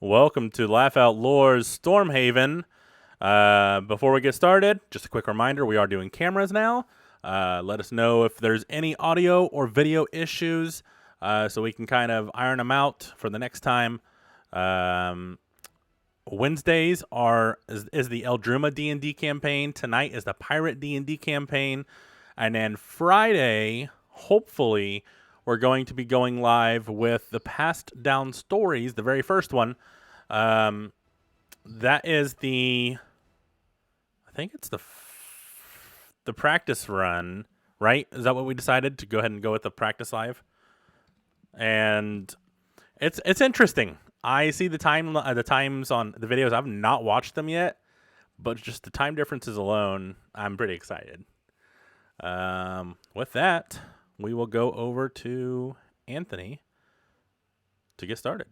Welcome to Laugh Out Lore's Stormhaven. Before we get started, just a quick reminder, we are doing cameras now. Let us know if there's any audio or video issues so we can kind of iron them out for the next time. Wednesdays is the Eldruma D&D campaign. Tonight is the Pirate D&D campaign. And then Friday, hopefully, we're going to be going live with the Passed Down Stories, the very first one. That is I think it's the practice run, right? Is that what we decided to go ahead and go with the practice live? And it's interesting. I see the times on the videos. I've not watched them yet, but just the time differences alone, I'm pretty excited. With that, we will go over to Anthony to get started.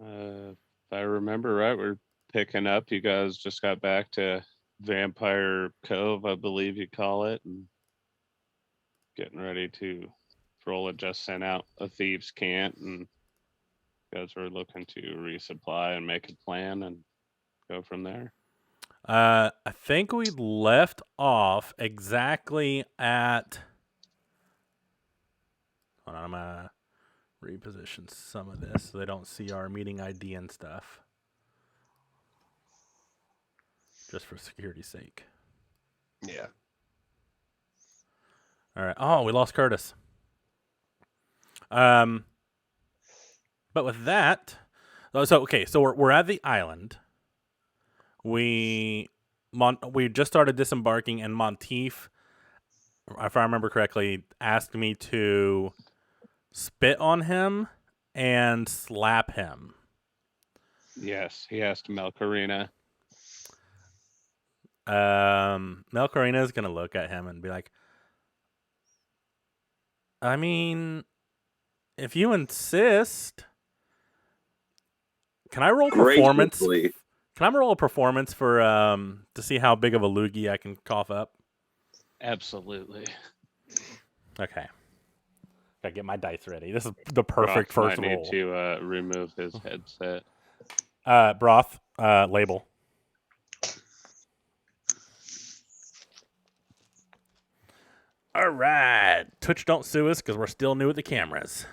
If I remember right, we're picking up. You guys just got back to Vampire Cove, I believe you call it, and getting ready to Frola just sent out a thieves' cant, and you guys were looking to resupply and make a plan and go from there. I think we left off exactly at. Hold on, I'm gonna reposition some of this so they don't see our meeting ID and stuff. Just for security's sake. Yeah. All right. Oh, we lost Curtis. But with that, so we're at the island. We just started disembarking, and Monteith, if I remember correctly, asked me to spit on him and slap him. Yes, he asked Melkarina. Melkarina is gonna look at him and be like, I mean, if you insist, can I roll performance? Graciously. Can I roll a performance for to see how big of a loogie I can cough up? Absolutely. Okay. Gotta get my dice ready. This is the perfect Brock first might roll. need to remove his headset. Broth, label. All right. Twitch, don't sue us because we're still new at the cameras.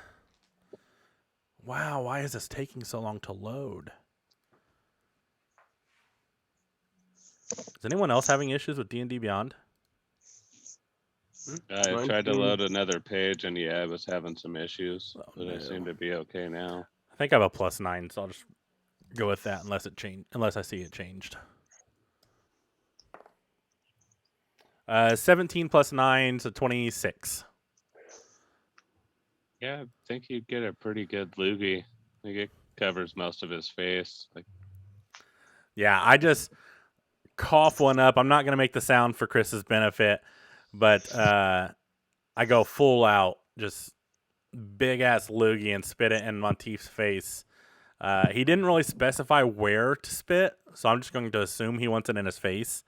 Wow, why is this taking so long to load? Is anyone else having issues with D&D Beyond? I tried to load another page, and I was having some issues, but I seem to be okay now. I think I have a +9, so I'll just go with that unless I see it changed. 17 + 9, so 26. Yeah, I think you get a pretty good loogie. I think it covers most of his face. Yeah, I just cough one up. I'm not going to make the sound for Chris's benefit, but I go full out, just big-ass loogie and spit it in Monteith's face. He didn't really specify where to spit, so I'm just going to assume he wants it in his face.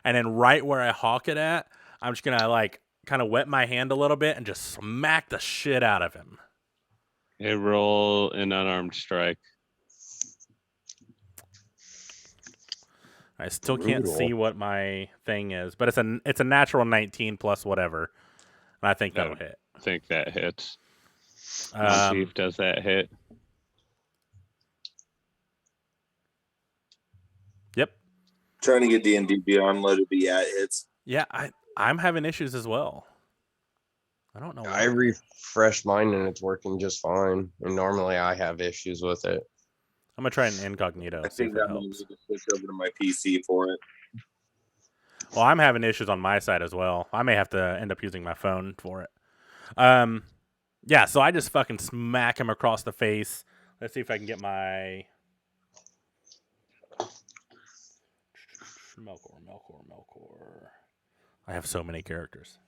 And then right where I hawk it at, I'm just going to, kind of wet my hand a little bit and just smack the shit out of him. Hey, roll an unarmed strike. I still can't see what my thing is, but it's a natural 19 plus whatever, and I think that'll hit. I think that hits. Monteith, does that hit? Yep. Trying to get D&D Beyond loaded, but yeah, it hits. Yeah, I'm having issues as well. I don't know why. I refreshed mine and it's working just fine. And normally I have issues with it. I'm gonna try an incognito. I think that means you can switch over to my PC for it. Well, I'm having issues on my side as well. I may have to end up using my phone for it. Yeah, so I just fucking smack him across the face. Let's see if I can get my Melkor. I have so many characters.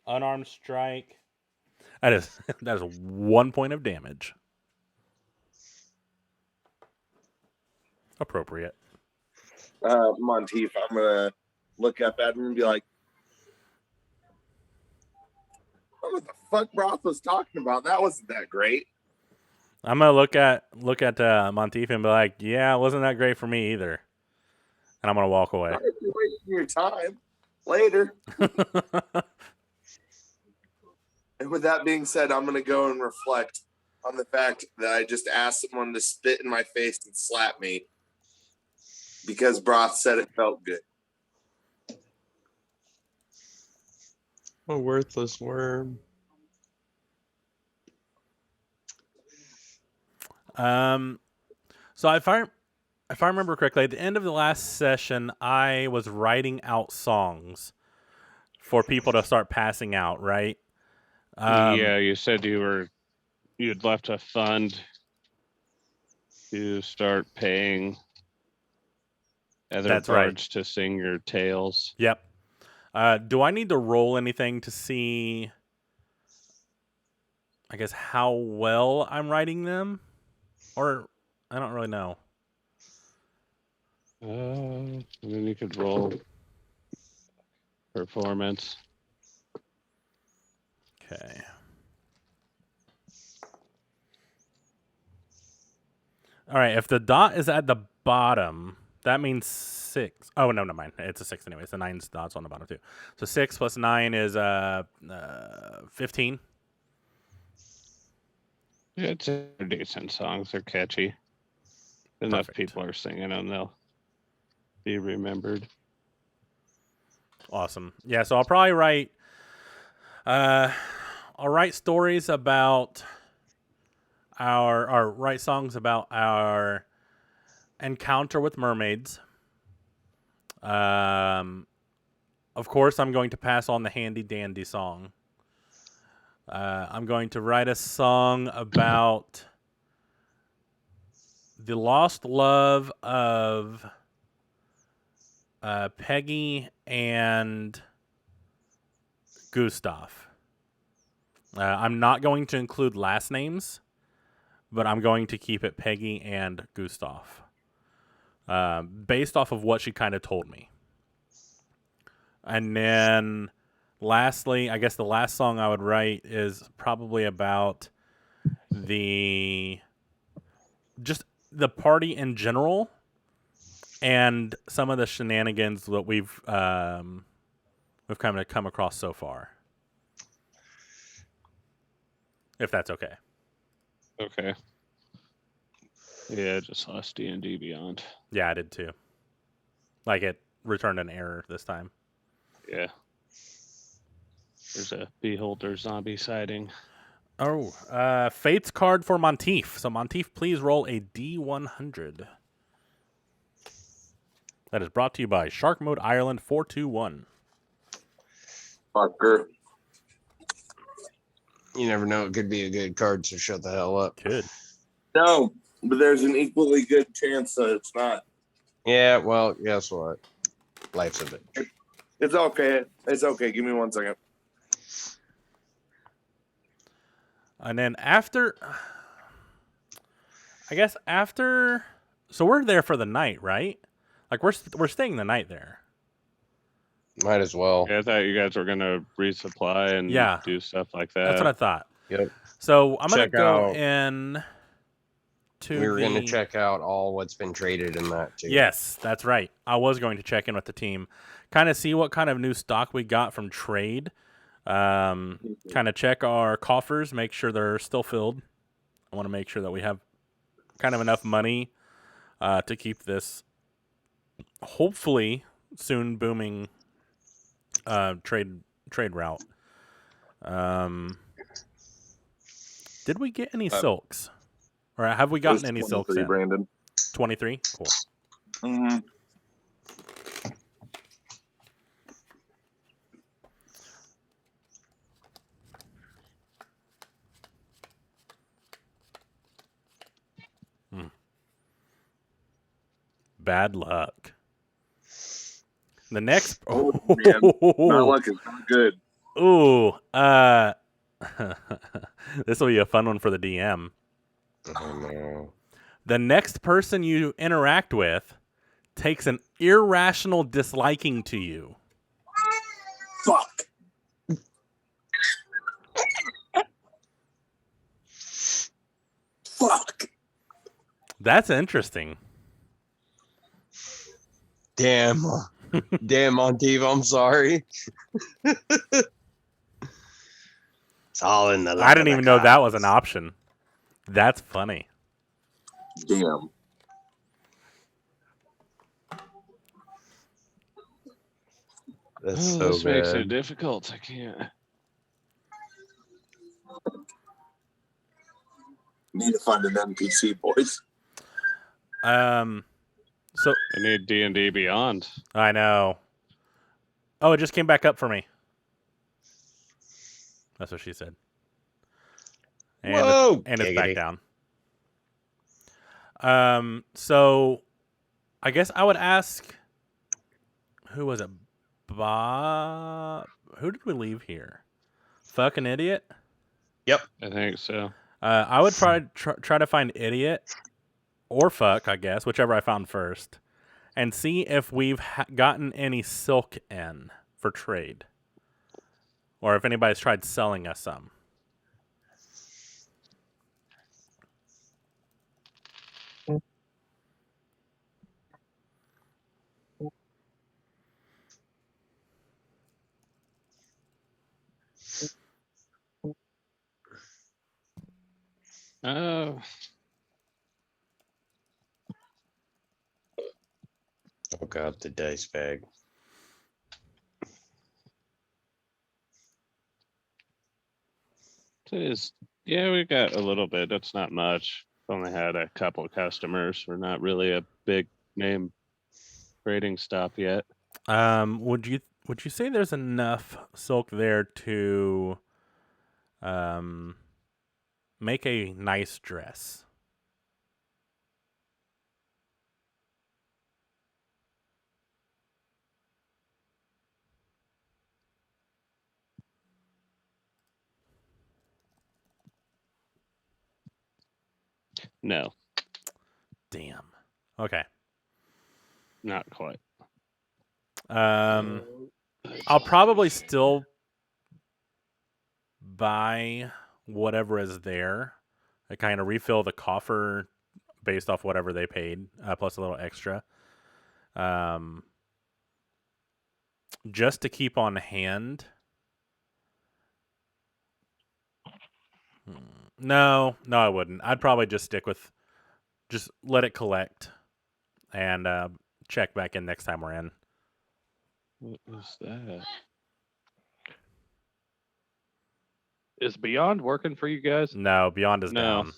Unarmed strike. That is 1 point of damage. Appropriate. Monteith, I'm gonna look up at him and be like, fuck Broth was talking about. That wasn't that great. I'm gonna look at Monteith and be like, yeah, it wasn't that great for me either, and I'm gonna walk away. Not if you're wasting your time. Later. And with that being said, I'm gonna go and reflect on the fact that I just asked someone to spit in my face and slap me because Broth said it felt good. A worthless worm. So if I remember correctly, at the end of the last session, I was writing out songs for people to start passing out, right? Yeah, you said you'd left a fund to start paying other That's right. bards to sing your tales. Yep. Do I need to roll anything to see, I guess, how well I'm writing them? Or I don't really know. And then you could roll performance. Okay. All right. If the dot is at the bottom, that means 6. Oh, no, never mind. It's a 6 anyways. The 9's dot's on the bottom too. So 6 plus 9 is 15. Yeah, it's decent songs. They're catchy. Enough Perfect. people are singing them, they'll be remembered. Awesome. Yeah, so I'll probably write stories about write songs about our encounter with mermaids. Of course, I'm going to pass on the handy dandy song. I'm going to write a song about the lost love of Peggy and Gustav. I'm not going to include last names, but I'm going to keep it Peggy and Gustav, based off of what she kind of told me. And then lastly, I guess the last song I would write is probably about just the party in general and some of the shenanigans that we've kind of come across so far. If that's okay. Okay. Yeah, just lost D&D Beyond. Yeah, I did too. Like it returned an error this time. Yeah. There's a beholder zombie sighting. Oh, Fate's card for Monteith. So Monteith, please roll a D100. That is brought to you by Shark Mode Ireland 421. Fucker. You never know. It could be a good card, so shut the hell up. Good. No, but there's an equally good chance that it's not. Yeah, well, guess what? Life's a bitch. It's okay. It's okay. Give me 1 second. And then after, so we're there for the night, right? Like we're staying the night there. Might as well. Yeah, I thought you guys were gonna resupply and Yeah. do stuff like that. That's what I thought. Yep. So I'm gonna Check go out- in to We were going to the- check out all what's been traded in that too. Yes, that's right. I was going to check in with the team, kind of see what kind of new stock we got from trade. Kind of check our coffers, make sure they're still filled. I want to make sure that we have kind of enough money to keep this hopefully soon booming trade route. Did we get any silks? Or have we gotten any silks in? Brandon. 23? Cool. Mm-hmm. Bad luck. The next... Oh, man. My luck is not good. Ooh. This will be a fun one for the DM. Oh, no. The next person you interact with takes an irrational disliking to you. Fuck. Fuck. That's interesting. Damn. Damn, Montevo, I'm sorry. It's all in the I didn't even know that was an option. That's funny. Damn. That's Oh, so this makes it bad. difficult. I can't. Need to find an NPC, boys. So I need D&D Beyond. I know. Oh, it just came back up for me. That's what she said. And Whoa! and it's back Giggity. down. So I guess I would ask, who was it? Bob. Who did we leave here? Fucking idiot. I think so. I would try to find idiot or fuck, I guess, whichever I found first, and see if we've gotten any silk in for trade, or if anybody's tried selling us some. Oh, Oh god, the dice bag. yeah, we got a little bit. That's not much. Only had a couple of customers. We're not really a big name trading stop yet. Would you say there's enough silk there to make a nice dress? No, Damn. Okay. not quite. I'll probably still buy whatever is there. I kind of refill the coffer based off whatever they paid, plus a little extra. Just to keep on hand. No, I wouldn't. I'd probably just just let it collect and check back in next time we're in. What was that? Is Beyond working for you guys? No, Beyond is No. down.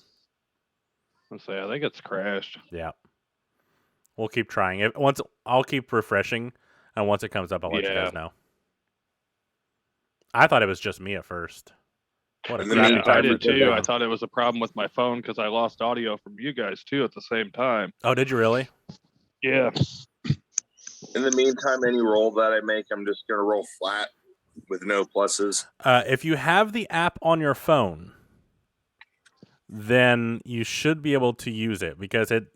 Let's say I think it's crashed. Yeah. We'll keep trying. I'll keep refreshing, and once it comes up, I'll let you guys know. I thought it was just me at first. What a And the crappy meantime, I time. did too. I thought it was a problem with my phone because I lost audio from you guys too at the same time. Oh, did you really? Yeah. In the meantime, any roll that I make, I'm just gonna roll flat with no pluses. If you have the app on your phone, then you should be able to use it because it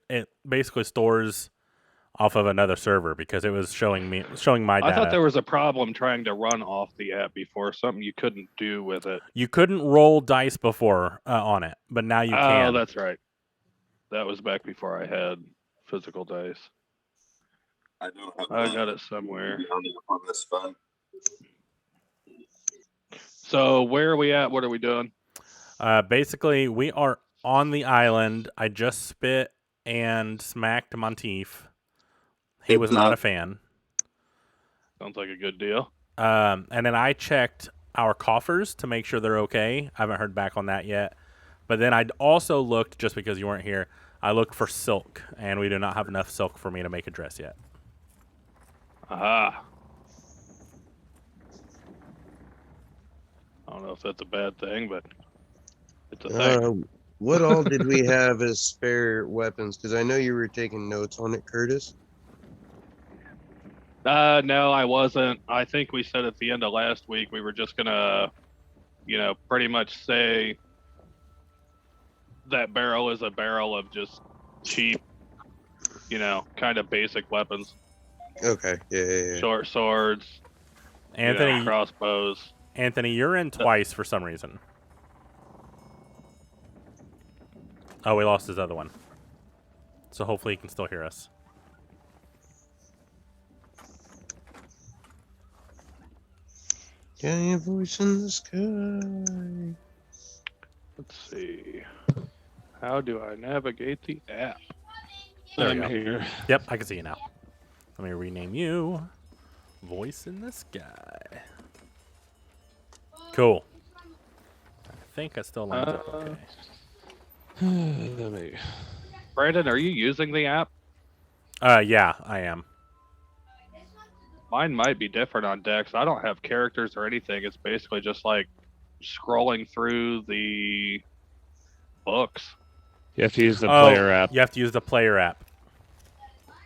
basically stores off of another server because it was showing my data. I thought there was a problem trying to run off the app before, something you couldn't do with it. You couldn't roll dice before on it, but now you can. Oh, that's right. That was back before I had physical dice. I don't have. I got it somewhere. On this phone. So where are we at? What are we doing? Basically, we are on the island. I just spit and smacked Monteef. He was not a fan. Sounds like a good deal. And then I checked our coffers to make sure they're okay. I haven't heard back on that yet. But then I also looked, just because you weren't here, I looked for silk, and we do not have enough silk for me to make a dress yet. Aha. I don't know if that's a bad thing, but it's a thing. What all did we have as spare weapons? Because I know you were taking notes on it, Curtis. No, I wasn't. I think we said at the end of last week we were just gonna, pretty much say that barrel is a barrel of just cheap, kind of basic weapons. Okay, yeah. Short swords, Anthony, crossbows. Anthony, you're in twice for some reason. Oh, we lost his other one. So hopefully he can still hear us. Giant voice in the sky. Let's see. How do I navigate the app? There we I'm go. here. Yep, I can see you now. Let me rename you Voice in the Sky. Cool. I think I still lines up okay. Let me. Brandon, are you using the app? Yeah, I am. Mine might be different on Dex. I don't have characters or anything. It's basically just like scrolling through the books. You have to use the player app. You have to use the player app.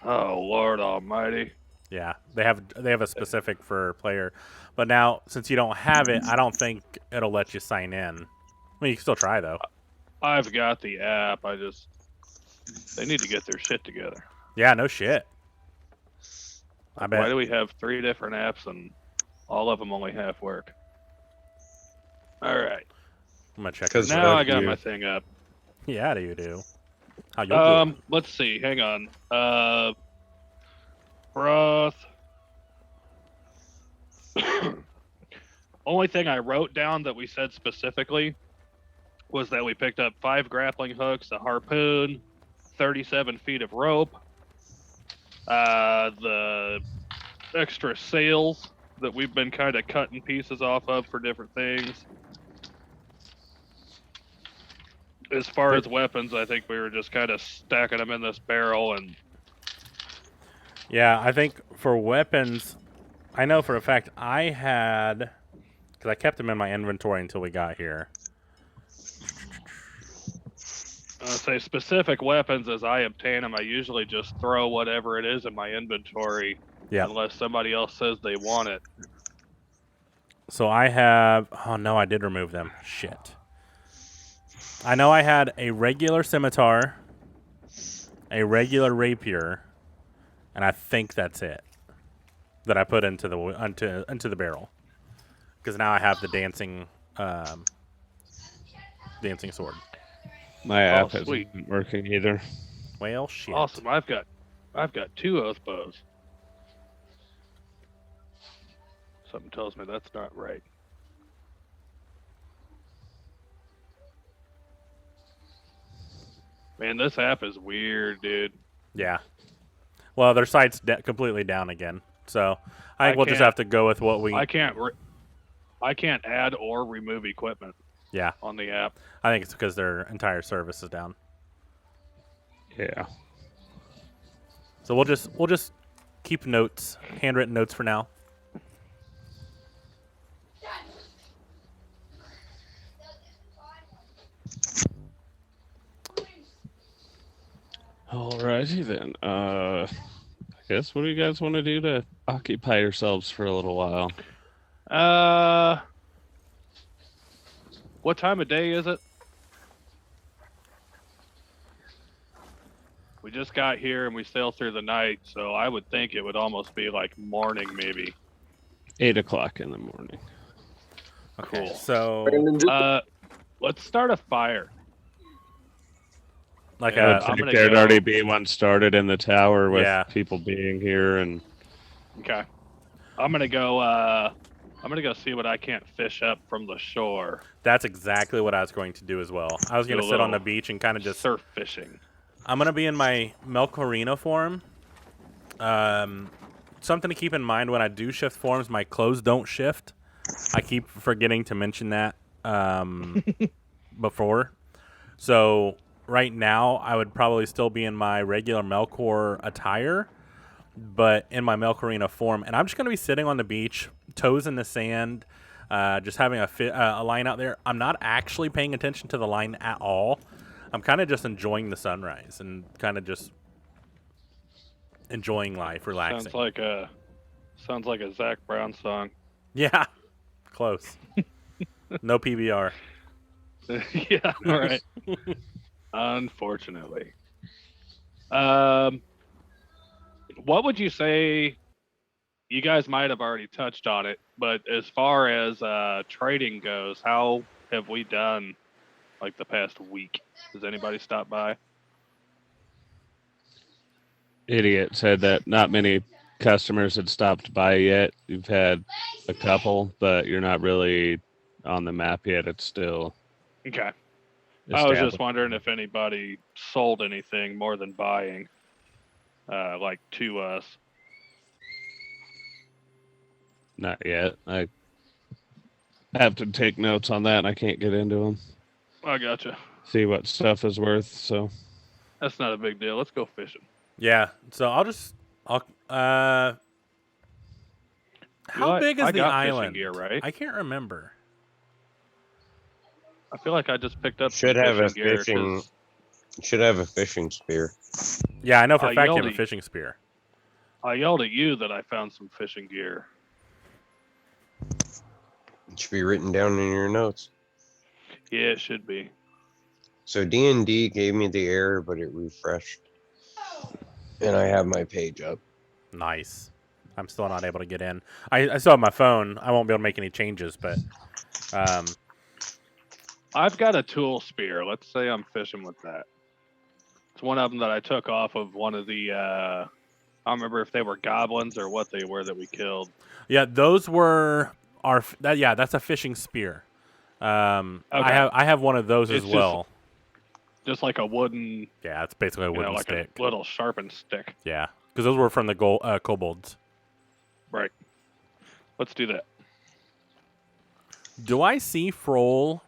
Oh Lord Almighty! Yeah, they have a specific for player, but now since you don't have it, I don't think it'll let you sign in. I mean, you can still try though. I've got the app. They need to get their shit together. Yeah, no shit. I bet. Why do we have 3 different apps and all of them only half work? All right. I'm gonna check. 'Cause it. Now fuck I got you. my thing up. Yeah, do you do? How you doing? Let's see. Hang on. Broth. Only thing I wrote down that we said specifically was that we picked up 5 grappling hooks, a harpoon, 37 feet of rope, the extra sails that we've been kind of cutting pieces off of for different things. As far as weapons, I think we were just kind of stacking them in this barrel and Yeah, I think for weapons, I know for a fact I had, because I kept them in my inventory until we got here. say specific weapons as I obtain them. I usually just throw whatever it is in my inventory, unless somebody else says they want it. So I have. Oh no, I did remove them. Shit. I know I had a regular scimitar, a regular rapier, and I think that's it that I put into the barrel. Because now I have the dancing sword. My app sweet. isn't working either. Well, shit. Awesome. I've got 2 oath bows. Something tells me that's not right. Man, this app is weird, dude. Yeah. Well, their site's completely down again. So I think we'll just have to go with what we. I can't add or remove equipment. Yeah. On the app. I think it's because their entire service is down. Yeah. So we'll just keep notes, handwritten notes for now. Alrighty then. I guess what do you guys want to do to occupy yourselves for a little while? What time of day is it? We just got here and we sailed through the night, so I would think it would almost be like morning, maybe. 8 o'clock in the morning. Okay. Cool. So let's start a fire. Like I think there'd already be one started in the tower with people being here and. Okay. I'm gonna go see what I can't fish up from the shore. That's exactly what I was going to do as well. I was going to sit on the beach and kind of just surf fishing. I'm going to be in my Melkorina form. Something to keep in mind when I do shift forms, my clothes don't shift. I keep forgetting to mention that before. So right now, I would probably still be in my regular Melkor attire, but in my Melkorina form. And I'm just going to be sitting on the beach, toes in the sand, just having a line out there. I'm not actually paying attention to the line at all. I'm kind of just enjoying the sunrise and kind of just enjoying life, relaxing. Sounds like a Zach Brown song. Yeah, close. No PBR. Yeah, all right. Unfortunately. What would you say? You guys might have already touched on it, but as far as trading goes, how have we done like the past week? Has anybody stopped by? Idiot said that not many customers had stopped by yet. You've had a couple, but you're not really on the map yet. It's still Okay. I was just established. wondering if anybody sold anything more than buying, like to us. Not yet. I have to take notes on that, and I can't get into them. I gotcha. See what stuff is worth. So That's not a big deal. Let's go fishing. Yeah. So how big is I the got island? fishing gear, right? I can't remember. I feel like I just picked up Should some have a fishing gear. fishing. 'Cause Should have a fishing spear. Yeah, I know for a I fact you yelled have a at- fishing spear. I yelled at you that I found some fishing gear. It should be written down in your notes. Yeah, it should be. So D&D gave me the error, but it refreshed, and I have my page up. Nice. I'm still not able to get in. I still have my phone. I won't be able to make any changes, but I've got a tool spear. Let's say I'm fishing with that. It's one of them that I took off of one of the. I don't remember if they were goblins or what they were that we killed. yeah, those were that's a fishing spear. Okay. I have one of those It's as well. Just like a wooden, Yeah, it's basically a wooden like stick. a little sharpened stick. Yeah, because those were from the kobolds. Right. Let's do that. Do I see Froll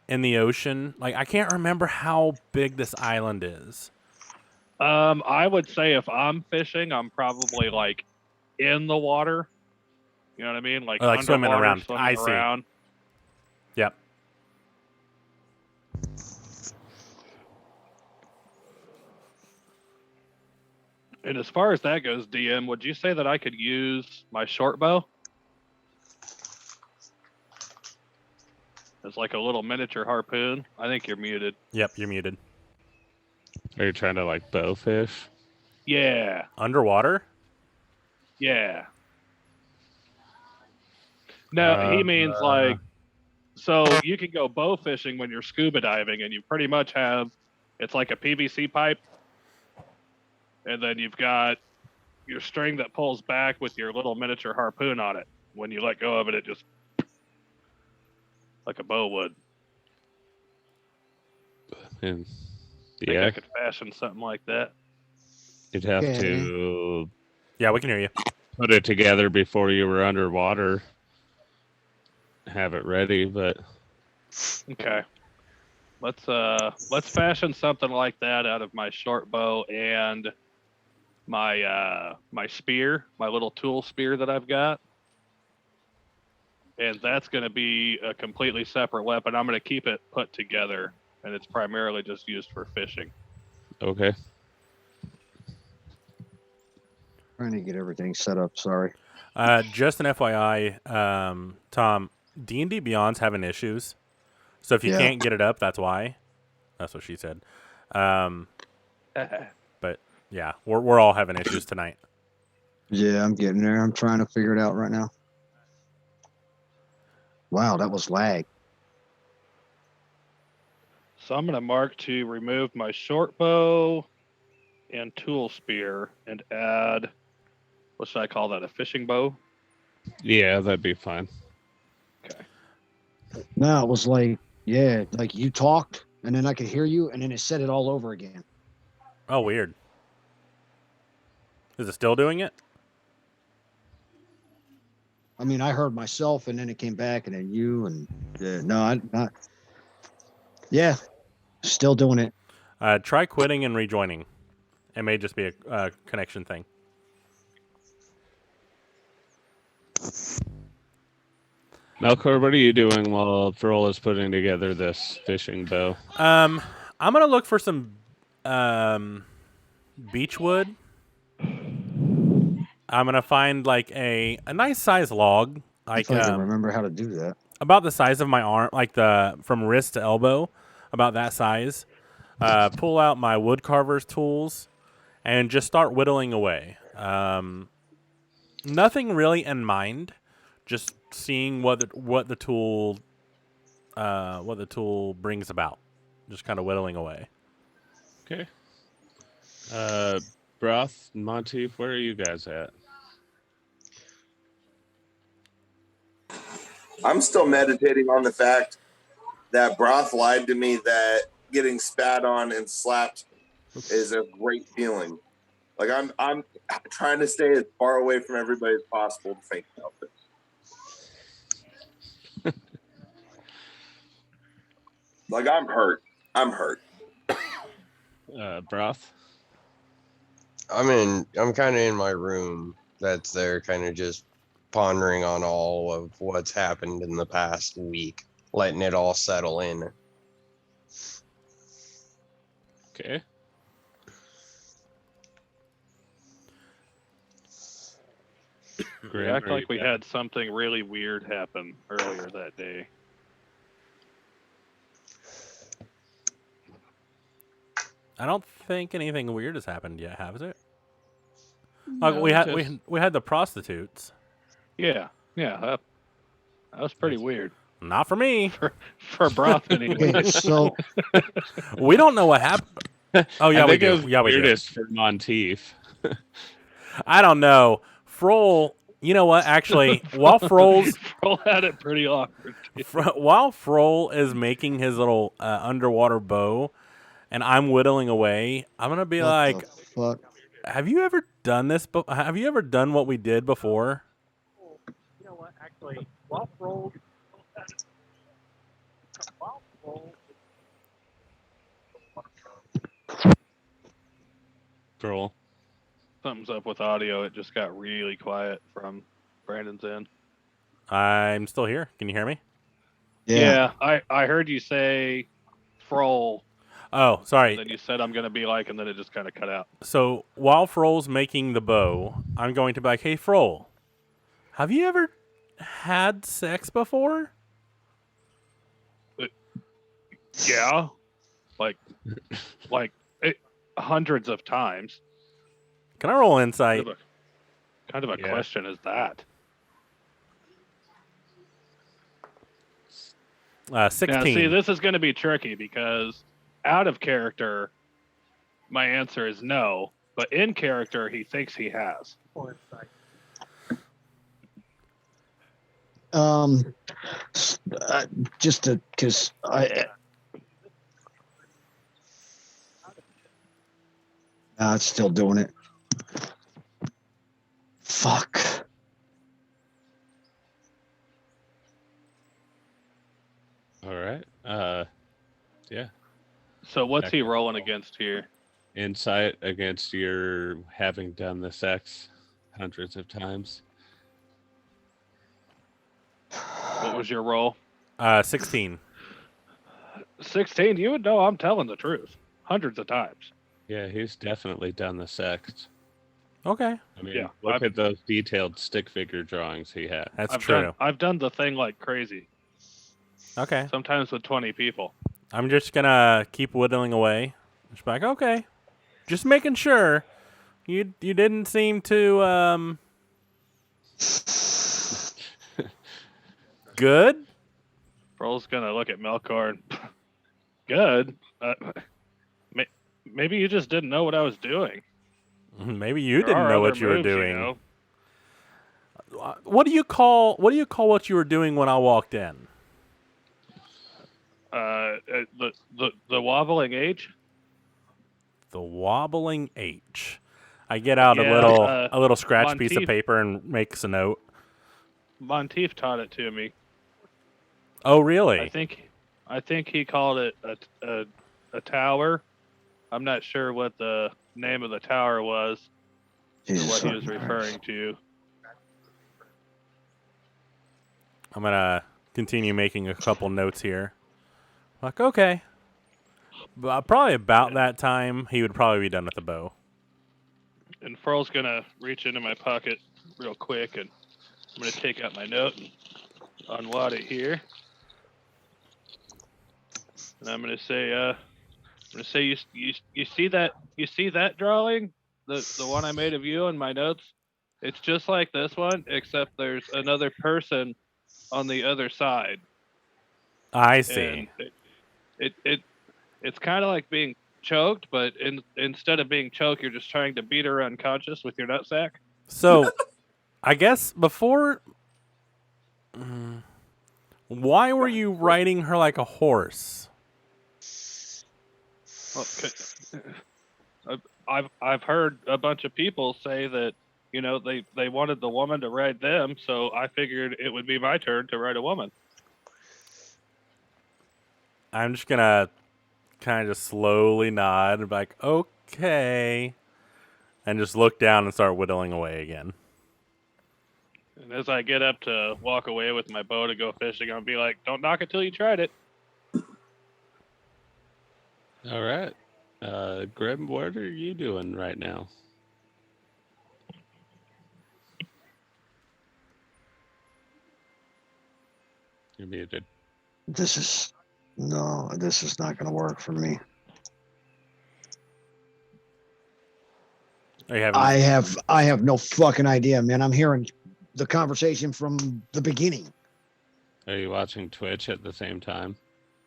in the ocean? Like, I can't remember how big this island is. I would say if I'm fishing, I'm probably like in the water. You know what I mean? Like, Like swimming underwater, around. Swimming I see. around. Yep. And as far as that goes, DM, would you say that I could use my short bow as like a little miniature harpoon? I think you're muted. Yep, you're muted. are you trying to like bow fish? Yeah, Underwater? yeah. No, he means like, so you can go bow fishing when you're scuba diving, and you pretty much have, it's like a PVC pipe, and then you've got your string that pulls back with your little miniature harpoon on it. When you let go of it, it just, like a bow would. And I think yeah, I could fashion something like that. you'd have Okay. to Yeah, we can hear you. put it together before you were underwater. Have it ready, but Okay. Let's fashion something like that out of my short bow and my my spear, my little tool spear that I've got. And that's going to be a completely separate weapon. I'm going to keep it put together, and it's primarily just used for fishing. okay. Trying to get everything set up. Sorry. Just an FYI, Tom, D&D Beyond's having issues. So if you Yeah. can't get it up, that's why. That's what she said. But yeah, we're all having issues tonight. Yeah, I'm getting there. I'm trying to figure it out right now. Wow, that was lag. So I'm going to mark to remove my short bow and tool spear and add, what should I call that, a fishing bow? Yeah, that'd be fine. No, it was like, yeah, like you talked and then I could hear you and then it said it all over again. Oh, weird. Is it still doing it? I mean, I heard myself and then it came back and then you and no, I not. Yeah, still doing it. Try quitting and rejoining. It may just be a connection thing. Melkor, what are you doing while Froll is putting together this fishing bow? I'm gonna look for some beech wood. I'm gonna find like a nice size log, I like feel like I remember how to do that. about the size of my arm, like from wrist to elbow, about that size. Pull out my wood carver's tools and just start whittling away. Nothing really in mind, just seeing what the tool what the tool brings about. Just kind of whittling away. Okay. Broth, Monteith, where are you guys at? I'm still meditating on the fact that Broth lied to me that getting spat on and slapped is a great feeling. Like I'm trying to stay as far away from everybody as possible to think about this. Like I'm hurt. Broth? I'm kind of in my room that's there, kind of just pondering on all of what's happened in the past week, letting it all settle in. Okay. We act like we had something really weird happen earlier that day. I don't think anything weird has happened yet, has it? No, Like we had the prostitutes. Yeah, that was pretty weird. Not for me. For Broth anyway. Okay, so We don't know what happened. Oh yeah, I we think it do. was Yeah, we do. weirdest for Monteith. I don't know. Froll, you know what? Actually, while Froll's Froll had it pretty awkward. while Froll is making his little underwater bow, and I'm whittling away, I'm gonna be what like, the fuck? "Have you ever done this? Have you ever done what we did before?" You know what? Actually, while Froll Troll. something's up with audio. It just got really quiet from Brandon's end. I'm still here. Can you hear me? Yeah. I heard you say Froll, Oh, sorry. and then you said I'm gonna be like, and then it just kind of cut out. So while Froll's making the bow, I'm going to be like, "Hey, Froll, have you ever had sex before?" Yeah, like hundreds of times. Can I roll insight? Kind of a Yeah. question is that? 16. Now, see, this is going to be tricky because out of character, my answer is no, but in character, he thinks he has. Just because it's still doing it. Fuck. All right. Yeah. So what's he rolling against here? Insight against your having done the sex hundreds of times. What was your roll? 16. 16. You would know I'm telling the truth. Hundreds of times. Yeah, he's definitely done the sex. Okay, I mean, Yeah, look at those detailed stick figure drawings he had. that's true. I've done the thing like crazy. Okay, Sometimes with 20 people. I'm just gonna keep whittling away. Just be like, okay, just making sure. You didn't seem to good. Broll's gonna look at Melkor. Good. Maybe you just didn't know what I was doing. Maybe you There didn't are know other what you were moves, doing. know? What do you call what you were doing when I walked in? The wobbling H. The wobbling H. I get out Yeah, a little scratch piece of Monteith. paper and makes a note. Monteith taught it to me. Oh, really? I think he called it a tower. I'm not sure what the name of the tower was or Jesus what he was fucking referring to. I'm gonna continue making a couple notes here. Like, okay, but probably about that time he would probably be done with the bow. And Froll's gonna reach into my pocket real quick, and I'm gonna take out my note and unwad it here. And I'm gonna say, you see that drawing, the one I made of you in my notes. It's just like this one, except there's another person on the other side. I see. And it's kind of like being choked, but instead of being choked, you're just trying to beat her unconscious with your nutsack. So, I guess before, why were you riding her like a horse? Well, I've heard a bunch of people say that they wanted the woman to ride them, so I figured it would be my turn to ride a woman. I'm just gonna kind of just slowly nod and be like, okay, and just look down and start whittling away again. And as I get up to walk away with my bow to go fishing, I'll be like, "Don't knock it till you tried it." All right. Grim, what are you doing right now? You're muted. This is not going to work for me. Are you having? I have no fucking idea, man. I'm hearing the conversation from the beginning. Are you watching Twitch at the same time?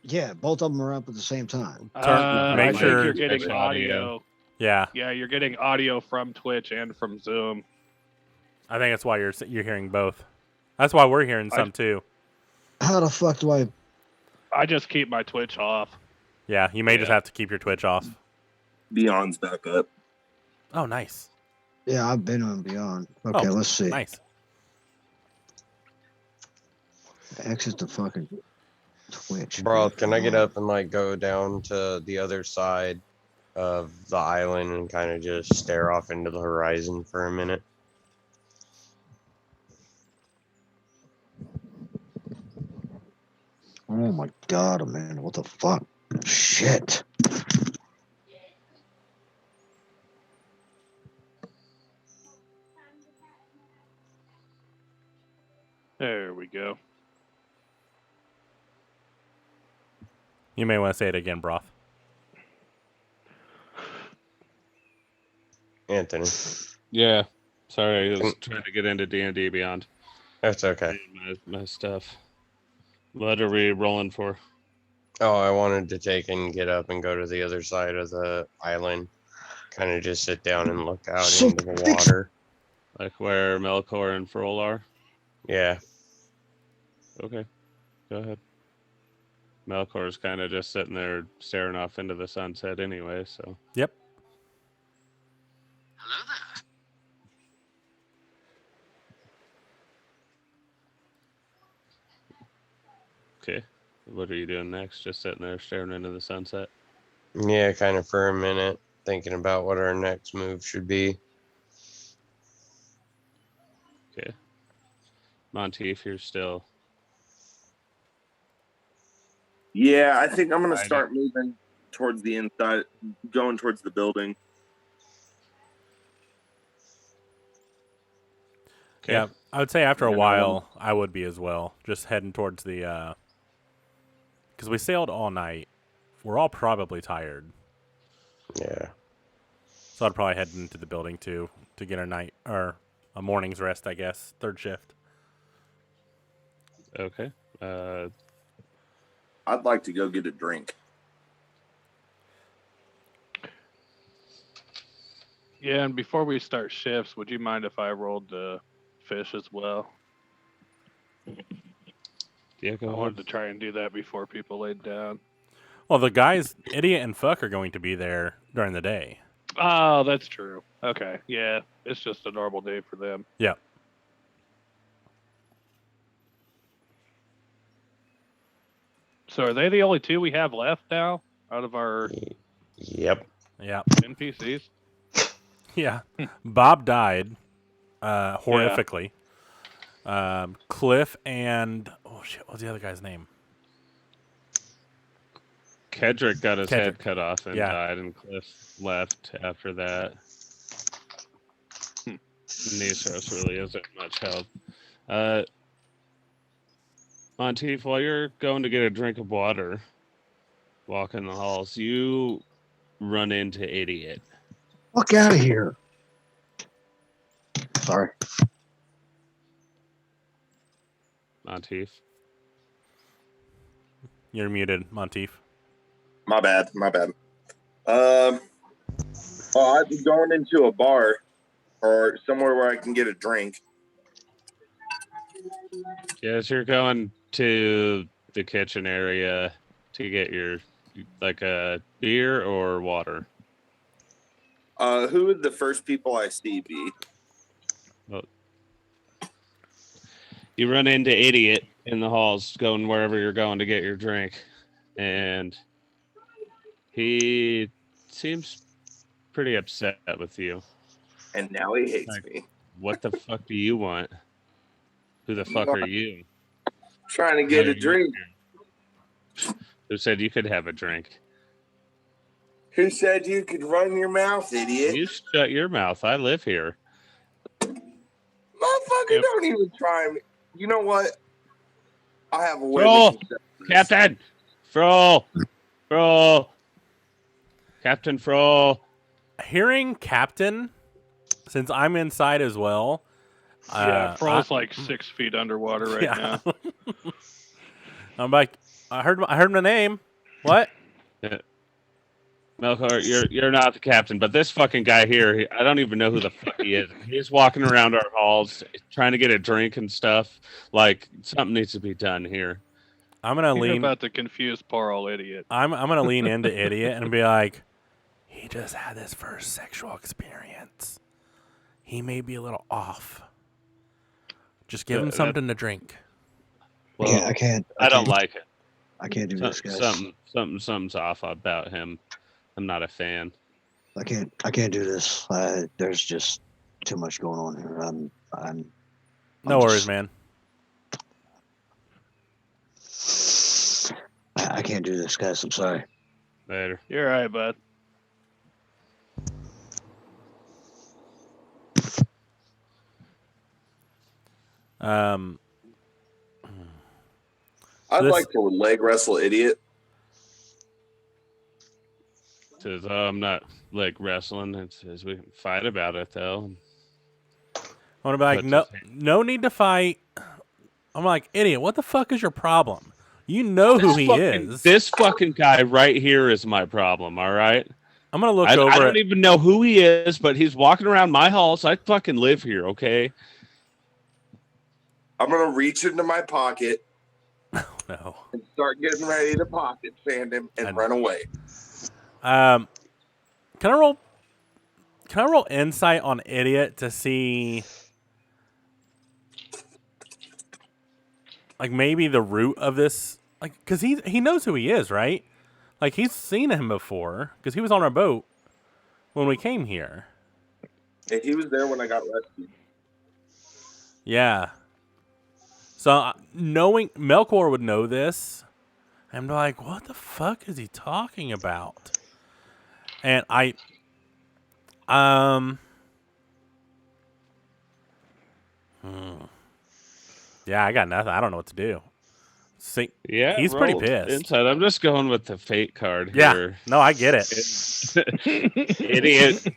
Yeah, both of them are up at the same time. Make I think sure- you're getting Twitch audio. Yeah, Yeah, you're getting audio from Twitch and from Zoom. I think that's why you're hearing both. That's why we're hearing some too. How the fuck do I? I just keep my Twitch off. Yeah, you may just have to keep your Twitch off. Beyond's back up. Oh, nice. Yeah, I've been on Beyond. Okay, let's see. Nice. Exit the fucking Twitch. Bro, can I get up and like go down to the other side of the island and kind of just stare off into the horizon for a minute? Oh my god, Amanda, what the fuck? Shit. There we go. You may want to say it again, Broth. Anthony. Yeah. Sorry, I was trying to get into D&D Beyond. That's okay. My stuff. What are we rolling for? Oh, I wanted to take and get up and go to the other side of the island. Kind of just sit down and look out So into the water. Like where Melkor and Frol are? Yeah. Okay. Go ahead. Melkor's kind of just sitting there staring off into the sunset anyway, so. Yep. Hello there. Okay. What are you doing next? Just sitting there staring into the sunset? Yeah, kind of for a minute, thinking about what our next move should be. Okay. Monteith, you're still. Yeah, I think I'm going to Right. start moving towards the inside, going towards the building. Okay. Yeah, I would say after a Yeah, while, I would be as well. Just heading towards the, because we sailed all night. We're all probably tired, Yeah. so I'd probably head into the building too to get a night or a morning's rest, I guess. Third shift. Okay. I'd like to go get a drink. Yeah, and before we start shifts, would you mind if I rolled the fish as well? Yeah, go I ahead. wanted to try and do that before people laid down. Well, the guys, Idiot and Fuck, are going to be there during the day. Oh, that's true. Okay, yeah, it's just a normal day for them. Yeah. So are they the only two we have left now out of our Yep. Yeah. NPCs? Yeah. Bob died horrifically. Cliff and oh shit, what's the other guy's name? Kedrick got his head Kedrick. cut off and Yeah. died, and Cliff left after that. Nisos really isn't much help. Monteith, while you're going to get a drink of water, walking the halls, you run into Idiot. Fuck out of here. Sorry. You're muted, Monteith. My bad. I'd be going into a bar or somewhere where I can get a drink. Yes, you're going to the kitchen area to get your like a beer or water. Who would the first people I see be? You run into Idiot in the halls going wherever you're going to get your drink, and he seems pretty upset with you. And now he hates Like, me. What the fuck do you want? Who the fuck are you? Trying to get Why a are you drink. here? Who said you could have a drink? Who said you could run your mouth, idiot? You shut your mouth. I live here. Motherfucker, Yep. don't even try me. You know what? I have a way Froll! we can settle this. Captain! Froll! Captain Froll! Hearing Captain, since I'm inside as well. Yeah, Froll's like 6 feet underwater right now. I'm like, I heard my name. What? Melkor, you're not the captain, but this fucking guy here, I don't even know who the fuck he is. He's walking around our halls trying to get a drink and stuff. Like, something needs to be done here. I'm gonna You're lean. about to confuse poor old idiot. I'm gonna lean into idiot and be like, he just had his first sexual experience. He may be a little off. Just give him something to drink. Well, I can't. I don't like it. I can't do this, guys. Something's off about him. I'm not a fan. I can't do this. There's just too much going on here. No worries, man. I can't do this, guys. I'm sorry. Later. You're all right, bud. I'd This- like to leg wrestle idiot. Says, I'm not like wrestling. It says we can fight about it though. I want to be like, Puts his no need to fight. I'm like, idiot, what the fuck is your problem? You know who he is. This fucking guy right here is my problem. All right. I'm gonna look I over. don't even know who he is, but he's walking around my halls. I fucking live here. Okay. I'm gonna reach into my pocket No. and start getting ready to pocket sand him and run away. Can I roll insight on idiot to see, like, maybe the root of this, like, because he knows who he is, right? Like, he's seen him before because he was on our boat when we came here. And he was there when I got rescued. Yeah. So knowing Melkor would know this, I'm like, what the fuck is he talking about? And yeah, I got nothing. I don't know what to do. See, Yeah. he's pretty rolled pissed. Inside. I'm just going with the fate card Yeah, here. no, I get it. Idiot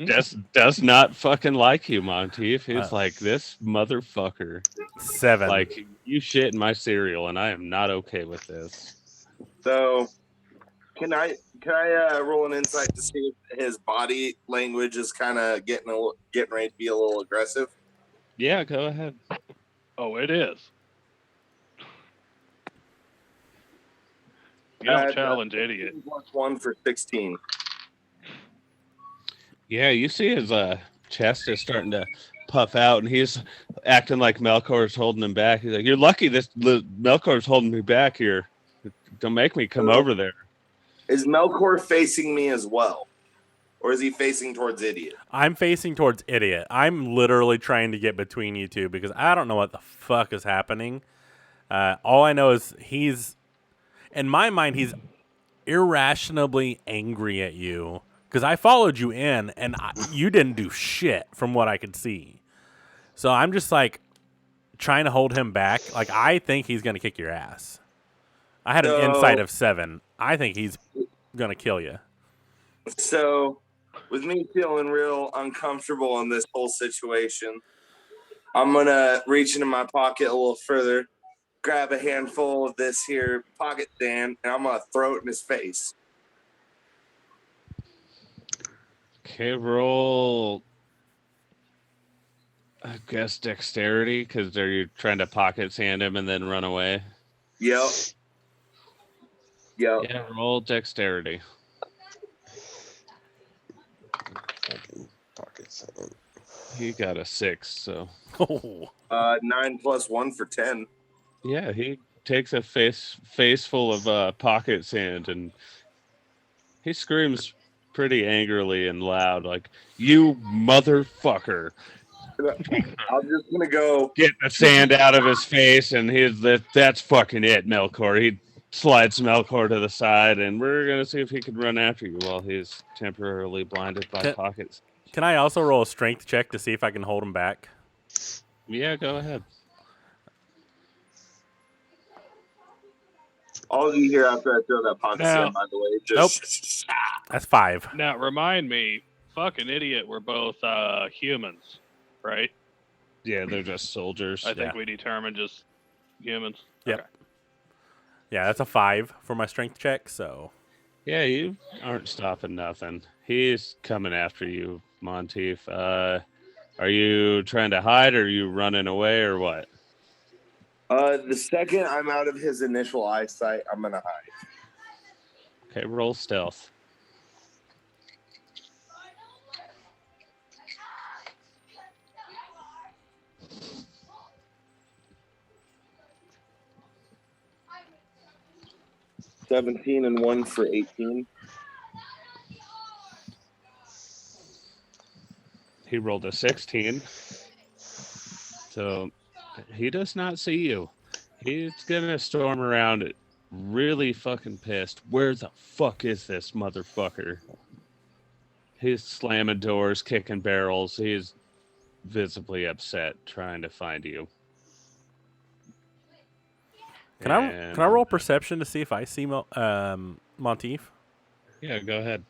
does not fucking like you, Monteith. He's like, this motherfucker. 7. Like, you shit in my cereal, and I am not okay with this. So, can I roll an insight to see if his body language is kind of getting ready to be a little aggressive? Yeah, go ahead. Oh, it is. You don't challenge idiot. +1 for 16. Yeah, you see his chest is starting to puff out, and he's acting like Melkor's holding him back. He's like, "You're lucky this Melkor's holding me back here. Don't make me come over there." Is Melkor facing me as well? Or is he facing towards idiot? I'm facing towards idiot. I'm literally trying to get between you two because I don't know what the fuck is happening. All I know is in my mind, he's irrationally angry at you because I followed you in and you didn't do shit from what I could see. So I'm just like trying to hold him back. Like, I think he's going to kick your ass. I had an insight of 7. I think he's going to kill you. So, with me feeling real uncomfortable in this whole situation, I'm going to reach into my pocket a little further, grab a handful of this here pocket sand, and I'm gonna throw it in his face. Okay, roll. I guess dexterity, because are you trying to pocket sand him and then run away? Yep. Yeah, roll dexterity. Fucking pocket sand. He got a 6, so. Oh, 9 + 1 for 10. Yeah, he takes a face full of pocket sand and he screams pretty angrily and loud, like, "You motherfucker!" I'm just gonna go. Get the sand out of his face, and that's fucking it, Melkor. He slides Melkor to the side, and we're gonna see if he can run after you while he's temporarily blinded by pockets. can I also roll a strength check to see if I can hold him back? Yeah, go ahead. All you hear after I throw that pocket sand, by the way, just That's 5. Now, remind me, fucking idiot, we're both humans, right? Yeah, they're just soldiers. I think we determined just humans. Yep. Okay. Yeah, that's a 5 for my strength check. So Yeah, you aren't stopping nothing. He's coming after you, Monteith. Are you trying to hide, or are you running away, or what? the second I'm out of his initial eyesight, I'm gonna hide. Okay, roll stealth. $17 and 1 for 18. He rolled a 16. So he does not see you. He's gonna storm around it, really fucking pissed. Where the fuck is this motherfucker? He's slamming doors, kicking barrels. He's visibly upset, trying to find you. can I roll perception to see if I see Monteith? Yeah, go ahead.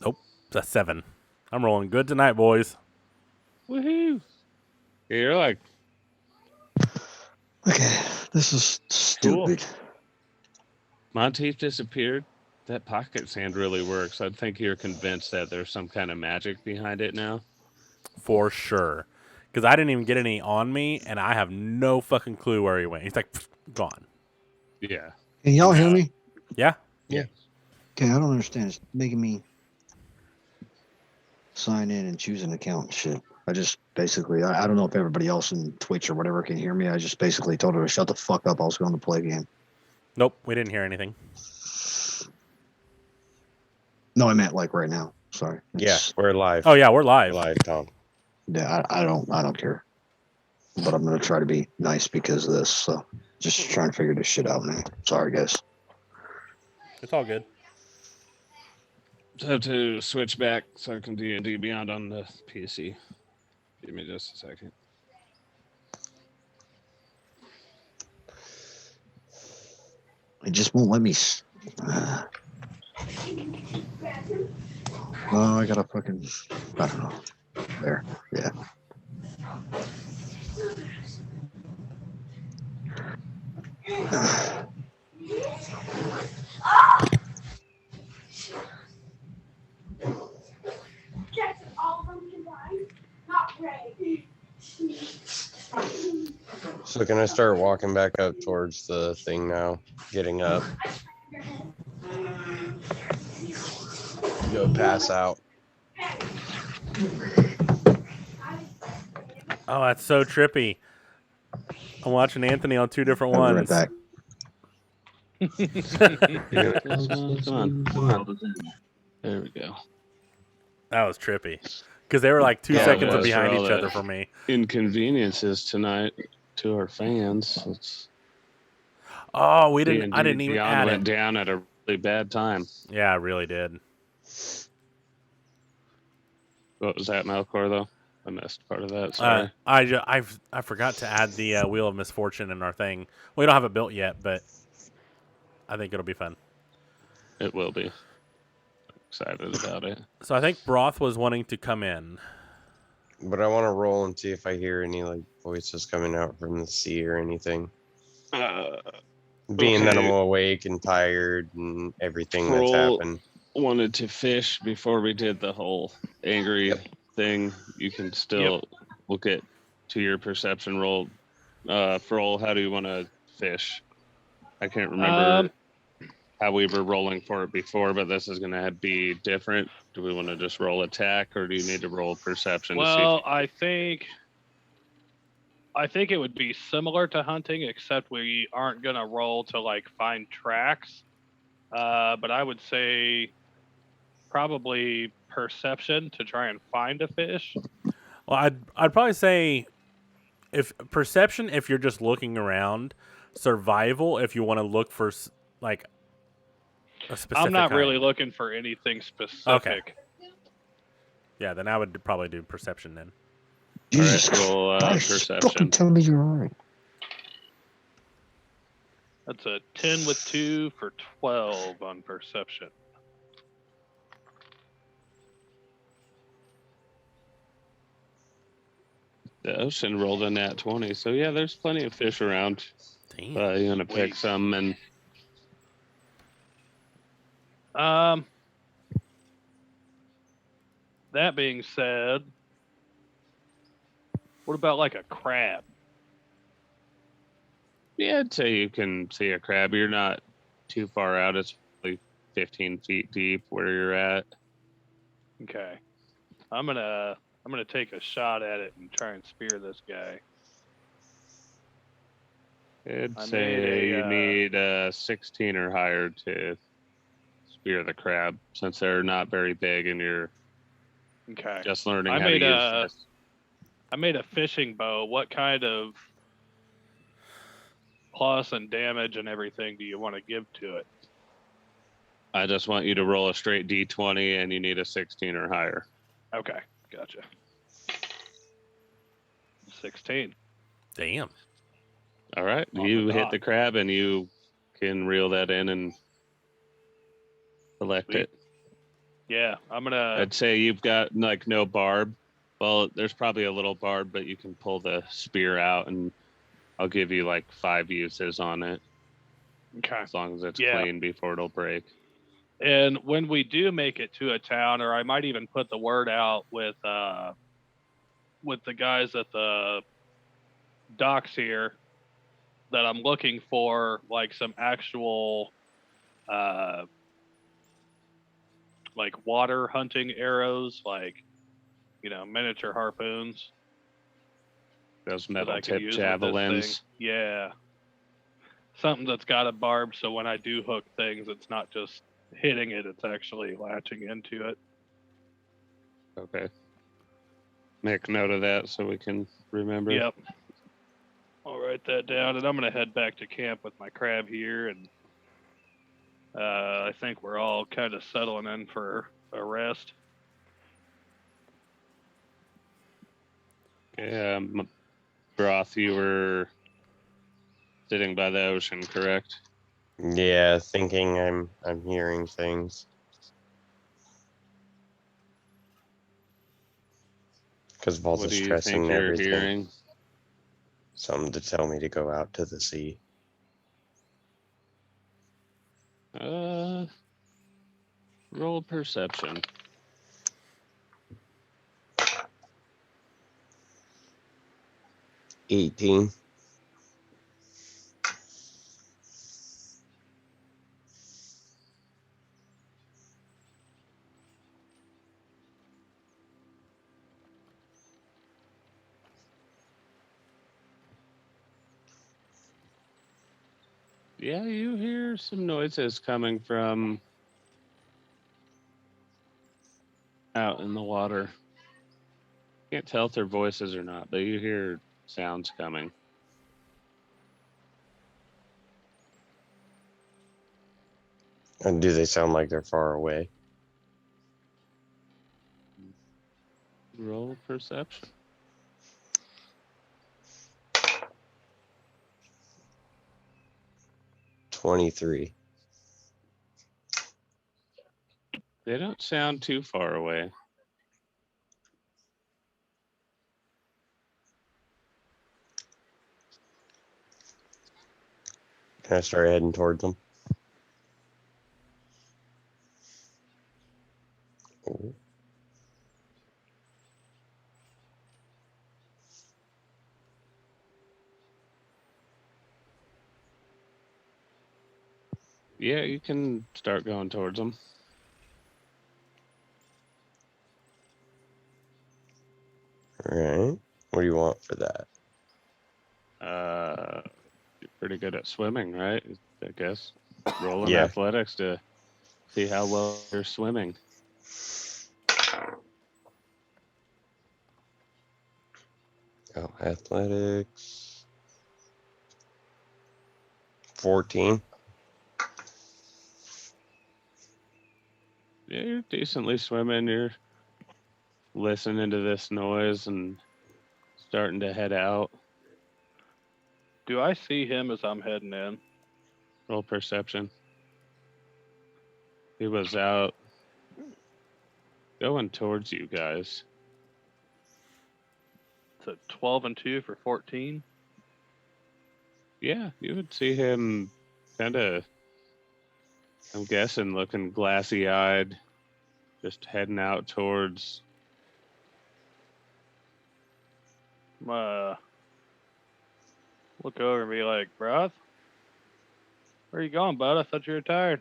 Nope, that's 7. I'm rolling good tonight, boys. Woohoo! You're like, Okay, this is stupid. Monteith disappeared. That pocket sand really works. I think you're convinced that there's some kind of magic behind it now. For sure. Because I didn't even get any on me, and I have no fucking clue where he went. He's like, gone. Yeah. Can y'all hear me? Yeah? Yeah. Okay, I don't understand. It's making me sign in and choose an account and shit. I just basically, I don't know if everybody else in Twitch or whatever can hear me. I just basically told her to shut the fuck up. I was going to play a game. Nope, we didn't hear anything. No, I meant like right now. Sorry. Yeah, we're live. Oh, yeah, we're live. We're live, Tom. Yeah, I don't care. But I'm gonna try to be nice because of this. So just trying to figure this shit out, man. Sorry, guys. It's all good. Have to switch back so I can D&D Beyond on the PC. Give me just a second. It just won't let me. Oh, I gotta fucking. I don't know. There. Yeah. So can I start walking back up towards the thing now? Getting up. Go pass out. Oh, that's so trippy. I'm watching Anthony on 2 different I'll be ones. right back. Come on. There we go. That was trippy. Because they were like 2 Yeah, seconds it was behind for all each other that. for me. Inconveniences tonight to our fans. It's Oh, I didn't even Beyond add went it. down at a really bad time. Yeah, I really did. What was that, Malcor, though? I missed part of that. Sorry. I forgot to add the Wheel of Misfortune in our thing. We don't have it built yet, but I think it'll be fun. It will be. I'm excited about it. So I think Broth was wanting to come in. But I want to roll and see if I hear any like voices coming out from the sea or anything. Being that I'm Okay. awake and tired and everything that's Roll happened. wanted to fish before we did the whole angry Yep. thing. You can still look at to your perception roll. Roll, how do you want to fish? I can't remember how we were rolling for it before, but this is going to be different. Do we want to just roll attack, or do you need to roll perception to see? Well, I think it would be similar to hunting, except we aren't gonna roll to like find tracks. But I would say probably perception to try and find a fish. Well, I'd probably say if perception if you're just looking around, survival if you want to look for like a specific. I'm not really kind. looking for anything specific. Okay. Yeah, then I would probably do perception then. Jesus roll Christ, perception. fucking tell me you're all right. That's a 10 with 2 for 12 on perception. The ocean rolled a nat 20, so yeah, there's plenty of fish around. Damn. You're gonna pick some, and that being said, what about like a crab? yeah, I'd say you can see a crab. You're not too far out. It's probably 15 feet deep where you're at. Okay. I'm gonna take a shot at it and try and spear this guy. I'd I say made you need a 16 or higher to spear the crab, since they're not very big and you're Okay. just learning I how to made use this. I made a fishing bow. What kind of plus and damage and everything do you want to give to it? I just want you to roll a straight D20, and you need a 16 or higher. Okay, gotcha. 16. Damn. All right, On you the hit dot. the crab, and you can reel that in and select Sweet. it. Yeah, I'm gonna. I'd say you've got like no barb. Well, there's probably a little barb, but you can pull the spear out, and I'll give you like 5 uses on it, Okay. as long as it's Yeah. clean before it'll break. And when we do make it to a town, or I might even put the word out with the guys at the docks here, that I'm looking for like some actual like water hunting arrows, like, you know, miniature harpoons Those that metal I can tip use with this javelins. thing. Yeah. Something that's got a barb, so when I do hook things, it's not just hitting it, it's actually latching into it. Okay. Make note of that so we can remember. Yep. I'll write that down, and I'm going to head back to camp with my crab here, and I think we're all kind of settling in for a rest. Okay, Broth, you were sitting by the ocean, correct? Yeah, thinking I'm hearing things. Because of all What the do you stress think and you're everything. hearing? Something to tell me to go out to the sea. Roll perception. $18. Yeah, you hear some noises coming from out in the water. Can't tell if they're voices or not, but you hear sounds coming. And do they sound like they're far away? Roll perception. 23. They don't sound too far away. Can I start heading towards them? Ooh. Yeah, you can start going towards them. All right. What do you want for that? You're pretty good at swimming, right? I guess. Rolling Yeah. athletics to see how well you're swimming. Oh, athletics. 14. Yeah, you're decently swimming. You're listening to this noise and starting to head out. Do I see him as I'm heading in? Roll perception. He was out going towards you guys. It's a 12 and 2 for 14. Yeah, you would see him kind of, I'm guessing, looking glassy eyed, just heading out towards. Look over and be like, Broth, where are you going, bud? I thought you were tired.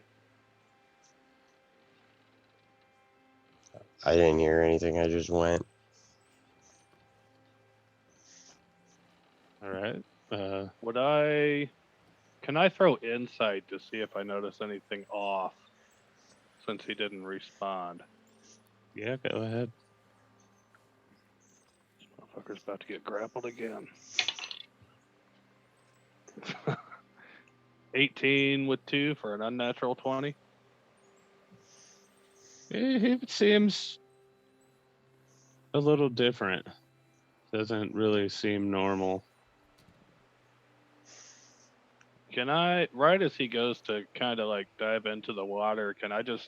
I didn't hear anything. I just went. All right. Can I throw insight to see if I notice anything off since he didn't respond? Yeah, go ahead. This motherfucker's about to get grappled again. 18 with 2 for an unnatural 20. He seems a little different. Doesn't really seem normal. Can I, right as he goes to kind of like dive into the water, can I just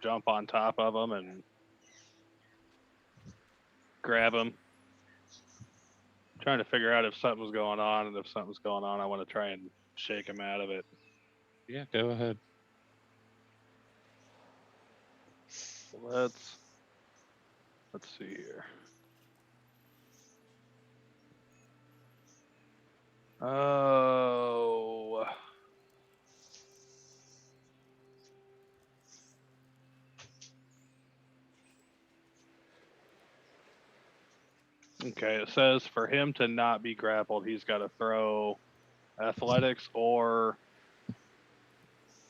jump on top of him and grab him? Trying to figure out if something's going on, and if something's going on, I want to try and shake him out of it. Yeah, go ahead. Let's see here. Oh. Okay, it says for him to not be grappled, he's got to throw athletics or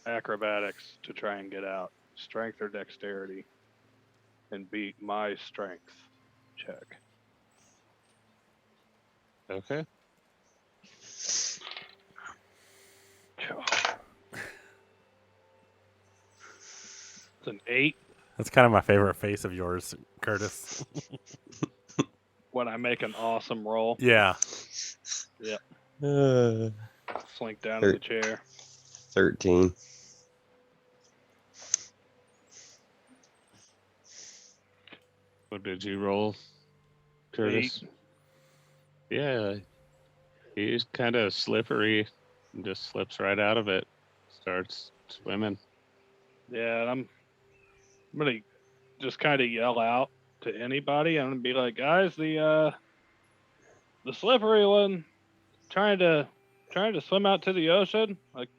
acrobatics to try and get out. Strength or dexterity. And beat my strength check. Okay. It's an 8 That's kind of my favorite face of yours, Curtis. when I make an awesome roll. Yeah. Yep. Uh, Slink down in the chair. 13. What did you roll, Curtis? 8. Yeah. He's kind of slippery and just slips right out of it. Starts swimming. Yeah, and I'm gonna just kind of yell out to anybody. I'm gonna be like, guys, the slippery one trying to swim out to the ocean.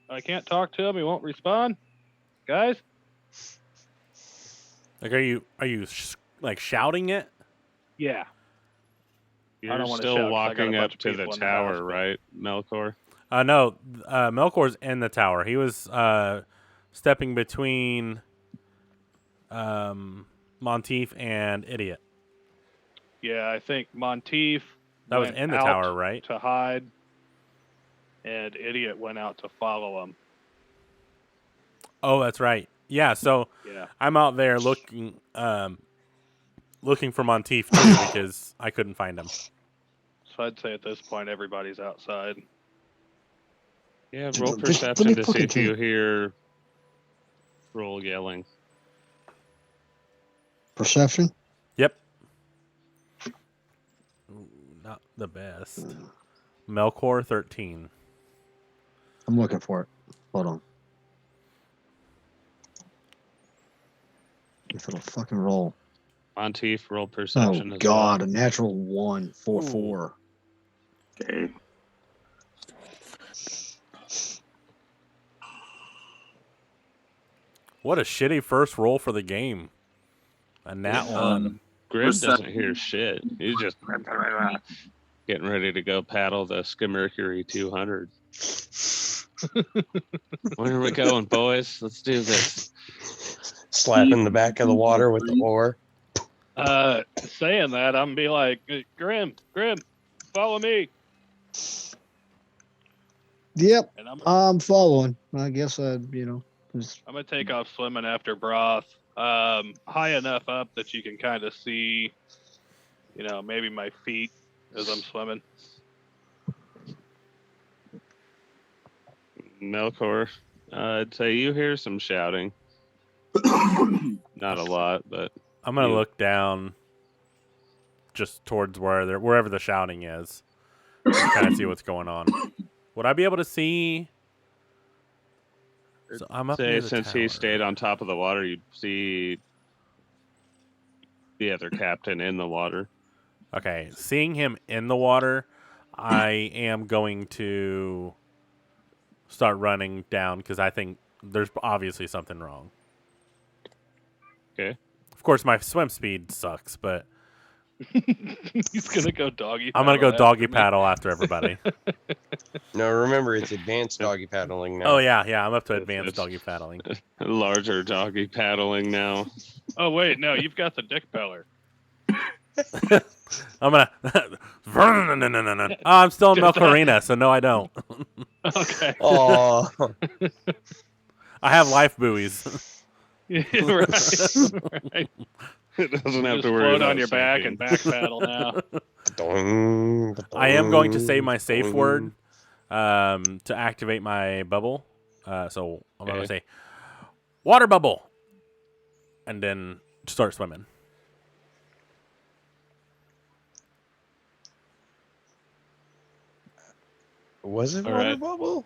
I can't talk to him. He won't respond. Guys. Like, are you like shouting it? Yeah. You're don't wanna still shout 'cause I got a walking bunch up of to the people in the house, tower, but- right, Melkor? No. Melkor's in the tower. He was stepping between Monteith and Idiot. Yeah, I think Monteith That was went in the out tower, right? to hide, and Idiot went out to follow him. Oh, that's right. Yeah. So Yeah. I'm out there looking for Monteith too because I couldn't find him. So I'd say at this point everybody's outside. Yeah, Just- roll let me perception to see fucking if you think. hear Roll yelling. Perception? Yep. Ooh, not the best. Melkor 13. I'm looking for it. Hold on. If it'll fucking roll. Monteith, roll Oh perception as God, well. a natural 1 4 Ooh. 4. Okay. What a shitty first roll for the game. A nat one. Grim doesn't Perception. hear shit. He's just getting ready to go paddle the Skimmercury 200. Where are we going, boys? Let's do this. Slapping the back of the water with the oar. Saying that, I'm gonna be like, Grim, follow me. Yep, And I'm following. I guess I'm gonna take off swimming after Broth. High enough up that you can kind of see, maybe my feet as I'm swimming. Melkor, I'd say you hear some shouting. Not a lot, but I'm gonna you- look down just towards wherever the shouting is. Kind of see what's going on. Would I be able to see? So I'm up say near the since tower. he stayed on top of the water, you'd see the other captain in the water. Okay, seeing him in the water, I am going to start running down because I think there's obviously something wrong. Okay. Of course, my swim speed sucks, but He's gonna go doggy. I'm gonna go paddle doggy after me. paddle after everybody. No, remember it's advanced doggy paddling now. Oh yeah, I'm up to It's- advanced it's- doggy paddling. Larger doggy paddling now. Oh wait, no, you've got the dick peller. I'm gonna. Oh, I'm still in Melcorina, so no, I don't. Okay. Oh, I have life buoys. Yeah, right. It doesn't have Just to worry float about on your back sinking. and back paddle now. I am going to say my safe word to activate my bubble. So I'm going to Okay. say water bubble, and then start swimming. Was it All water right. bubble?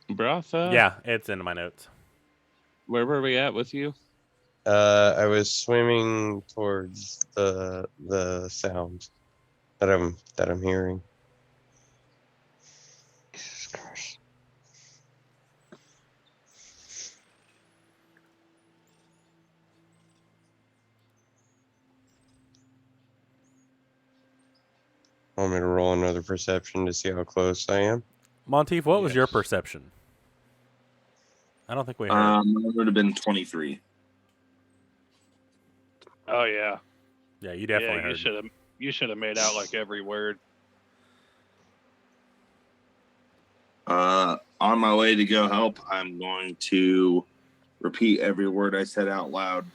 Brotha, Yeah, it's in my notes. where were we at with you? I was swimming towards the sound that I'm hearing. Jesus Christ. Want me to roll another perception to see how close I am? Monteith, what was your Yes. perception? I don't think we heard. It would have been 23. Oh yeah. Yeah, you definitely Yeah, heard. you should have made out like every word. On my way to go help, I'm going to repeat every word I said out loud,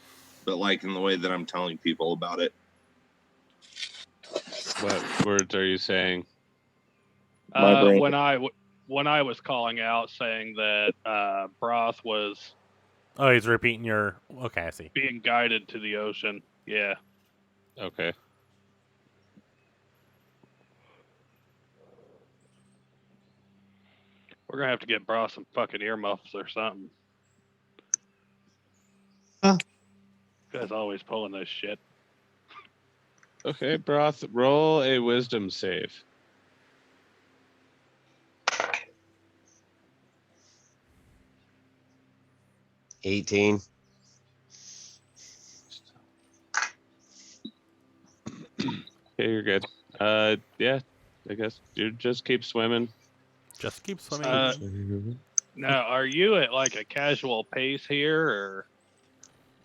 but like in the way that I'm telling people about it. What words are you saying? My brain. When I was calling out saying that Broth was Oh, he's repeating your. Okay, I see. being guided to the ocean. Yeah. Okay. We're gonna have to get Broth some fucking earmuffs or something. Huh? You guys always pulling this shit. Okay, Broth, roll a wisdom save. $18. Okay, you're good. Yeah, I guess you just keep swimming. Just keep swimming. Now, are you at like a casual pace here, or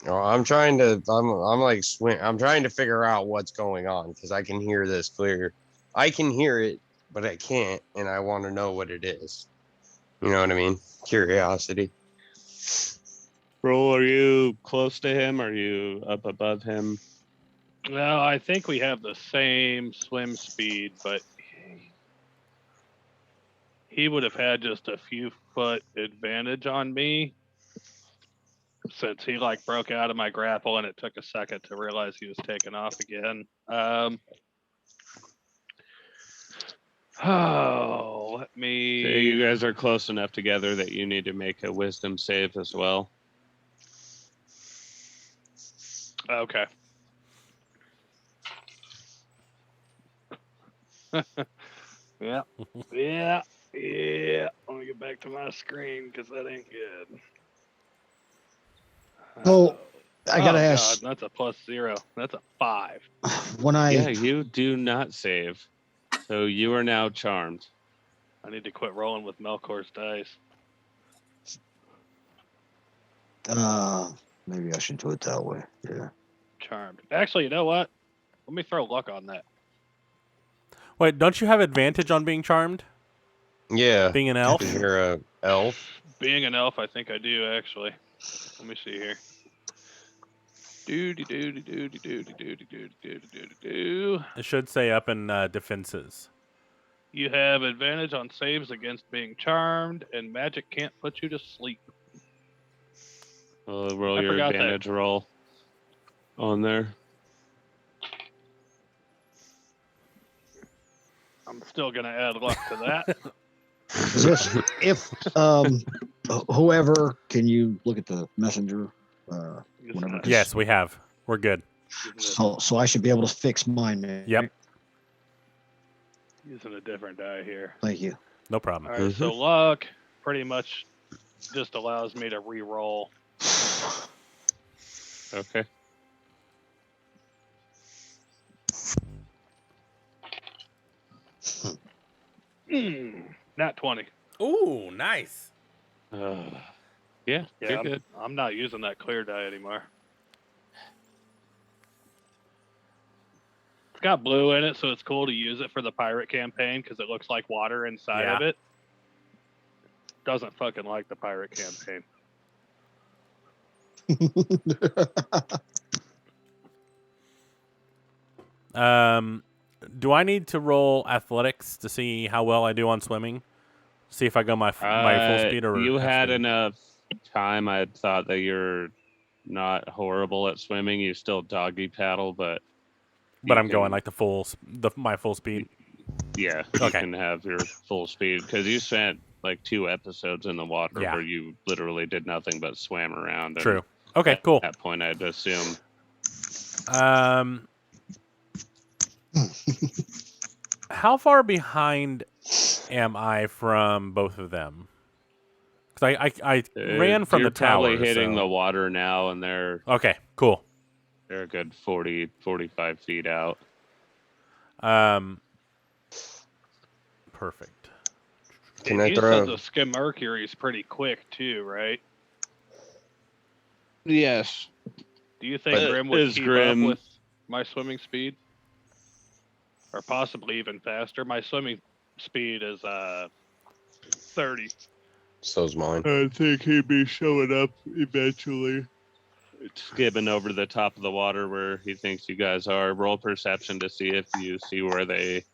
No, I'm trying to. I'm like swim. I'm trying to figure out what's going on because I can hear this clear. I can hear it, but I can't, and I want to know what it is. You know what I mean? Curiosity. Roll, are you close to him? Are you up above him? well, I think we have the same swim speed, but he would have had just a few foot advantage on me since he like broke out of my grapple and it took a second to realize he was taking off again. Oh, Let So me. you guys are close enough together that you need to make a wisdom save as well. Okay. Yeah. Yeah. Yeah. Let me get back to my screen because that ain't good. Oh, I gotta oh, ask. God, that's a +0. That's a 5. When I Yeah, you do not save. So you are now charmed. I need to quit rolling with Melkor's dice. maybe I should do it that way. Yeah. Charmed. Actually, you know what? Let me throw luck on that. Wait, don't you have advantage on being charmed? Yeah. Being an elf? 'Cause you're a elf. Being an elf, I think I do actually. Let me see here. Do. It should say up in defenses. You have advantage on saves against being charmed, and magic can't put you to sleep. Well, roll I your forgot that. advantage roll on there. I'm still gonna add luck to that. Is this if whoever can you look at the messenger? Whatever. Yes, we have. We're good. So I should be able to fix mine. Right? Yep. Using a different die here. Thank you. No problem. All right, so luck pretty much just allows me to re-roll. Okay. Not 20. Ooh, nice. Yeah, Yeah, you're good. I'm not using that clear die anymore. It's got blue in it, so it's cool to use it for the pirate campaign because it looks like water inside of it. Doesn't fucking like the pirate campaign. Do I need to roll athletics to see how well I do on swimming? See if I go my full speed or you half had speed? enough time. I thought that you're not horrible at swimming. You still doggy paddle, but I'm going like my full speed. Yeah, Okay. you can have your full speed because you spent like 2 episodes in the water Yeah. where you literally did nothing but swam around. True. And Okay, cool. at that point, I'd assume. How far behind am I from both of them? Because I ran from you're the tower. probably hitting so- the water now, and they're Okay, cool. a good 40, 45 feet out. Perfect. Can And I you throw? said the skim mercury is pretty quick too, right? Yes. Do you think But Grim would is keep Grim- up with my swimming speed? Or possibly even faster? My swimming speed is 30. So's mine. I think he'd be showing up eventually. Skimming over the top of the water where he thinks you guys are. Roll perception to see if you see where they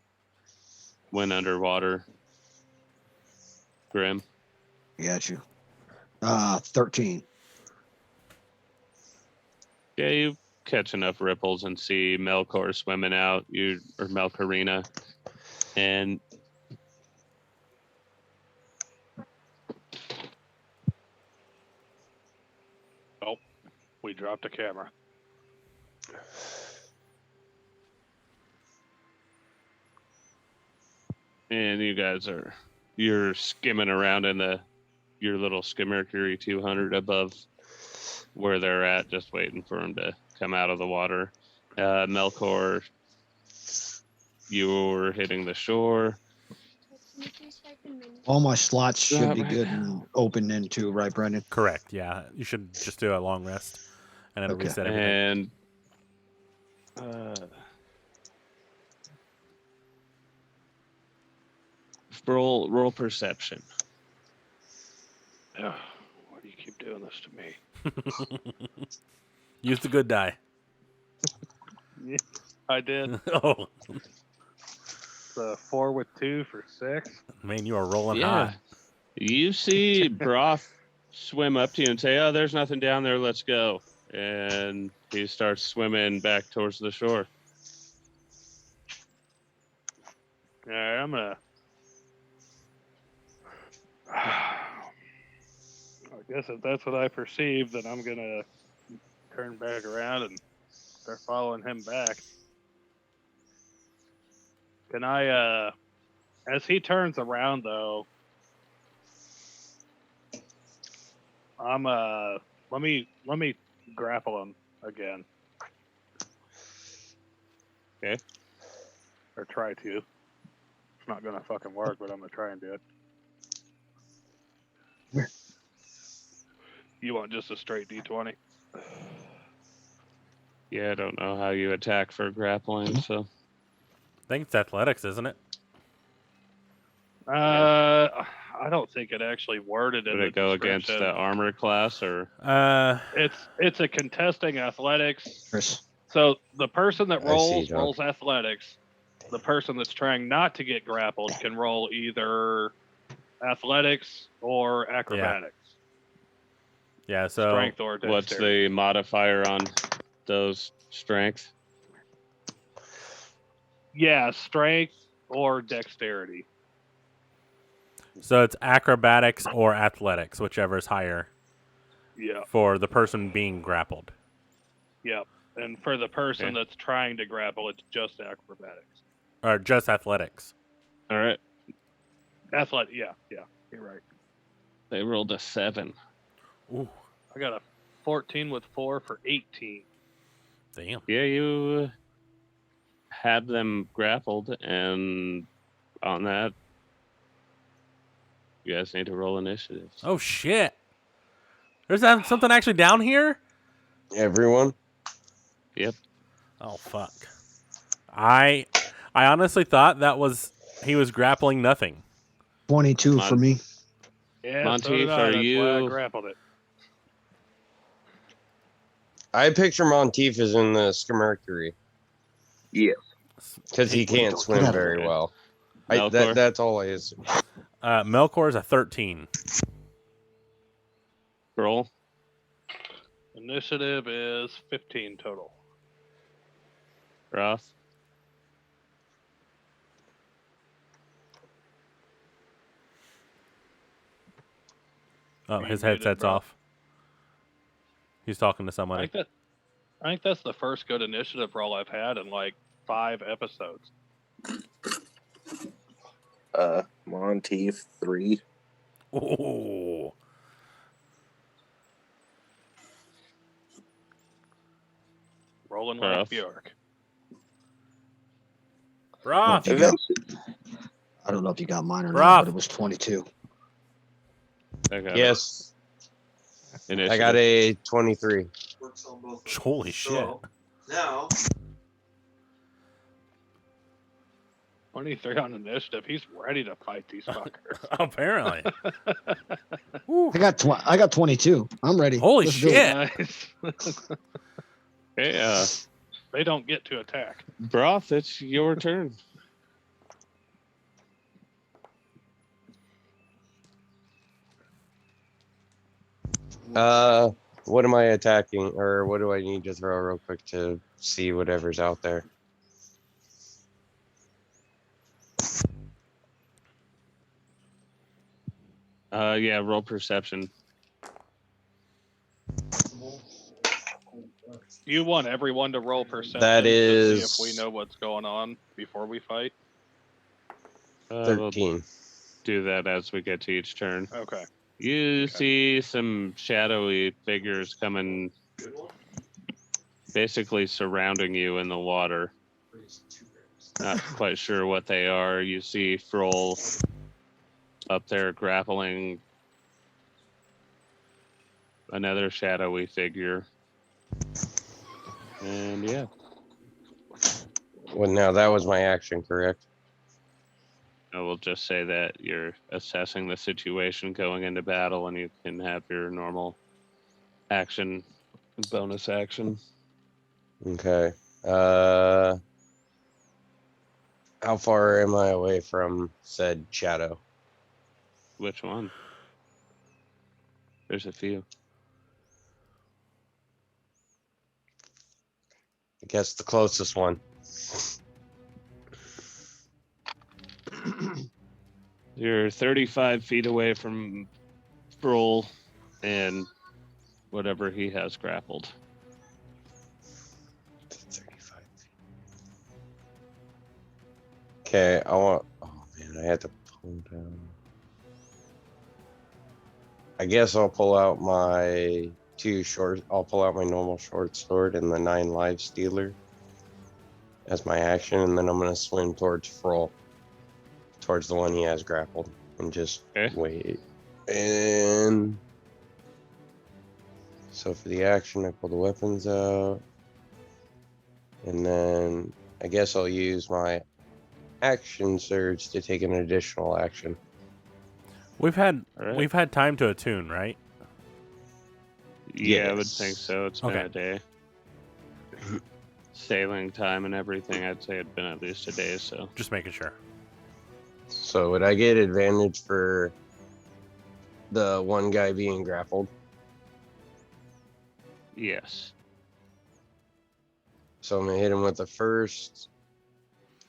went underwater. Grim. Got you. 13. Yeah, you catch enough ripples and see Melkor swimming out, or Melkorina, and We dropped a camera. you guys you're skimming around in your little Skimmercury 200 above where they're at, just waiting for them to come out of the water. Melkor, you're hitting the shore. All my slots should Not be right good now. and open into, right, Brendan? Correct. Yeah, you should just do a long rest, and it'll Okay. reset everything. And roll perception. Ugh, why do you keep doing this to me? Use the good die. I did. Oh, 4 with 2 for 6. man, you are rolling Yeah. high. You see Broth swim up to you and say, "Oh, there's nothing down there. Let's go." And he starts swimming back towards the shore. All right, I'm gonna I guess if that's what I perceive, then I'm gonna turn back around and start following him back. Can I, as he turns around though, I'm let me grapple him again. Okay. Or try to. It's not gonna fucking work, but I'm gonna try and do it. You want just a straight D20? Yeah, I don't know how you attack for grappling, so I think it's athletics, isn't it? I don't think it actually worded in would the it go against description. the armor class or? It's a contesting athletics. Chris. So the person that I see, Doc. rolls athletics. The person that's trying not to get grappled can roll either athletics or acrobatics, Yeah. So strength or dexterity. What's the modifier on those strength? Yeah, strength or dexterity. so it's acrobatics or athletics, whichever is higher Yeah, for the person being grappled. yeah. And for the person Okay. that's trying to grapple, it's just acrobatics. Or just athletics. All right. Athletic, yeah, you're right. They rolled a 7. Ooh, I got a 14 with 4 for 18. damn. Yeah, you have them grappled, and on that, you guys need to roll initiatives. Oh shit. There's something actually down here? Everyone. Yep. Oh fuck. I honestly thought that was he was grappling nothing. 22 for me. Yeah, so Monteith, did I. are That's why I you- grappled it. I picture Monteith as in the Skirmercury Yes. because he can't swim Yeah. very Okay. well. Melkor? That's all I assume. Melkor is a 13. Roll. Initiative is 15 total. Roth. Oh, You his muted, headset's bro. off. He's talking to I somebody. think that's the first good initiative roll I've had in like 5 episodes. Monteith 3. Ooh. Rolling Rough. like Bjork. Broth. You got- I don't know if you got mine or Rough. not, but it was 22. I got Yes, it. Initiative. I got a 23. Works on both. Holy shit. So, now 23 on initiative. He's ready to fight these fuckers. Apparently. I got 22. I'm ready. Holy Let's do it. shit. Nice. Okay, They don't get to attack. Broth, it's your turn. What am I attacking, or what do I need to throw real quick to see whatever's out there? Yeah, roll perception. You want everyone to roll perception That to see is- if we know what's going on before we fight. We'll 13. do that as we get to each turn. Okay. You Okay. see some shadowy figures coming, basically surrounding you in the water. Not quite sure what they are. You see Froll up there grappling another shadowy figure. And yeah, Well, now that was my action, correct? I will just say that you're assessing the situation going into battle, and you can have your normal action, bonus action. Okay. How far am I away from said shadow? Which one? There's a few. I guess the closest one. You're 35 feet away from Sproul and whatever he has grappled. 35. Okay, I want. Oh man, I had to pull down. I guess I'll pull out my I'll pull out my normal short sword and the 9 live stealer as my action, and then I'm gonna swim towards Froll, towards the one he has grappled, and just wait. And so for the action, I pull the weapons out, and then I guess I'll use my action surge to take an additional action. We've had Alright. time to attune, right? Yeah, I would Yes. think so. It's been Okay. a day. Sailing time and everything, I'd say it'd been at least a day, so. Just making sure. So would I get advantage for the one guy being grappled? Yes. So I'm gonna hit him with the first.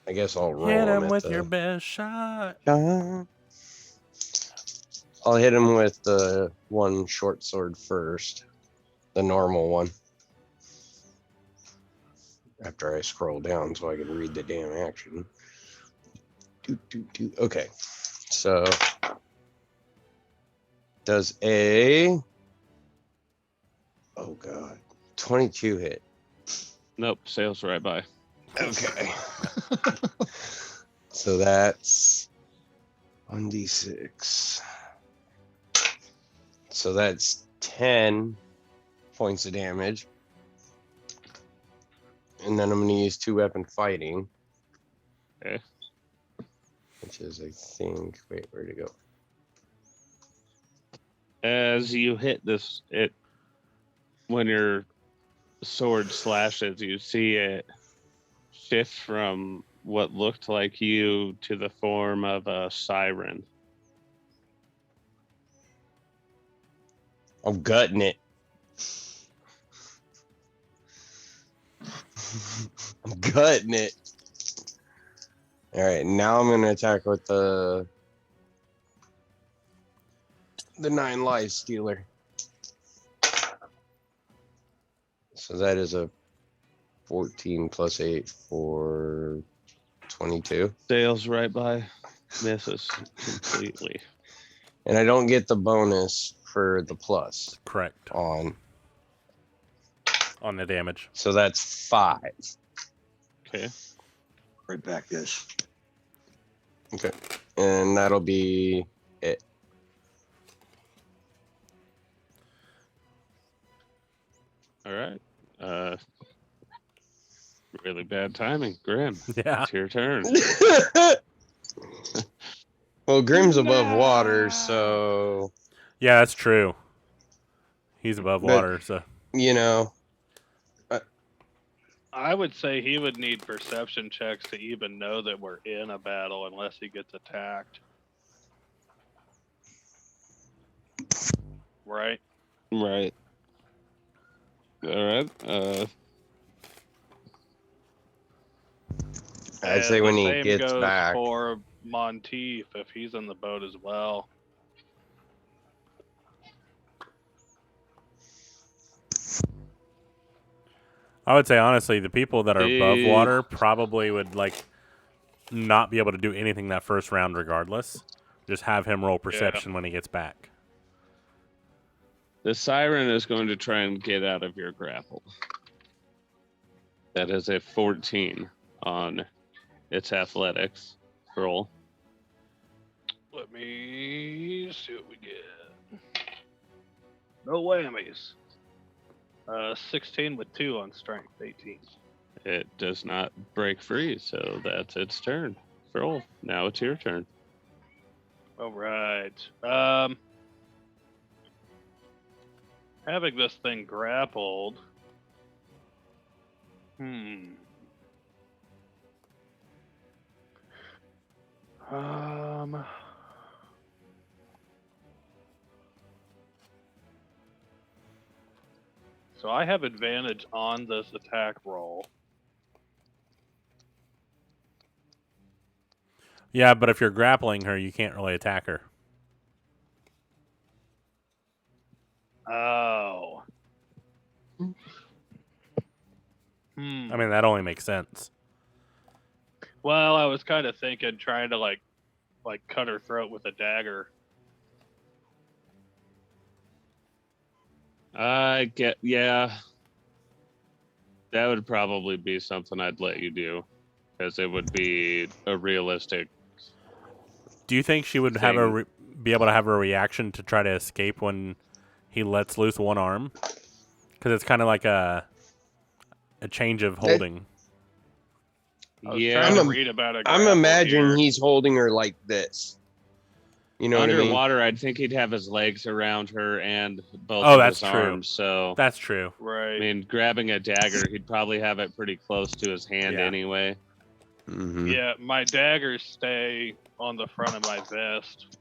I guess I'll roll Hit him him at with the. your best shot. I'll hit him with the one short sword first, the normal one. After I scroll down so I can read the damn action. Okay, so does a 22 hit? Nope, sails right by. Okay. So that's 1d6. So that's 10 points of damage. And then I'm going to use 2-weapon fighting. Okay. Which is, I think, wait, where'd it go? As you hit this, when your sword slashes, you see it shift from what looked like you to the form of a siren. I'm gutting it. I'm gutting it. All right, now I'm going to attack with the 9 life stealer. So that is a 14 plus 8 for 22. Sails right by, misses completely. And I don't get the bonus for the plus Correct. on. On the damage. So that's 5. Okay. Right back, guys. Okay. And that'll be it. All right. Really bad timing. Grim, Yeah. it's your turn. Well, Grim's above water, so, Yeah, that's true. He's above But- water, so you know, I would say he would need perception checks to even know that we're in a battle unless he gets attacked. Right? Right. All right. I'd say when the he same gets goes back. for Monteith if he's in the boat as well. I would say honestly, the people that are above Eh. water probably would not be able to do anything that first round regardless. Just have him roll perception when he gets back. The siren is going to try and get out of your grapple. That is a 14 on its athletics roll. Let me see what we get. No whammies. 16 with 2 on strength, 18. It does not break free, so that's its turn. Roll. Now it's your turn. All right. Having this thing grappled. So I have advantage on this attack roll. Yeah, but if you're grappling her, you can't really attack her. Oh. I mean, that only makes sense. Well, I was kind of thinking trying to like cut her throat with a dagger. Yeah. That would probably be something I'd let you do, because it would be a realistic. Do you think she would have be able to have a reaction to try to escape when he lets loose one arm? Because it's kind of like a change of holding. I was Yeah, trying to read about it. I'm imagining he's holding her like this. You know what I mean? Underwater, I'd think he'd have his legs around her and both Oh, of that's his true. arms. So That's true. Right. I mean, grabbing a dagger, he'd probably have it pretty close to his hand Yeah. anyway. Mm-hmm. Yeah, my daggers stay on the front of my vest.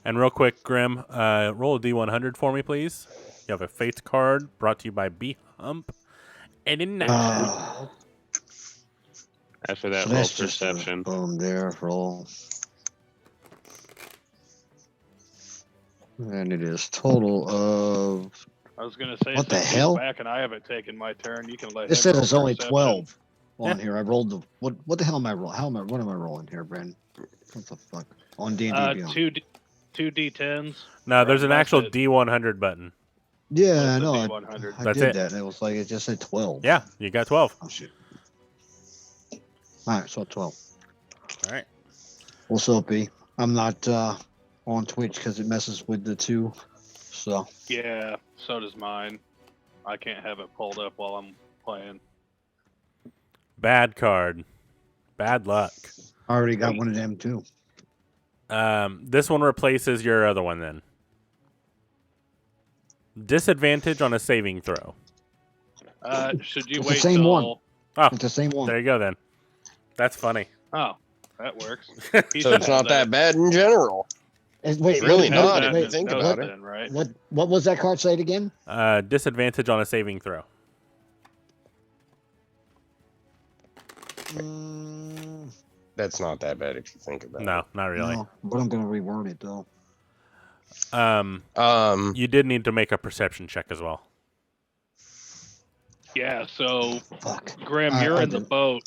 And real quick, Grim, roll a D100 for me, please. You have a Fates card brought to you by B Hump. And in now. After that, So roll that's just perception. boom there, roll. And it is total of. I was gonna say, What the since he's hell? back and I haven't taken my turn, you can let This him says roll it's only perception. 12 on Yeah. here. I rolled the. What the hell am I rolling? What am I rolling here, Brandon? What the fuck? On D&D Beyond. two D10s. No, there's an That's actual it. D100 button. Yeah, What's I the know. D100? I That's did it. that. And it was like, it just said 12. Yeah, you got 12. Oh, shit. All right, so 12. All right. What's up, B? I'm not on Twitch because it messes with the two. So, Yeah, so does mine. I can't have it pulled up while I'm playing. Bad card. Bad luck. I already got one of them, too. This one replaces your other one then. Disadvantage on a saving throw. Should you It's the wait same till? one. Oh, It's the same one. there you go then. That's funny. Oh, that works. He So should it's have not that bad in general. Wait, Really wait, not if wait, you think knows about it. then, right? What was that card say it again? Disadvantage on a saving throw. That's not that bad if you think about No, not really. No, but I'm gonna reword it though. it. You did need to make a perception check as well. Yeah. So, Fuck. Grim, I you're in the didn't. boat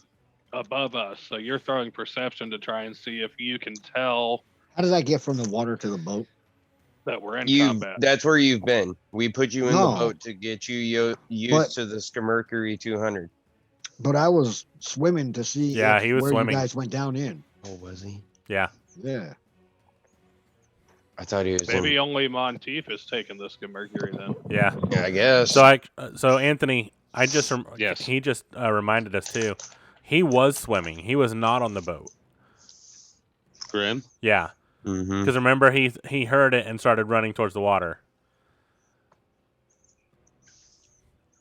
above us, so you're throwing perception to try and see if you can tell How did I get from the water to the boat? that we're in You combat. that's where you've been. We put you in No. the boat to get you used But- to the Mercury 200. But I was swimming to see Yeah, he was where swimming. you guys went down in. Oh, was he? Yeah. Yeah. I thought he was Maybe only Monteith is taking this Mercury then. Yeah. Yeah, I guess. So Anthony, Yes. he just reminded us too. He was swimming. He was not on the boat. Grim? Yeah. Mm-hmm. Because remember, he heard it and started running towards the water.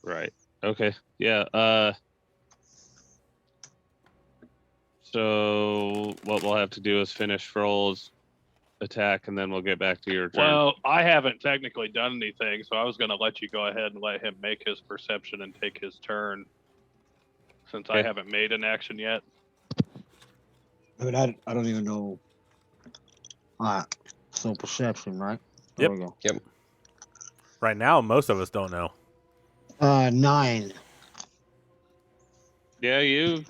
Right. Okay. Yeah. So what we'll have to do is finish Froll's attack, and then we'll get back to your turn. Well, I haven't technically done anything, so I was going to let you go ahead and let him make his perception and take his turn, since I Okay. haven't made an action yet. I mean, I don't even know. All right. So perception, right? There Yep. we go. Right now, most of us don't know. 9. Yeah, you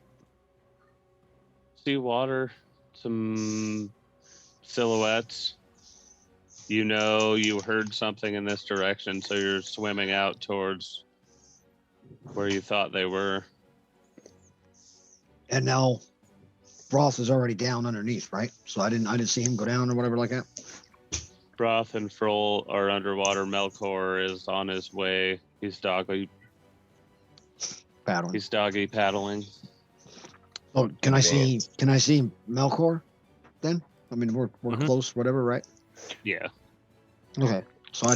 see water, some silhouettes. You know you heard something in this direction, so you're swimming out towards where you thought they were. And now Frost is already down underneath, right? So I didn't see him go down or whatever like that. Broth and Froll are underwater. Melkor is on his way. He's doggy Paddling. paddling. Oh, can I see Melkor then? I mean, we're Mhm. close, whatever, right? Yeah. Okay. So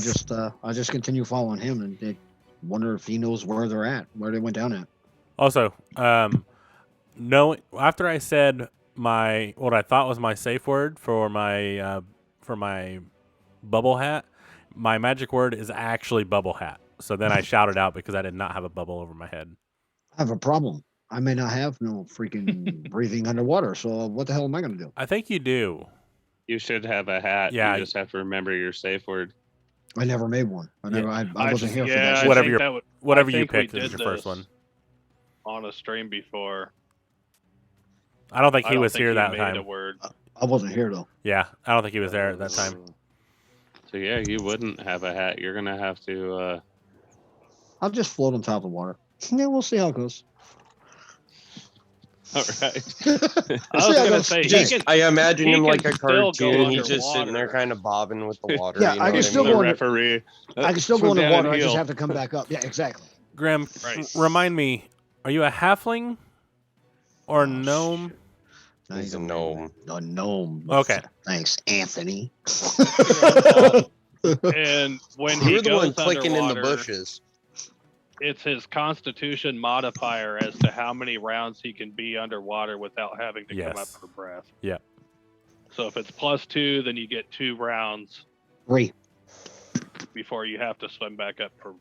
I just continue following him and wonder if he knows where they're at, where they went down at. Also, no. After I said what I thought was my safe word for my bubble hat, my magic word is actually bubble hat. So then I shouted out because I did not have a bubble over my head. I have a problem. I may not have no freaking breathing underwater. So what the hell am I gonna do? I think you do. You should have a hat. Yeah. You just have to remember your safe word. I never made one. I never. I wasn't here for yeah, that. I shit. Whatever think your- that would, Whatever I you think we picked is did your first this one. on a stream before. I don't think I he don't was think here he that made time. a word. I wasn't here though. Yeah, I don't think he was there at that time. So yeah, you wouldn't have a hat. You're gonna have to. I'll just float on top of the water. Yeah, we'll see how it goes. All right. I was See, I gonna got say he just- can. I imagine he him like can a still go cartoon. He's just sitting there underwater. kind of bobbing with the water. Yeah, you know I can what still mean? go the under- referee. I can still go Swim in the down water. and I just heel. have to come back up. Yeah, exactly. Graham, Right. remind me, are you a halfling or Oh, gnome? Now He's you a don't gnome. remember. A gnome. Okay. Thanks, Anthony. And when he You're the one goes clicking in the underwater, bushes. it's his Constitution modifier as to how many rounds he can be underwater without having to come up Yes. for breath. Yep. So if it's +2, then you get 2 rounds 3. before you have to swim back up for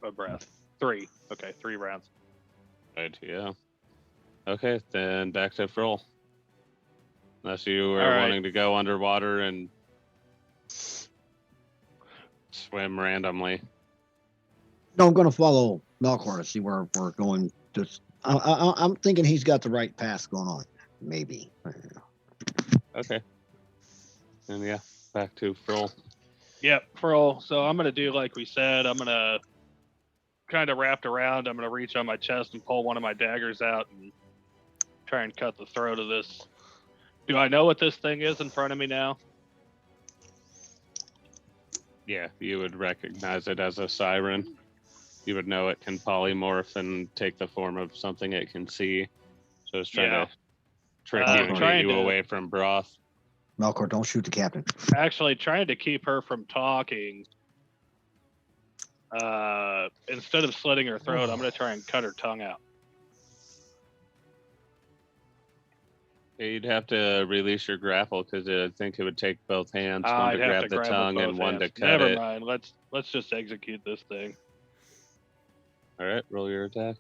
a breath. 3. Okay, 3 rounds. Right, yeah. Okay, then back to Frill. Unless you were All right. wanting to go underwater and swim randomly. No, I'm going to follow Melkor to see where we're going. Just, I'm thinking he's got the right path going on. Maybe. Okay. And yeah, back to Frill. Yep, Furl. So I'm gonna do like we said. I'm gonna kind of wrapped around. I'm gonna reach on my chest and pull one of my daggers out and try and cut the throat of this. Do I know what this thing is in front of me now? Yeah, you would recognize it as a siren. You would know it can polymorph and take the form of something it can see. So it's trying Yeah. to trick I'm you and get trying you to- away from broth. Melkor, don't shoot the captain. Actually, trying to keep her from talking. Instead of slitting her throat, I'm gonna try and cut her tongue out. You'd have to release your grapple because I think it would take both hands, one I'd to have grab to the grab with tongue and both one to hands. cut Never it. mind. Let's just execute this thing. All right, roll your attack.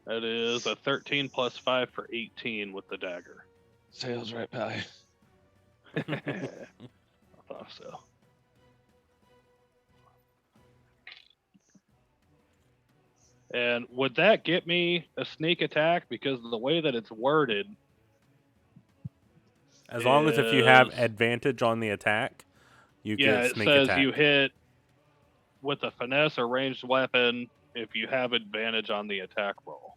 That is a 13 plus 5 for 18 with the dagger. Sails right by. I thought so. And would that get me a sneak attack? Because of the way that it's worded, As long as if you have Is- advantage on the attack, you yeah, get it sneak says attack. you hit with a finesse or ranged weapon if you have advantage on the attack roll.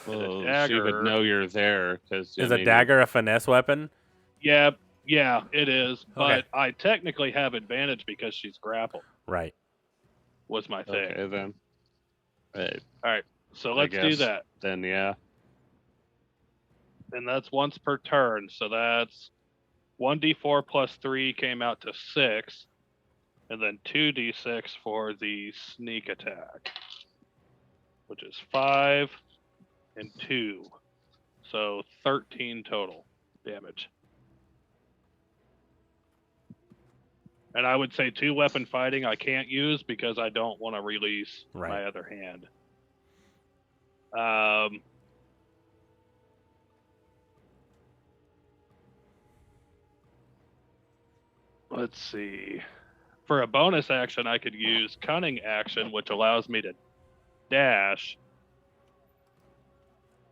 And a Well, she dagger- would know you're there because Is a dagger a finesse weapon? Yeah, it is. Okay. But I technically have advantage because she's grappled, Right. was my thing. Okay, then. So I let's do guess. that. Then yeah. And that's once per turn. So that's 1d4 plus 3 came out to 6. And then 2d6 for the sneak attack, which is 5 and 2. So 13 total damage. And I would say 2 weapon fighting I can't use because I don't want to release Right. my other hand. Let's see. For a bonus action, I could use Cunning Action, which allows me to dash.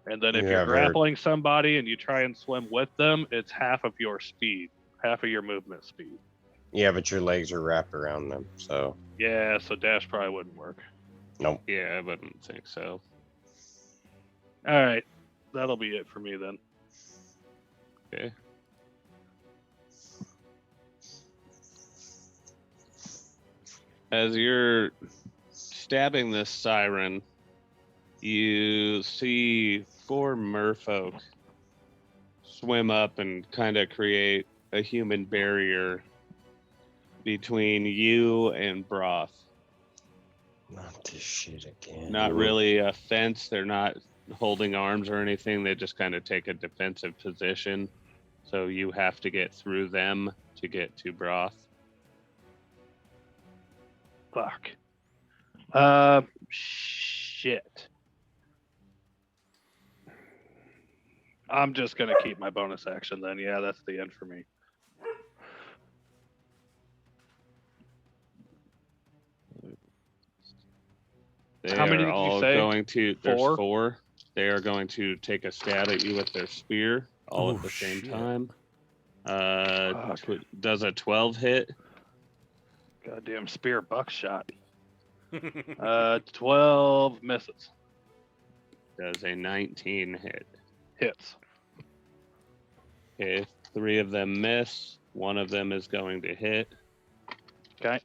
And then if You you're have her- grappling somebody and you try and swim with them, it's half of your speed, half of your movement speed. Yeah, but your legs are wrapped around them, so Yeah, so dash probably wouldn't work. nope. Yeah, I wouldn't think so. All right, that'll be it for me then. Okay. As you're stabbing this siren, you see 4 merfolk swim up and kind of create a human barrier between you and broth. Not this shit again. Not really a fence. They're not holding arms or anything. They just kind of take a defensive position. So you have to get through them to get to broth. Fuck. Shit. I'm just gonna keep my bonus action then. Yeah, that's the end for me. They How many are did you all say? going to. There's 4? 4. They are going to take a stab at you with their spear all Ooh, at the same shit. time. Fuck. Does a 12 hit? Goddamn spear buckshot. 12 misses. Does a 19 hit? Hits. Okay, 3 of them miss. 1 of them is going to hit Okay.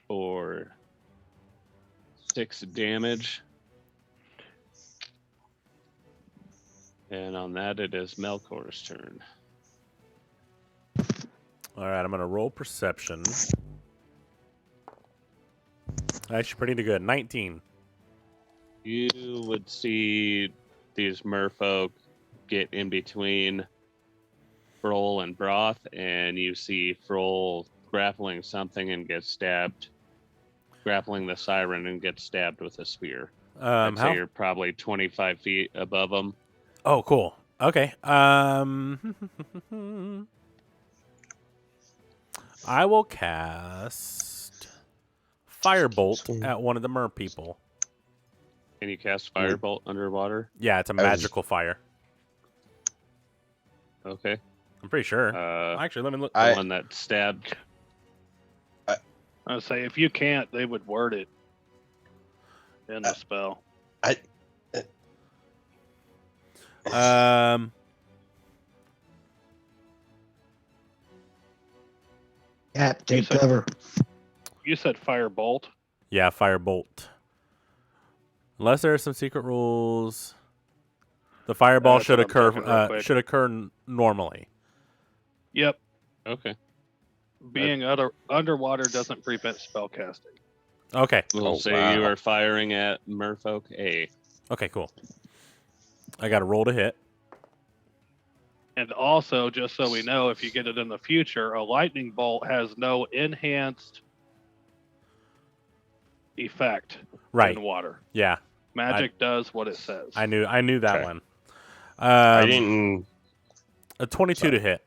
for 6 damage. And on that, it is Melkor's turn. All right, I'm gonna roll perception. Actually, pretty good. 19. You would see these merfolk get in between Froll and Broth, and you see Froll grappling something and get stabbed, grappling the siren and get stabbed with a spear. I'd say How? you're probably 25 feet above them. Oh, cool. Okay. I will cast Firebolt at one of the mer people. Can you cast Firebolt underwater? Yeah, it's a magical fire. Okay. I'm pretty sure. Uh, Actually, let me look. the one that stabbed. I would say if you can't, they would word it in the spell. Cap, take said- cover. You said firebolt. Yeah, Firebolt. Unless there are some secret rules, the fireball That's should what I'm occur checking real quick. normally. Yep. Okay. Being underwater doesn't prevent spell casting. Okay. We'll say you are firing at Merfolk A. Okay, cool. I got to roll to hit. And also, just so we know, if you get it in the future, a lightning bolt has no enhanced effect Right. in water. Yeah. Magic does what it says. I knew that Okay. one. I didn't. A 22 to hit.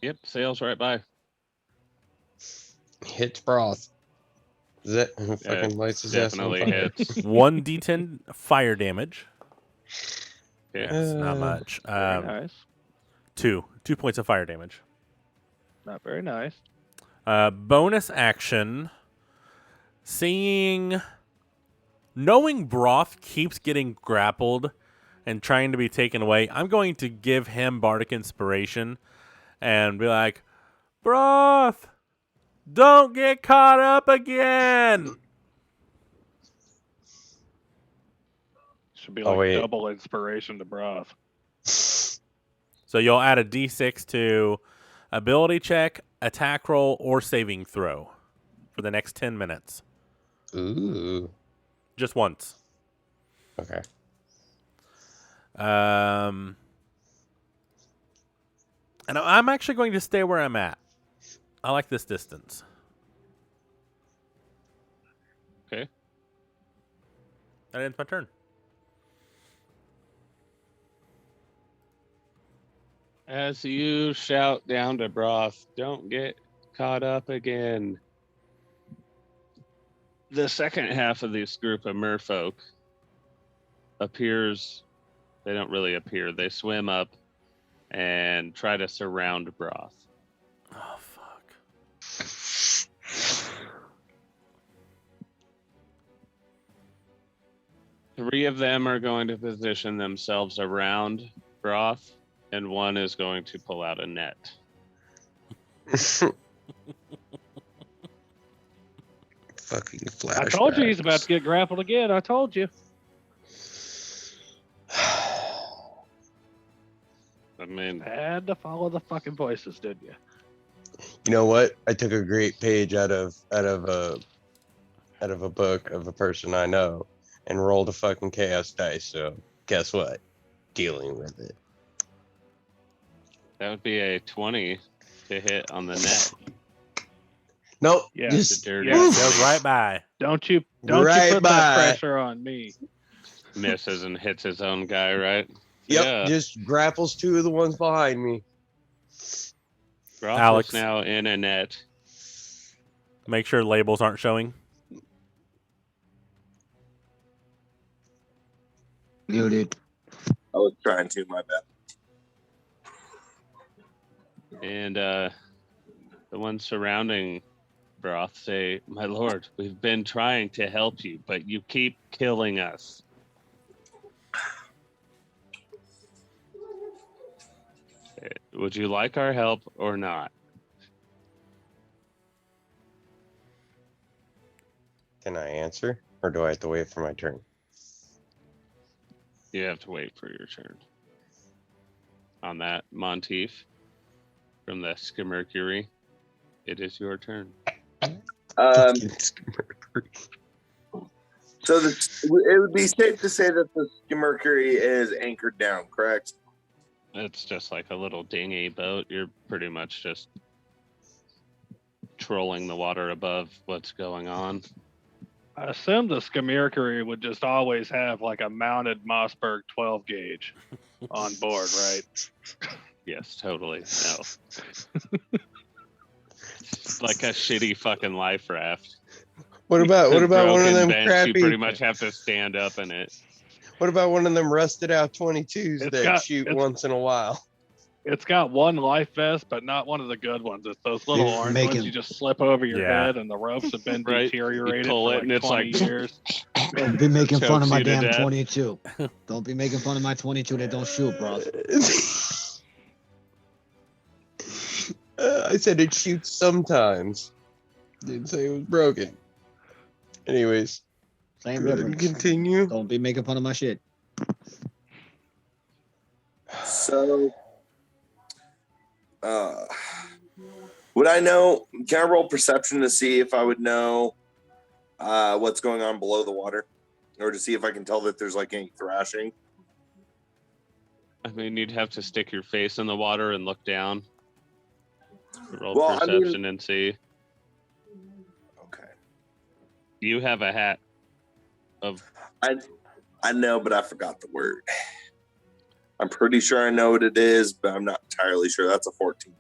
Yep, sails right by. Hits Broth. Is that who fucking lights his ass on Definitely fire? hits. 1d10 fire damage. Yeah. Yes, not much. Very nice. 2 points of fire damage. Not very nice. Bonus action. Knowing Broth keeps getting grappled and trying to be taken away, I'm going to give him Bardic Inspiration and be like, Broth, don't get caught up again. Should be Oh, like wait. double inspiration to broth. So you'll add a d6 to ability check, attack roll, or saving throw for the next 10 minutes. Ooh. Just once. Okay. And I'm actually going to stay where I'm at. I like this distance. Okay. That ends my turn. As you shout down to Broth, don't get caught up again. The second half of this group of merfolk appears. They don't really appear. They swim up and try to surround Broth. Oh, fuck. 3 of them are going to position themselves around Broth, and 1 is going to pull out a net. Fucking I flash. told you he's about to get grappled again. I told you. I mean, Had to follow the fucking voices, didn't you? You know what? I took a great page out of a book of a person I know and rolled a fucking chaos dice. So guess what? Dealing with it. that would be a 20 to hit on the net. Nope. Yeah, Just dirty. yeah. Goes right by. Don't you Right put by. that pressure on me. Misses and hits his own guy, right? Yep. Yeah. Just grapples two of the ones behind me. Broth Alex. is now in a net. Make sure labels aren't showing. Muted. I was trying to, my bad. And the ones surrounding Broth say, "My lord, we've been trying to help you, but you keep killing us." Would you like our help or not? Can I answer, or do I have to wait for my turn? You have to wait for your turn. On that, Monteith from the Skimmercury, it is your turn. So it would be safe to say that the Mercury is anchored down, correct? It's just like a little dinghy boat. You're pretty much just trolling the water above what's going on. I assume the Skimmercury would just always have like a mounted Mossberg 12 gauge on board, right? Yes, totally. No. It's like a shitty fucking life raft. What about one of Broken them bench, crappy? You pretty much have to stand up in it. What about one of them rusted out 22s It's that got- shoot it's- once in a while? It's got one life vest, but not one of the good ones. It's those little You're orange making- ones you just slip over your Yeah. head, and the ropes have been Right. You deteriorated pull for it like and it's 20 like- years. Don't be making fun of Chokes my you to damn death. 22. Don't be making fun of my 22 that don't shoot, bro. I said it shoots sometimes. Didn't say it was broken. Anyways, Same go ahead and difference. continue. Don't be making fun of my shit. So, would I know? Can I roll perception to see if I would know what's going on below the water, or to see if I can tell that there's like any thrashing? I mean, you'd have to stick your face in the water and look down. Roll Well, I mean- perception and see. Okay, You have a hat of I know, but I forgot the word. I'm pretty sure I know what it is, but I'm not entirely sure. That's a 14.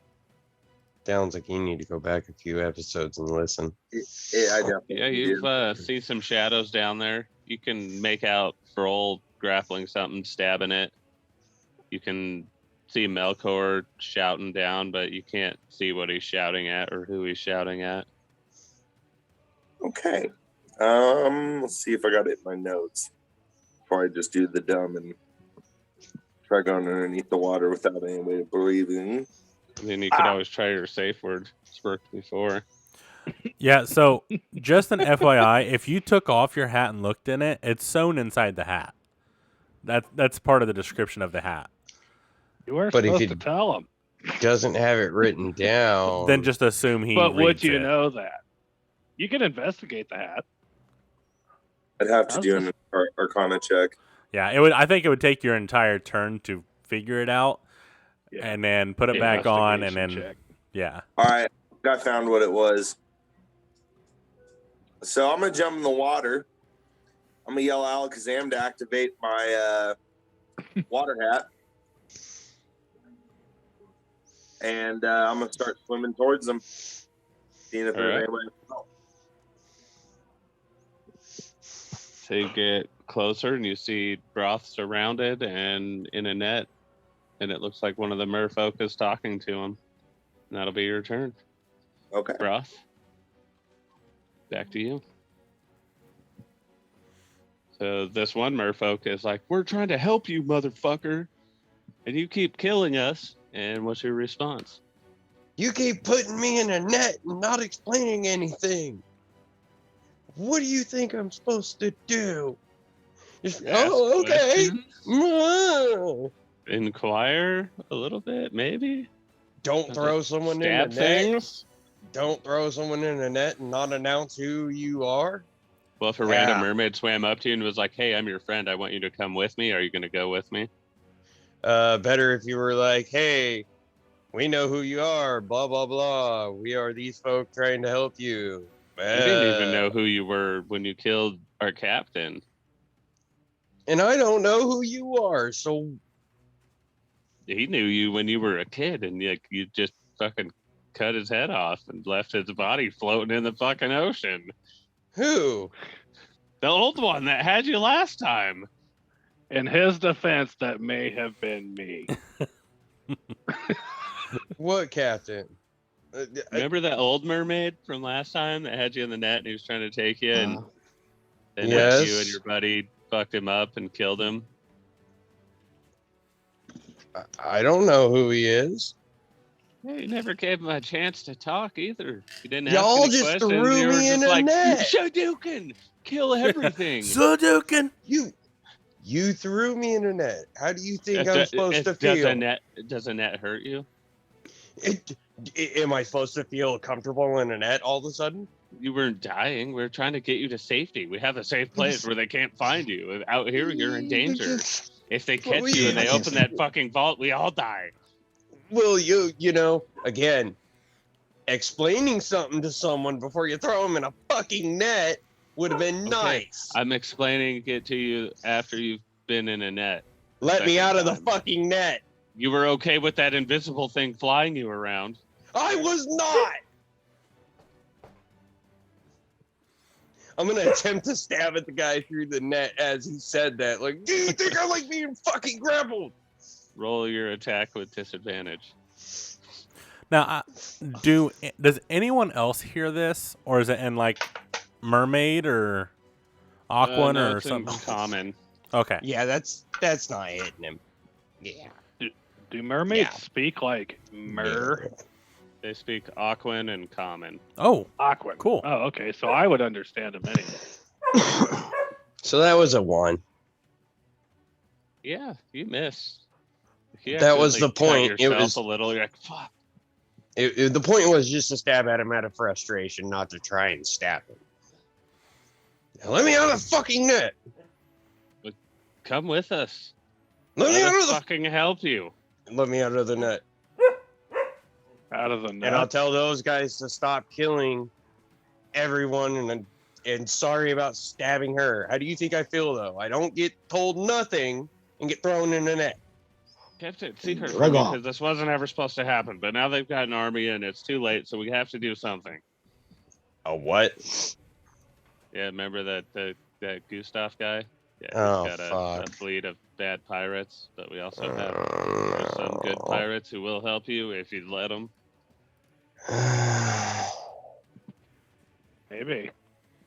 Sounds like you need to go back a few episodes and listen. I definitely yeah. You've do. seen some shadows down there. You can make out Froll grappling something, stabbing it. You can see Melkor shouting down, but you can't see what he's shouting at or who he's shouting at. Okay. Let's see if I got it in my notes before I just do the dumb and try going underneath the water without anybody breathing. And then you could always try your safe word. It's worked before. Yeah, so just an FYI, if you took off your hat and looked in it, it's sewn inside the hat. That's part of the description of the hat. You were But if supposed you- to tell him. Doesn't have it written down. Then just assume he But would reads you it. know that? You can investigate the hat. I'd have to How's do this- an Arcana check. Yeah, it would. I think it would take your entire turn to figure it out, Yeah. and then put it back on, and then Investigation check. yeah. All right, I found what it was. So I'm gonna jump in the water. I'm gonna yell Alakazam to activate my water hat, and I'm gonna start swimming towards them, seeing if All there's right. anybody else. So you get closer and you see Broth surrounded and in a net, and it looks like one of the merfolk is talking to him. And that'll be your turn. Okay. Broth, back to you. So this one merfolk is like, "We're trying to help you, motherfucker, and you keep killing us." And what's your response? You keep putting me in a net and not explaining anything. What do you think I'm supposed to do? Just, Ask oh, okay. questions? Mm. Inquire a little bit, maybe. Don't throw someone in a Stab net. things. Don't throw someone in a net and not announce who you are. Well, if a random Yeah. mermaid swam up to you and was like, "Hey, I'm your friend. I want you to come with me. Are you going to go with me?" Better if you were like, hey, We know who you are. Blah blah blah. We are these folk trying to help you. We didn't even know who you were when you killed our captain. And I don't know who you are. So He knew you when you were a kid, and you just fucking cut his head off and left his body floating in the fucking ocean. who? The old one that had you last time. In his defense, that may have been me. What captain? Remember that old mermaid from last time that had you in the net and he was trying to take you, and then Yes. you and your buddy fucked him up and killed him? I don't know who he is. Yeah, you never gave him a chance to talk either. You didn't Y'all ask any just questions. threw You were me in just a like, net. Shadouken, kill everything. Sudoku. You threw me in a net. How do you think I'm supposed to feel? Does a net hurt you? Am I supposed to feel comfortable in a net all of a sudden? You weren't dying. We are trying to get you to safety. We have a safe place where they can't find you. Out here, you're in danger. If they catch you and they open that fucking vault, we all die. Well, you know, again, explaining something to someone before you throw them in a fucking net would have been nice. I'm explaining it to you after you've been in a net. Let me second out of the time. fucking net. You were okay with that invisible thing flying you around. I was not. I'm gonna attempt to stab at the guy through the net as he said that. Like, do you think I like being fucking grappled? Roll your attack with disadvantage. Now, does anyone else hear this, or is it in like Mermaid or Aquan No, or it's in something? common. Okay. Yeah, that's not hitting him. Yeah. Do mermaids Yeah. speak like mer? They speak Aquan and common. Oh, Aquan. cool. Oh, okay. So I would understand them anyway. So that was a 1. Yeah, you missed. You That was accidentally the point. cut It yourself was- a little. You're like, fuck. The point was just to stab at him out of frustration, not to try and stab him. Now, let me out of the fucking net. Come with us. Let me Let out us of the. fucking help you. Let me out of the net. Out of the And I'll net. tell those guys to stop killing everyone and sorry about stabbing her. How do you think I feel though? I don't get told nothing and get thrown in the net. Kept it secret Drag on. because this wasn't ever supposed to happen. But now they've got an army and it's too late, so we have to do something. A what? Yeah, remember that Gustav guy? Yeah, Oh, he's got a fuck. fleet of bad pirates, but we also have some good pirates who will help you if you let them. Maybe.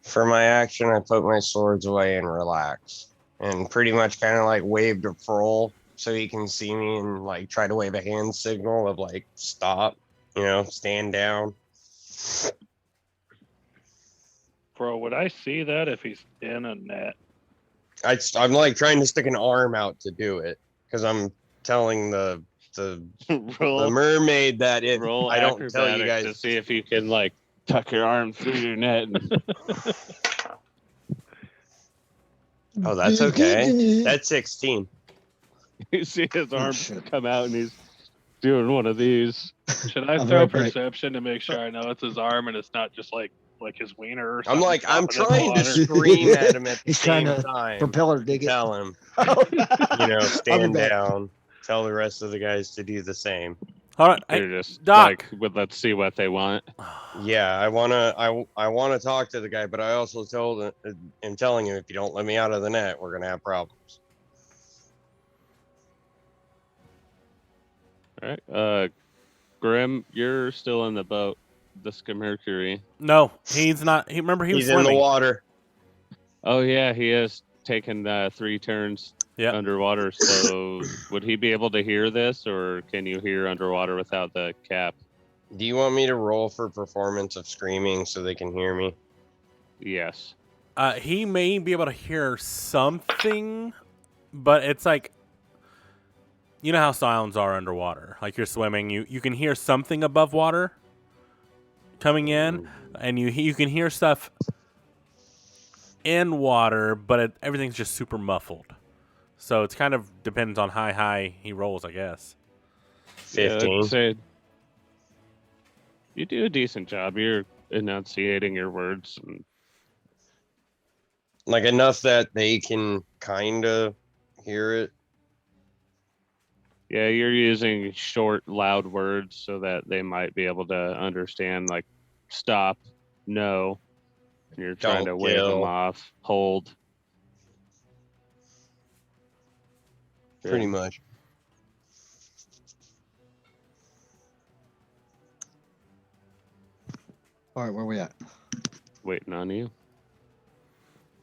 For my action, I put my swords away and relax. And pretty much kind of like waved a roll so he can see me and like try to wave a hand signal of like stop, stand down. Bro, would I see that if he's in a net? I'm like trying to stick an arm out to do it because I'm telling the roll mermaid that if roll I don't tell you acrobatics to guys. see if you can like tuck your arm through your net. Oh, that's okay. That's 16. You see his arm shit. come out and he's doing one of these. Should I I'm throw right back. perception to make sure I know it's his arm and it's not just like his wiener or I'm something? like, I'm flopping in the trying to water? scream at him at the He's trying same to time. Propeller dig it. Tell him, I'll stand be back. down. Tell the rest of the guys to do the same. Hold on. They're Hey, just Doc. like, well, let's see what they want. Yeah, I wanna talk to the guy, but I also am telling him if you don't let me out of the net, we're gonna have problems. All right. Grim, you're still in the boat, the Mercury. No, he's not. Remember, he was He's in swimming. the water. Oh yeah, he has taken 3 turns Yep. underwater. So would he be able to hear this, or can you hear underwater without the cap? Do you want me to roll for performance of screaming so they can hear me? Yes. He may be able to hear something, but it's like, you know how sounds are underwater. Like you're swimming, you can hear something above water coming in, and you can hear stuff in water, but everything's just super muffled. So it's kind of depends on how high he rolls, I guess. 15. Yeah, I'd say You do a decent job. You're enunciating your words. And Like enough that they can kind of hear it. yeah, you're using short, loud words so that they might be able to understand, like stop, no. And you're trying to Don't wave them kill. off, hold. Pretty Good. much. All right, where we at? Waiting on you.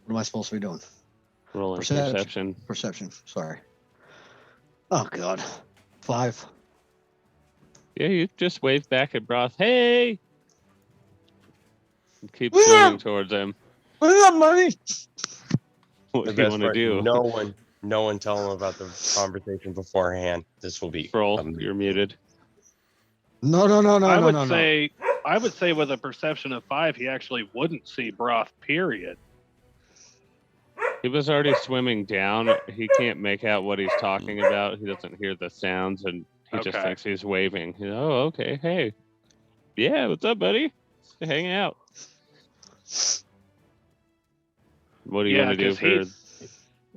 What am I supposed to be doing? Rolling Perception. perception. Perception. Sorry. Oh God. 5. Yeah, you just wave back at Broth. Hey! And keep swimming towards him. What's up, money? What The do you best want to part, do? no one tell them about the conversation beforehand. This will be Roll. amazing. You're muted. No. I would say with a perception of 5, he actually wouldn't see Broth. Period. He was already swimming down. He can't make out what he's talking about. He doesn't hear the sounds, and he just Okay. thinks he's waving. Oh, okay. Hey. Yeah, what's up, buddy? Hang out. What do you want to do 'cause for...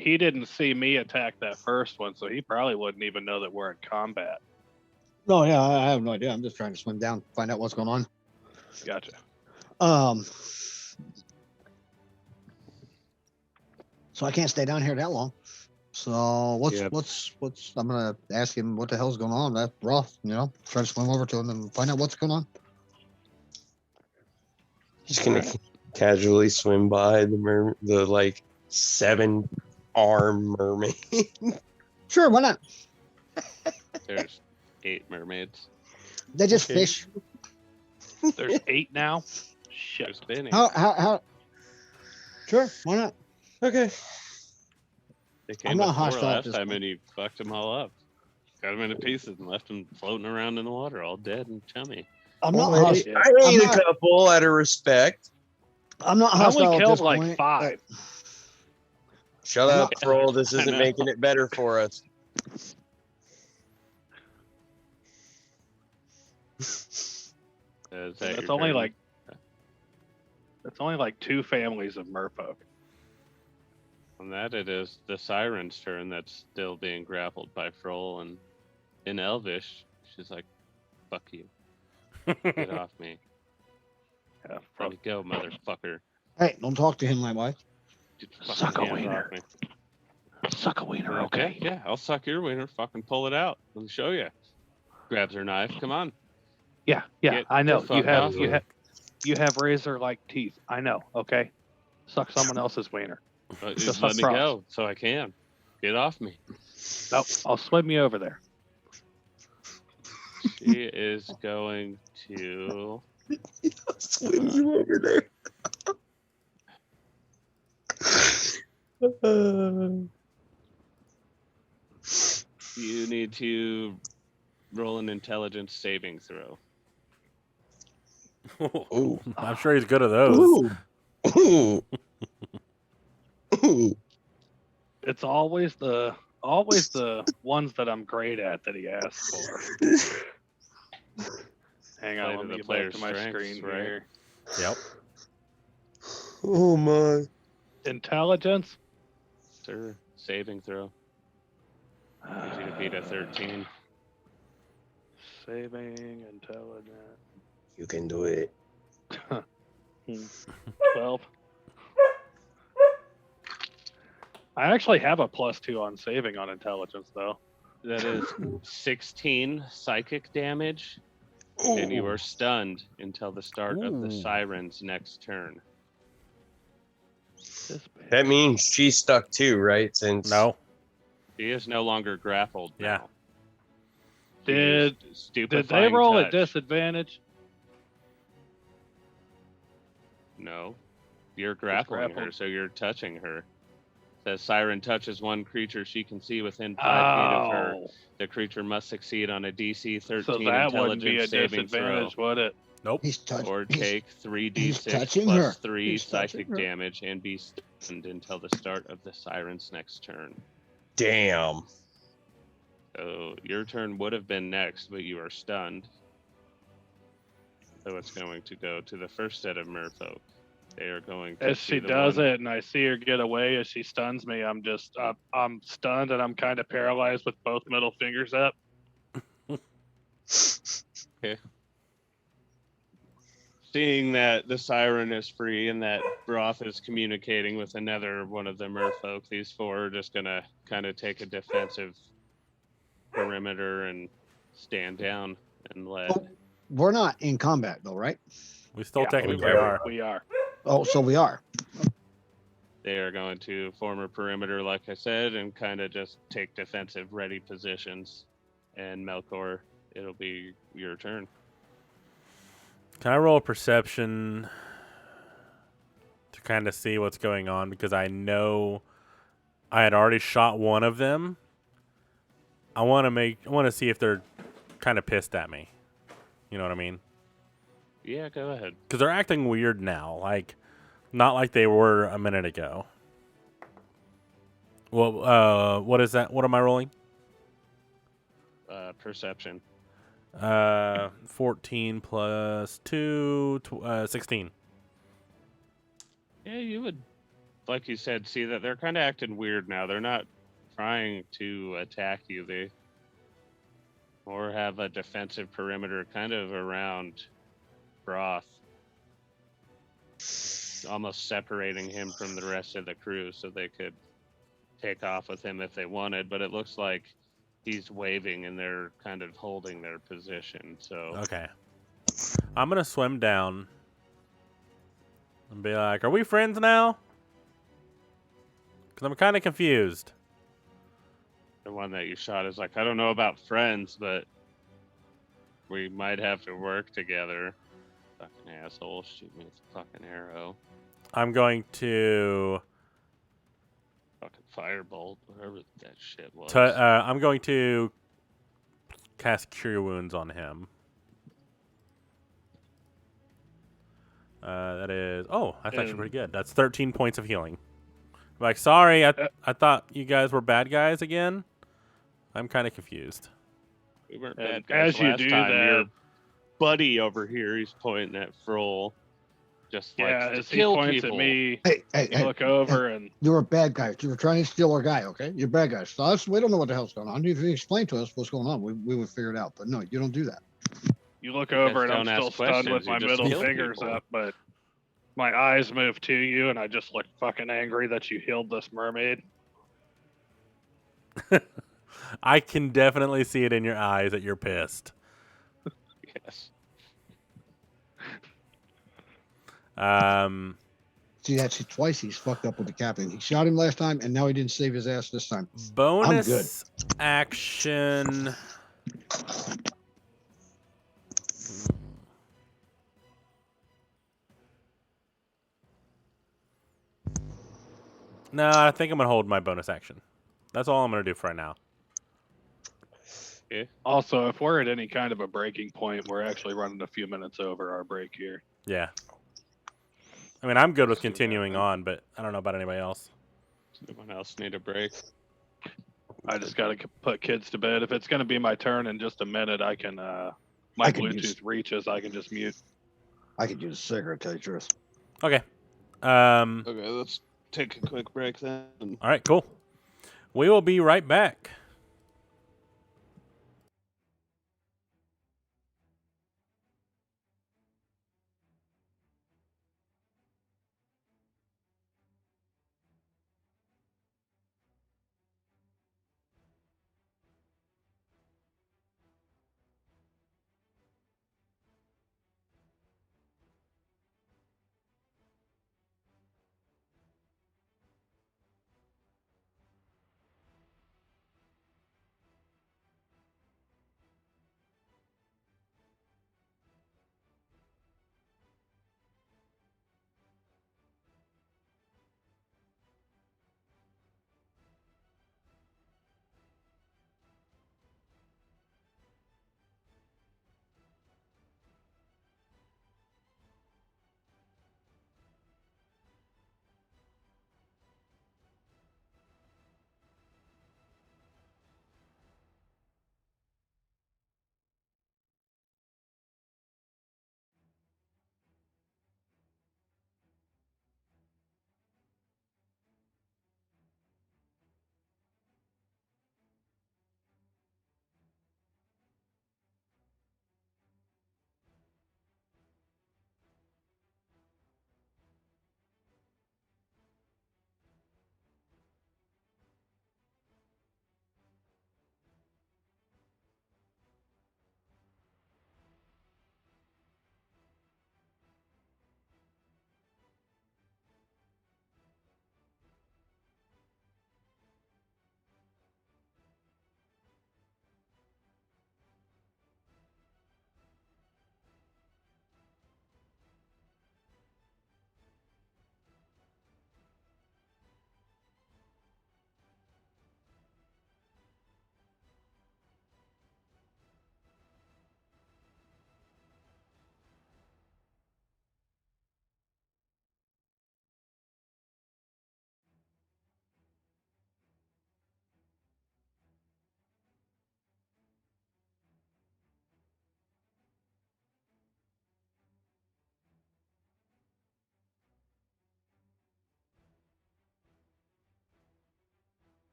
he didn't see me attack that first one, so he probably wouldn't even know that we're in combat. No, yeah, I have no idea. I'm just trying to swim down, find out what's going on. Gotcha. So I can't stay down here that long. So what's Yep. I'm gonna ask him what the hell's going on. That's rough, try to swim over to him and find out what's going on. He's gonna casually swim by the like 7-arm mermaid. Sure, why not? There's 8 mermaids. They just Okay. fish. There's 8 now. Shit. There's been 8. How Sure, why not? Okay. They I'm came not up 4 hostile at last this time, point. and he fucked them all up. Got them into pieces and left them floating around in the water, all dead and chummy. I'm not Well, hostile. I I'm need a not- couple out of respect. I'm not I hostile. only at killed this like point. 5. Shut I'm up, not- troll. This I isn't know. making it better for us. Is that That's your only turn? like. That's only like 2 families of merfolk. On that, it is the siren's turn that's still being grappled by Froll, and in Elvish, she's like, "Fuck you, get off me, Yeah, let me go, motherfucker." Hey, don't talk to him that way. Get your fucking Suck a hands wiener. off me. Suck a wiener, okay? Yeah, I'll suck your wiener. Fucking pull it out. Let me show you. Grabs her knife. Come on. Yeah, Get I know. the You fuck off me. you have razor-like teeth. I know. Okay, suck someone else's wiener. Just Just let me suck go so I can. Get off me. Nope, I'll swim you over there. She is going to. Swim you over there. You need to roll an intelligence saving throw. Ooh. I'm sure he's good at those. Ooh. Ooh. Ooh. It's always the ones that I'm great at that he asks for. Hang Play on, to let me the get back player's to my strengths, screen right? here. Yep. Oh my. Intelligence. Sir, saving throw. Need you to beat a 13. Saving intelligence. You can do it. 12. I actually have a +2 on saving on intelligence though. That is 16 psychic damage, and you are stunned until the start of the Ooh. siren's next turn. This bitch. That means she's stuck too, right? Since No. He is no longer grappled. Yeah. Now. He used Did they stupefying roll touch. at disadvantage? No. You're grappling her, grappled. so you're touching her. Says siren touches one creature she can see within 5 feet of her. Oh, The creature must succeed on a DC 13 so that wouldn't be a intelligence saving throw, disadvantage, would it? Nope. He's touching. or take 3d6 he's touching plus her. 3 He's touching psychic her. damage and be stunned until the start of the siren's next turn. damn. So your turn would have been next, but you are stunned. So it's going to go to the first set of merfolk. They are going to As see she the does one. it, and I see her get away, as she stuns me, I'm stunned and I'm kind of paralyzed with both middle fingers up. Seeing that the siren is free and that Broth is communicating with another one of the merfolk, these four are just gonna kind of take a defensive perimeter and stand down and let. Oh, we're not in combat though, right? We still Yeah, technically are. We are. Oh, so we are. They are going to form a perimeter, like I said, and kind of just take defensive ready positions. And Melkor, it'll be your turn. Can I roll a perception to kind of see what's going on? Because I know I had already shot one of them. I want to see if they're kind of pissed at me. You know what I mean? Yeah, go ahead. Because they're acting weird now, like not like they were a minute ago. Well, what is that? What am I rolling? Perception. 14 plus 2, 16. Yeah, you would, like you said, see that they're kind of acting weird now. They're not trying to attack you. They more have a defensive perimeter kind of around Broth, almost separating him from the rest of the crew so they could take off with him if they wanted. But it looks like he's waving and they're kind of holding their position. So Okay. I'm going to swim down and be like, are we friends now? Because I'm kind of confused. the one that you shot is like, I don't know about friends, but we might have to work together. Fucking asshole, shoot me with a fucking arrow. I'm going to... Fucking firebolt, whatever that shit was. I'm going to cast Cure Wounds on him. That is... Oh, that's actually pretty good. That's 13 points of healing. I'm like, sorry, I thought you guys were bad guys again. I'm kind of confused. We weren't And bad guys as you last do time. that- Your buddy over here, he's pointing at Froll. Just Yeah, likes as to he kill points people. at me, Hey, you look over and You're a bad guy. You were trying to steal our guy, okay? You're bad guys. So we don't know what the hell's going on. If you explain to us what's going on, we would figure it out. But no, you don't do that. you look You over guys and I'm don't still ask stunned with questions, you my just middle kill fingers people. up, but my eyes move to you and I just look fucking angry that you healed this mermaid. I can definitely see it in your eyes that you're pissed. Yes. See, that's twice he's fucked up with the captain. He shot him last time, and now he didn't save his ass this time. Bonus action. No, I think I'm going to hold my bonus action. That's all I'm going to do for right now. Also, if we're at any kind of a breaking point, we're actually running a few minutes over our break here. Yeah. I mean, I'm good with Let's do that continuing then. on, but I don't know about anybody else. Anyone else need a break? I just got to put kids to bed. If it's going to be my turn in just a minute, I can, my I can Bluetooth use- reaches, I can just mute. I could use a cigarette, tell you the truth. Okay. Okay, let's take a quick break then. All right, cool. We will be right back.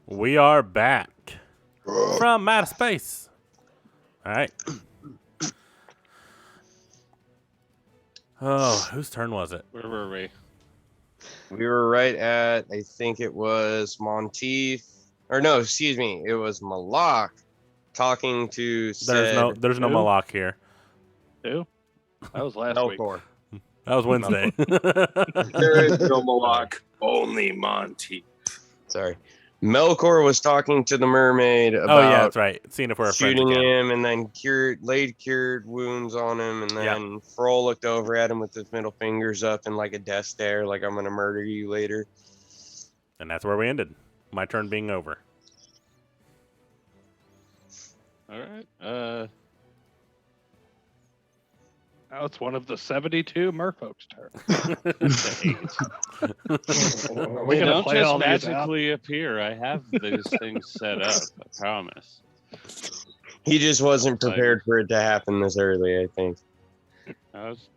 We are back from outer space. All right. Oh, whose turn was it? Where were we? We were right at, I think it was Monteith, or no, excuse me, it was Malak talking to There's no Who? Malak here. Who? That was last week. Melkor. That was Wednesday. There is no Malak, only Monty. Sorry. Melkor was talking to the mermaid about Oh yeah, that's right. Seeing if we're friends shooting again. him and then laid cured wounds on him, and then Froll looked over at him with his middle fingers up and like a death stare, like I'm gonna murder you later. And that's where we ended. My turn being over. All right. Now it's one of the 72 merfolk's turn. They gonna don't play all just these out? magically appear. I have these things set up. I promise. He just wasn't prepared for it to happen this early, I think. I was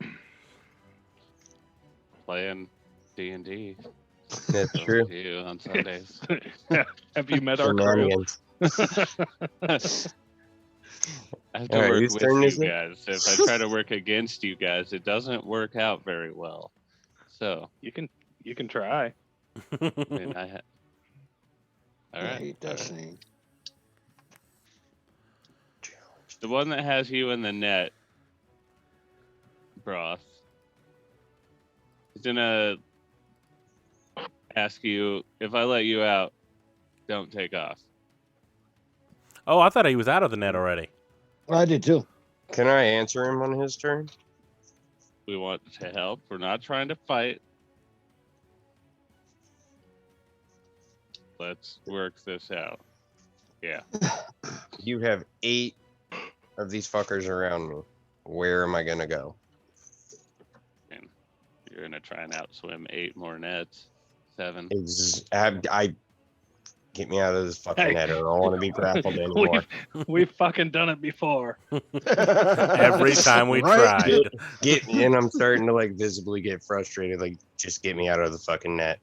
playing D&D. That's true. You on Sundays. Have you met our crew? Shenanigans. I have to All right, work whose with turn you is it? guys. If I try to work against you guys, it doesn't work out very well. So, You can try. I mean, all I right. hate all that right. saying. The one that has you in the net, Broth, is gonna ask you, if I let you out, don't take off. Oh, I thought he was out of the net already. I did too. Can I answer him on his turn? We want to help. We're not trying to fight. Let's work this out. Yeah. You have 8 of these fuckers around me. Where am I gonna go? And you're gonna try and outswim 8 more nets. 7. I get me out of this fucking Hey. net. I don't want to be grappled anymore. We've fucking done it before. Every time we Right. tried. And I'm starting to like visibly get frustrated. Like, just get me out of the fucking net.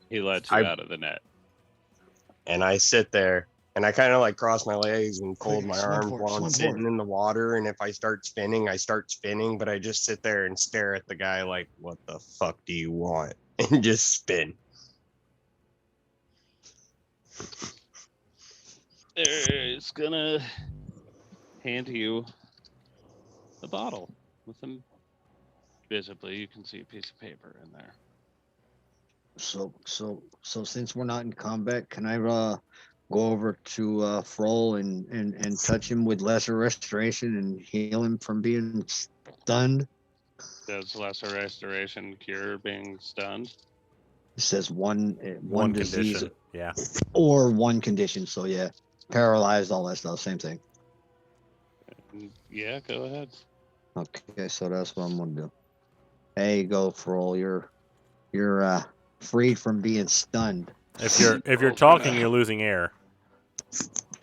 He lets you I- out of the net. And I sit there and I kind of like cross my legs and fold Quick, my swim arms for it, while I'm swim for sitting it. in the water. And if I start spinning, but I just sit there and stare at the guy like, what the fuck do you want? And just spin. It's gonna hand you the bottle with some. Visibly, you can see a piece of paper in there. So since we're not in combat, can I go over to Froll and touch him with lesser restoration and heal him from being stunned? Does lesser restoration cure being stunned? It says one One disease condition. Yeah. or one condition. So yeah, paralyzed, all that stuff, same thing. Yeah, go ahead. Okay, so that's what I'm gonna do. There you go, Froll. You're freed from being stunned. If you're Froll's talking, gonna- you're losing air.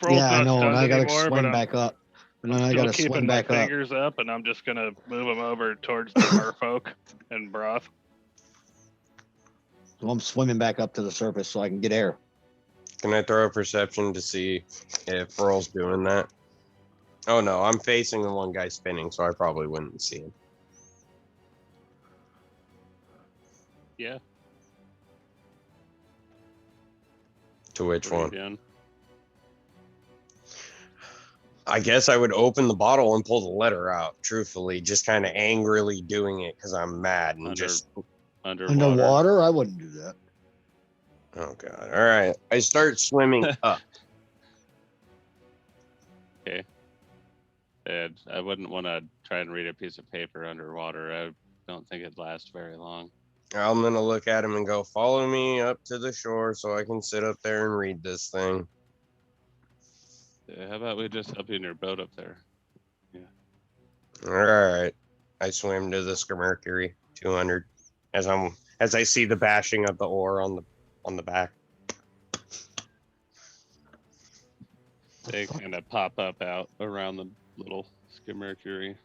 Froll's Yeah, I not know, and stunned I gotta anymore, swim but back up. And then I'm I still gotta keeping swim my back up. fingers up, and I'm just gonna move them over towards the merfolk and Broth. So I'm swimming back up to the surface so I can get air. Can I throw a perception to see if Froll's doing that? Oh no, I'm facing the one guy spinning, so I probably wouldn't see him. Yeah. To which What are you one? doing? I guess I would open the bottle and pull the letter out, truthfully, just kind of angrily doing it because I'm mad and just. Underwater. Underwater? I wouldn't do that. Oh god! All right, I start swimming up. Okay. And I wouldn't want to try and read a piece of paper underwater. I don't think it'd last very long. I'm gonna look at him and go, "Follow me up to the shore so I can sit up there and read this thing." How about we just help you in your boat up there? All right, I swim to the Mercury 200 as I see the bashing of the oar on the back. They kind of pop up out around the little Mercury.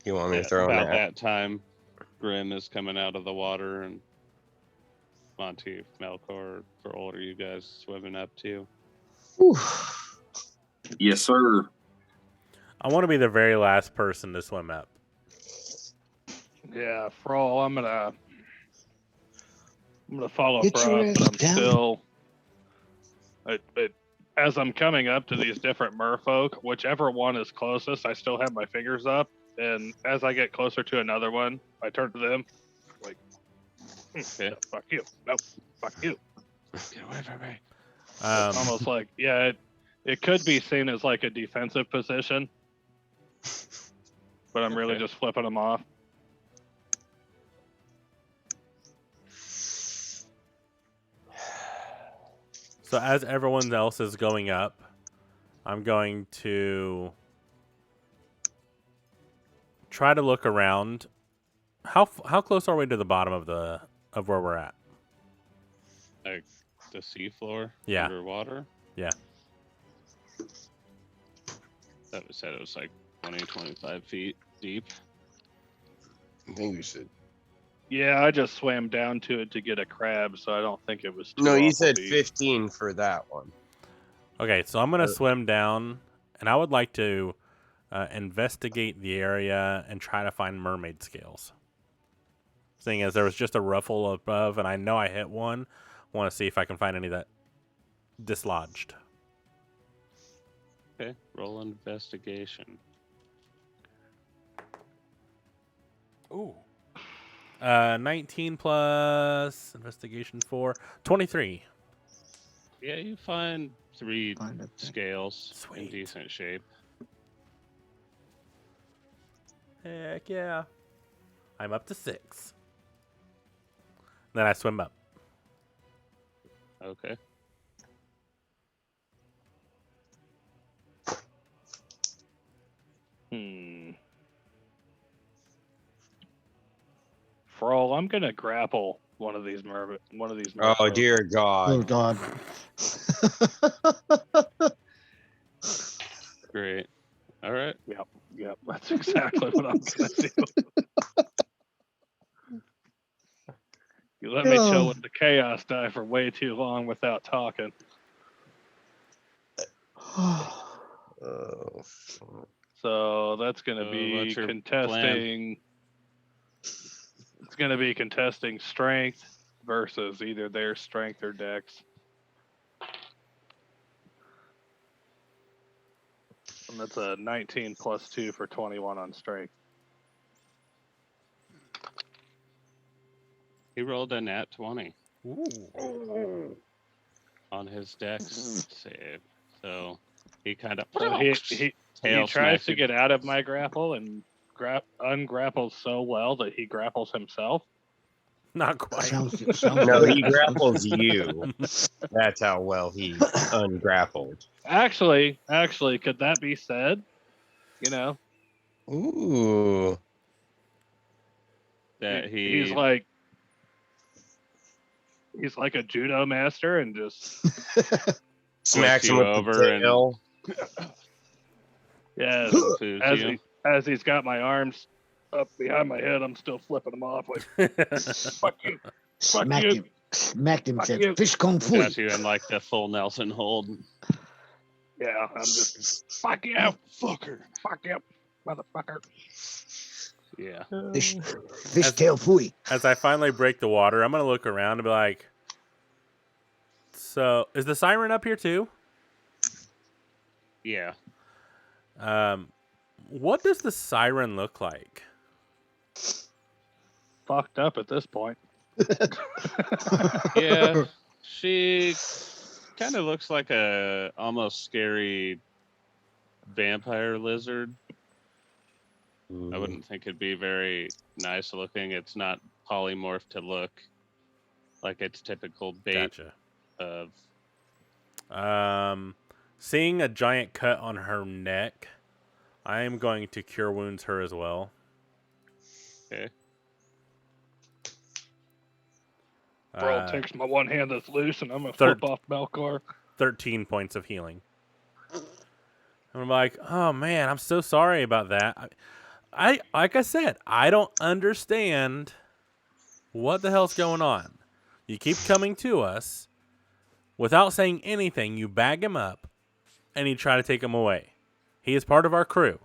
You want me to At throw about an that time, Grim is coming out of the water, and Monty, Melkor, for older, you guys swimming up too. Whew. Yes, sir. I want to be the very last person to swim up. Yeah, Frol, I'm gonna follow Get your Brock, ass but I'm down. still. As I'm coming up to these different merfolk, whichever one is closest, I still have my fingers up, and as I get closer to another one, I turn to them, like, Okay. no, fuck you, no, fuck you, get away from me. Um, Almost like, yeah, it could be seen as like a defensive position, but I'm really Okay. just flipping them off. So as everyone else is going up, I'm going to try to look around. How close are we to the bottom of where we're at? Like the seafloor Yeah. underwater. Yeah. That was said it was like 20, 25 feet deep. I think we should. Yeah, I just swam down to it to get a crab, so I don't think it was too No, you awful said deep. 15 for that one. Okay, so I'm gonna swim down, and I would like to investigate the area and try to find mermaid scales. Seeing as there was just a ruffle above, and I know I hit one, want to see if I can find any that dislodged. Okay, roll investigation. Ooh. 19 plus investigation 4, 23. Yeah, you find 3 Find a thing. scales in Sweet. decent shape. Heck yeah. I'm up to 6. Then I swim up. Okay. Frol, I'm gonna grapple one of these Oh, merfolk. dear God. Oh God. Great. All right. Yep, that's exactly what I'm gonna do. You let me chill with the chaos die for way too long without talking. Oh, fuck. So that's gonna So be what's your contesting. It's gonna be contesting strength versus either their strength or dex. And that's a 19 plus 2 for 21 on strength. He rolled a nat 20 Ooh. on his dex save. So he kind of So he tail tries smacks to you. get out of my grapple and ungrapples so well that he grapples himself. Not quite. Sounds No, good. he grapples you. That's how well he ungrappled. Actually, could that be said? You know, Ooh. that he's like a judo master and just Smacks him you with over the and- tail. yeah. kung fu's As you. as he's got my arms up behind my head, I'm still flipping them off like fuck you. Smacked you. him. Smacked him. Fuck Said, you. "Fish kung fu." Got you in like the full Nelson hold. Yeah, I'm just fuck you, fucker, fuck you, motherfucker. Yeah. Fish tail fui. As I finally break the water, I'm going to look around and be like, so is the siren up here too? Yeah. What does the siren look like? Fucked up at this point. Yeah. She kind of looks like a almost scary vampire lizard. I wouldn't think it'd be very nice looking. It's not polymorphed to look like its typical bait Gotcha. of. Seeing a giant cut on her neck, I am going to cure wounds her as well. Okay. Bro takes my one hand that's loose and I'm gonna flip off Melkor. 13 points of healing. I'm like, oh man, I'm so sorry about that. like I said, I don't understand what the hell's going on. You keep coming to us without saying anything. You bag him up, and you try to take him away. He is part of our crew.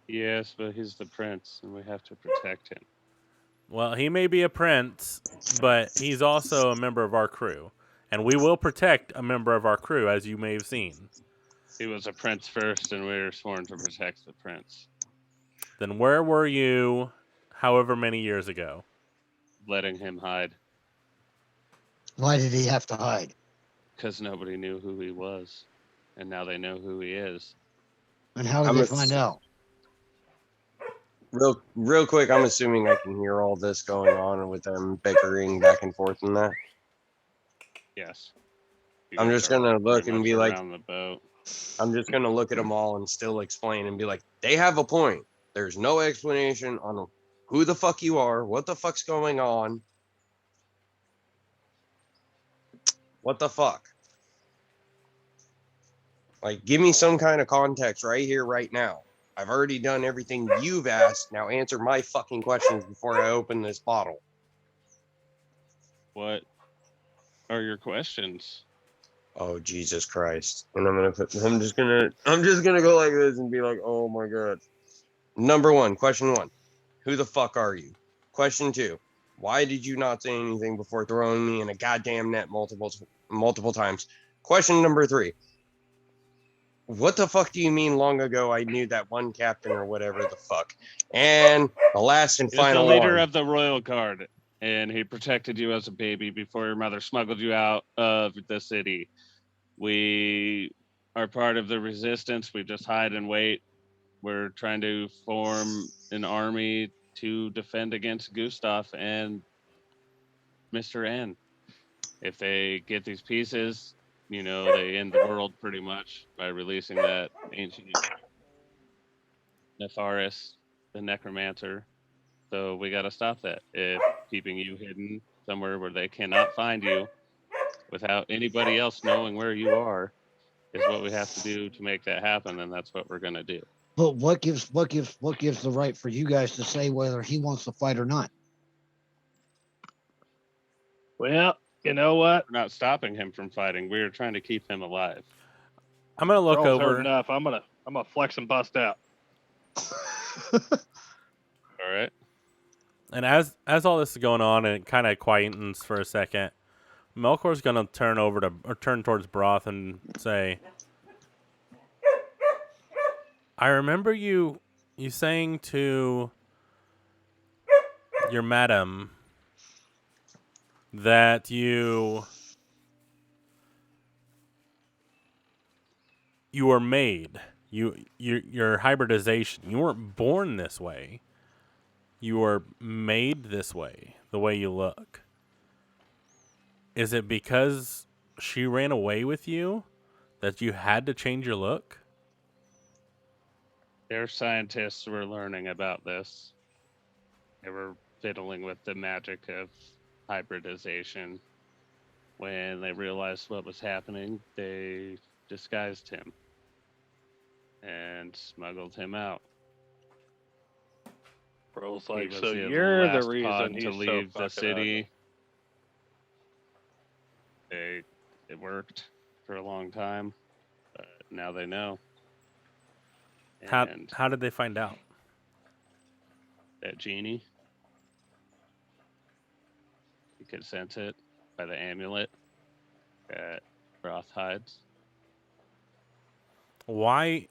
Yes, but he's the prince, and we have to protect him. Well, he may be a prince, but he's also a member of our crew. And we will protect a member of our crew, as you may have seen. He was a prince first, and we were sworn to protect the prince. Then where were you however many years ago? Letting him hide, Why did he have to hide? because nobody knew who he was, and now they know who he is. And how did I'm they a- find out? Real quick, I'm assuming I can hear all this going on with them bickering back and forth and that. Yes. I'm You just guys are gonna look pretty and much be like, around the boat. I'm just gonna look at them all and still explain and be like, they have a point. There's no explanation on who the fuck you are, what the fuck's going on. What the fuck? Like, give me some kind of context right here, right now. I've already done everything you've asked. Now answer my fucking questions before I open this bottle. What are your questions? Oh Jesus Christ! And I'm just gonna go like this and be like, oh my god. Number one, question one: who the fuck are you? Question two: why did you not say anything before throwing me in a goddamn net multiple times? Question number three: what the fuck do you mean long ago I knew that one captain or whatever the fuck? And the last and He's the final leader one. of the royal guard, and he protected you as a baby before your mother smuggled you out of the city. We are part of the resistance. We just hide and wait. We're trying to form an army to defend against Gustav and Mr. N. If they get these pieces, they end the world pretty much by releasing that ancient Netharis, the necromancer. So we got to stop that. If keeping you hidden somewhere where they cannot find you without anybody else knowing where you are is what we have to do to make that happen, then that's what we're going to do. But what gives the right for you guys to say whether he wants to fight or not? Well, you know what? We're not stopping him from fighting. We're trying to keep him alive. I'm gonna look Charles heard over. enough. I'm gonna flex and bust out. All right. And as all this is going on and it kind of quietens for a second, Melkor's gonna turn towards Broth and say, I remember you saying to your madam that you were made. Your hybridization. You weren't born this way. You were made this way, the way you look. Is it because she ran away with you that you had to change your look? Their scientists were learning about this. They were fiddling with the magic of hybridization. When they realized what was happening, they disguised him and smuggled him out. Bro's He like, was so the you're the last reason pod he's to leave so the fucking ugly. city. It worked for a long time, but now they know. And How did they find out? that genie, you could sense it by the amulet that Roth hides. Why?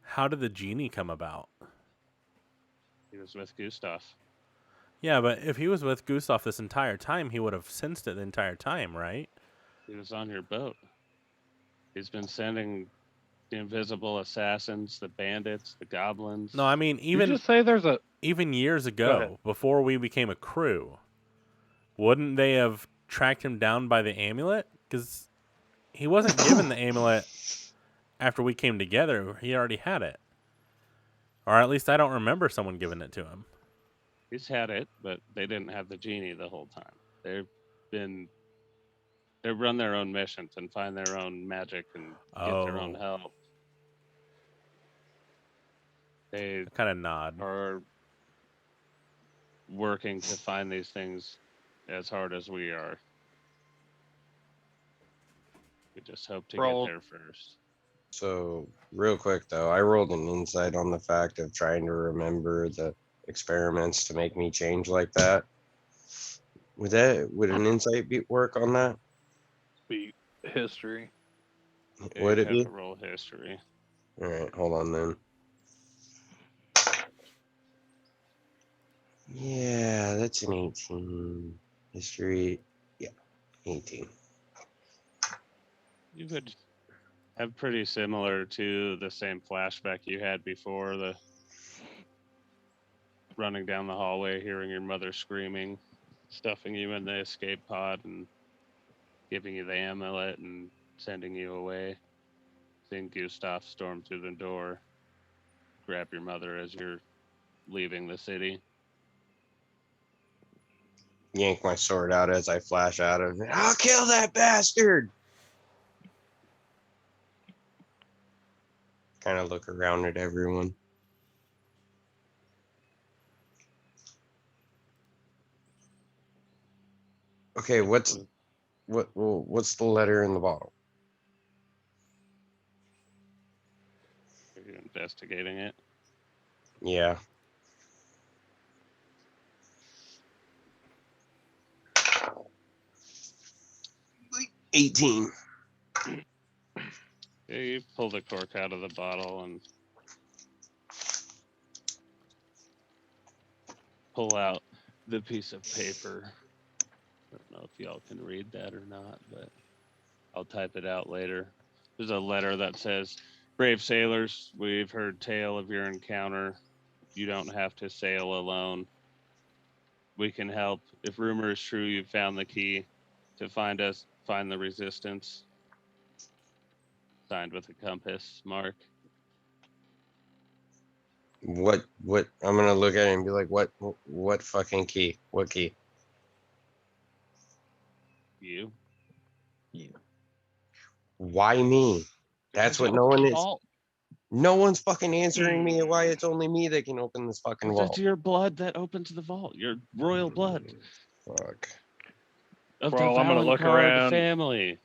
How did the genie come about? He was with Gustav. Yeah, but if he was with Gustav this entire time, he would have sensed it the entire time, right? He was on your boat. He's been sending the invisible assassins, the bandits, the goblins. No, I mean Did you just say there's a even years ahead. ago, before we became a crew, wouldn't they have tracked him down by the amulet? Because he wasn't given the amulet after we came together. He already had it. Or at least I don't remember someone giving it to him. He's had it, but they didn't have the genie the whole time. They've been They run their own missions and find their own magic and get their own Oh, help. They kind of nod. are working to find these things as hard as we are. We just hope to Roll. get there first. So, real quick though, I rolled an insight on the fact of trying to remember the experiments to make me change like that. Would an insight work on that? Be history. Yeah, Would you it have be? to roll history. All right, hold on then. Yeah, that's an 18. History, yeah, 18. You would have pretty similar to the same flashback you had before, the running down the hallway, hearing your mother screaming, stuffing you in the escape pod and giving you the amulet and sending you away. Seeing Gustav storm through the door, grab your mother as you're leaving the city. Yank my sword out as I flash out of it. I'll kill that bastard. Kind of look around at everyone. Okay, what's the letter in the bottle? Are you investigating it? Yeah. Like 18. Yeah, you pull the cork out of the bottle and pull out the piece of paper. I don't know if y'all can read that or not, but I'll type it out later. There's a letter that says, "Brave sailors, we've heard tale of your encounter. You don't have to sail alone. We can help. If rumor is true, you've found the key to find the resistance." Signed with a compass, Mark. What I'm gonna look at it and be like, what fucking key? What key? You. Why me? That's what no one is. Vault. No one's fucking answering me why it's only me that can open this fucking That's vault. your blood that opens the vault. Your royal blood. Fuck. Of Bro, the I'm gonna look Valentard around. family.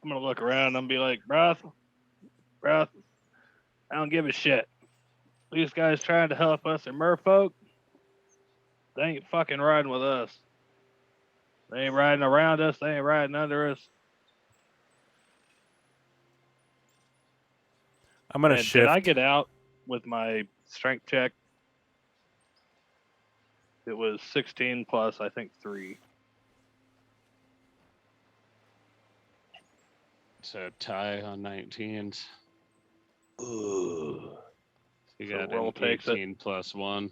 I'm gonna look around and be like, bruh, I don't give a shit. These guys trying to help us and merfolk, they ain't fucking riding with us. They ain't riding around us. They ain't riding under us. I'm gonna And shift. did I get out with my strength check? It was 16 plus, I think, 3. It's a tie on 19s. Ooh. You So got roll an takes it. 18 plus 1.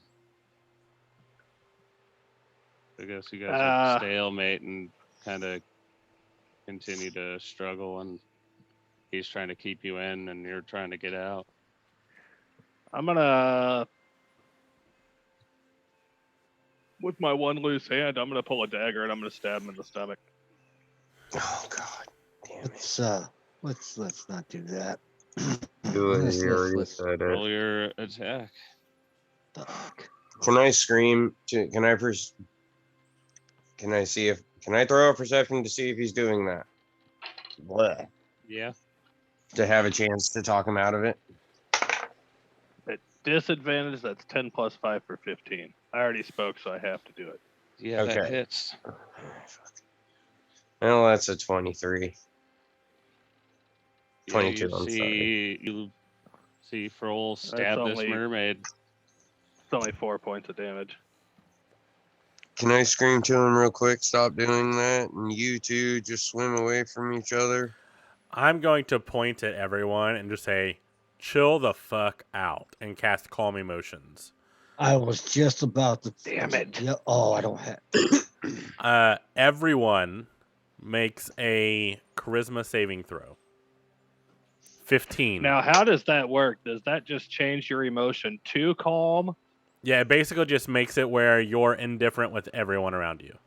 I guess you guys are stalemate and kind of continue to struggle, and he's trying to keep you in, and you're trying to get out. I'm gonna, with my one loose hand, I'm gonna pull a dagger and I'm gonna stab him in the stomach. Oh god. Damn it. Let's not do that. Do it. Let's- You already let's- said it. Roll your attack. Fuck. Can I scream to can I throw a perception to see if he's doing that? Bleh. Yeah. To have a chance to talk him out of it? At disadvantage, that's 10 plus 5 for 15. I already spoke, so I have to do it. Yeah, that Okay. hits. Well, that's a 23. Yeah, 22, you I'm see Froll stab this only- mermaid. It's only 4 points of damage. Can I scream to him real quick? Stop doing that. And you two just swim away from each other. I'm going to point at everyone and just say, "Chill the fuck out," and cast Calm Emotions. I was just about to. Damn it. Yeah. Oh, I don't have. Everyone makes a Charisma saving throw. 15. Now, how does that work? Does that just change your emotion to calm? Yeah, it basically just makes it where you're indifferent with everyone around you.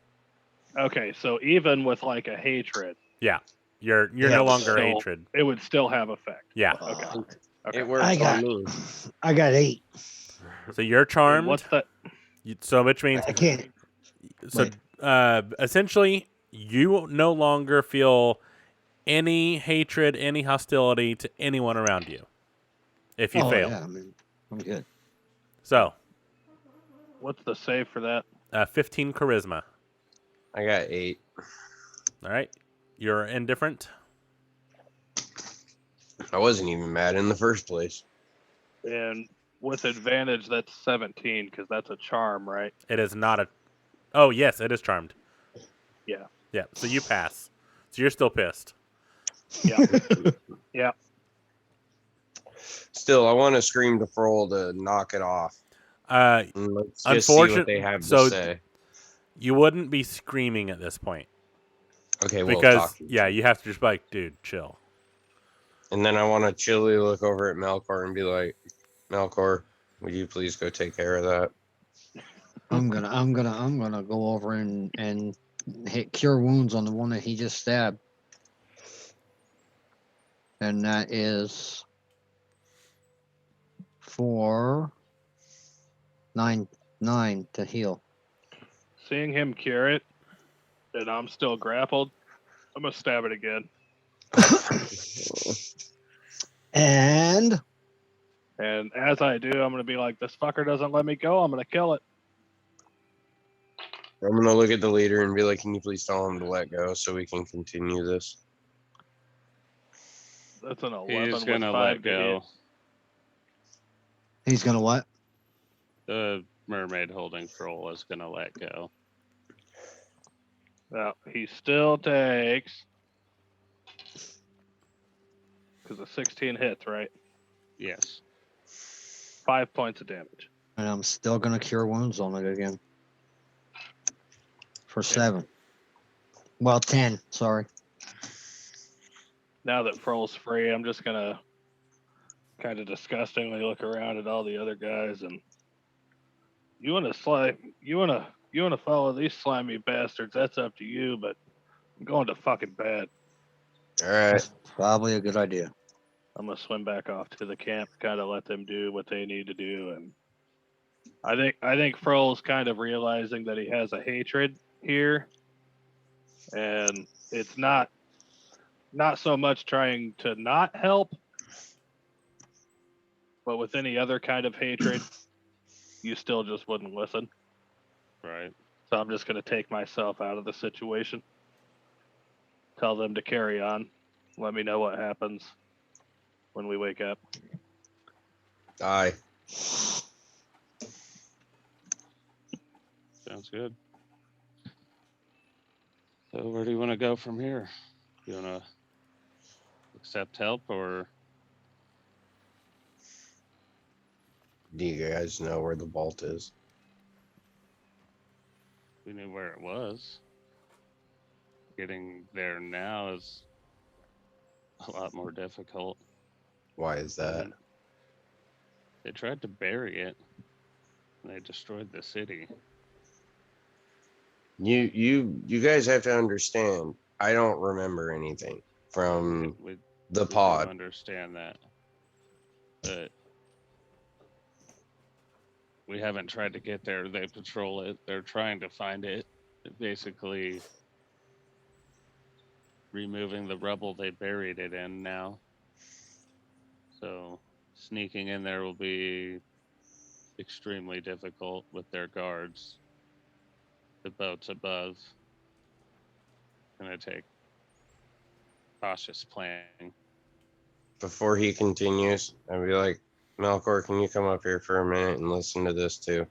Okay, so even with like a hatred, Yeah, you're Yeah, no but longer still- hatred. it would still have effect. Yeah. Okay. Fuck. Okay. It works I on got me. I got 8. So you're And charmed. what's that? So which means I can't. so Wait. essentially you no longer feel any hatred, any hostility to anyone around you. If you Oh fail. yeah, I mean, I'm good. So What's the save for that? 15 charisma. I got 8. All right. You're indifferent. I wasn't even mad in the first place. And with advantage, that's 17 because that's a charm, right? It is not a. Oh yes, it is charmed. Yeah. Yeah. So you pass. So you're still pissed. Yeah. Yeah. Still, I want to scream to Froll to knock it off. Uh, And let's just see what they have so- to say. you wouldn't be screaming at this point Okay, well, because talking. yeah, you have to just be like, dude, chill. And then I want to chilly look over at Melkor and be like, Melkor, would you please go take care of that? I'm gonna go over and hit cure wounds on the one that he just stabbed, and that is for 9 to heal. Seeing him cure it, and I'm still grappled, I'm gonna stab it again. And And as I do, I'm gonna be like, this fucker doesn't let me go. I'm gonna kill it. I'm going to look at the leader and be like, can you please tell him to let go so we can continue this? That's an 11 He's with gonna 5 let to hit. go. he's gonna what? The mermaid holding Froll is gonna let go. Now, he still takes. Because the 16 hits, right? Yes. 5 points of damage. And I'm still gonna cure wounds on it again. For 7. Well, 10. Sorry. Now that Froll's free, I'm just gonna kind of disgustingly look around at all the other guys and you wanna follow these slimy bastards, that's up to you, but I'm going to fucking bed. All right. That's probably a good idea. I'm gonna swim back off to the camp, kind of let them do what they need to do, and I think Froll's kind of realizing that he has a hatred here, and it's not so much trying to not help, but with any other kind of hatred, you still just wouldn't listen. Right. So I'm just gonna take myself out of the situation. Tell them to carry on. Let me know what happens when we wake up. Aye. Sounds good. So where do you want to go from here? You want to accept help or Do you guys know where the vault is? we knew where it was? Getting there now is a lot more difficult. Why is that? They tried to bury it. And they destroyed the city. You guys have to understand. I don't remember anything from We the we do pod. understand that, but we haven't tried to get there. They patrol it. They're trying to find it. Basically, removing the rubble they buried it in now. So sneaking in there will be extremely difficult with their guards. The boats above. Gonna take cautious planning. Before he continues, I'd be like, Melkor, can you come up here for a minute and listen to this too?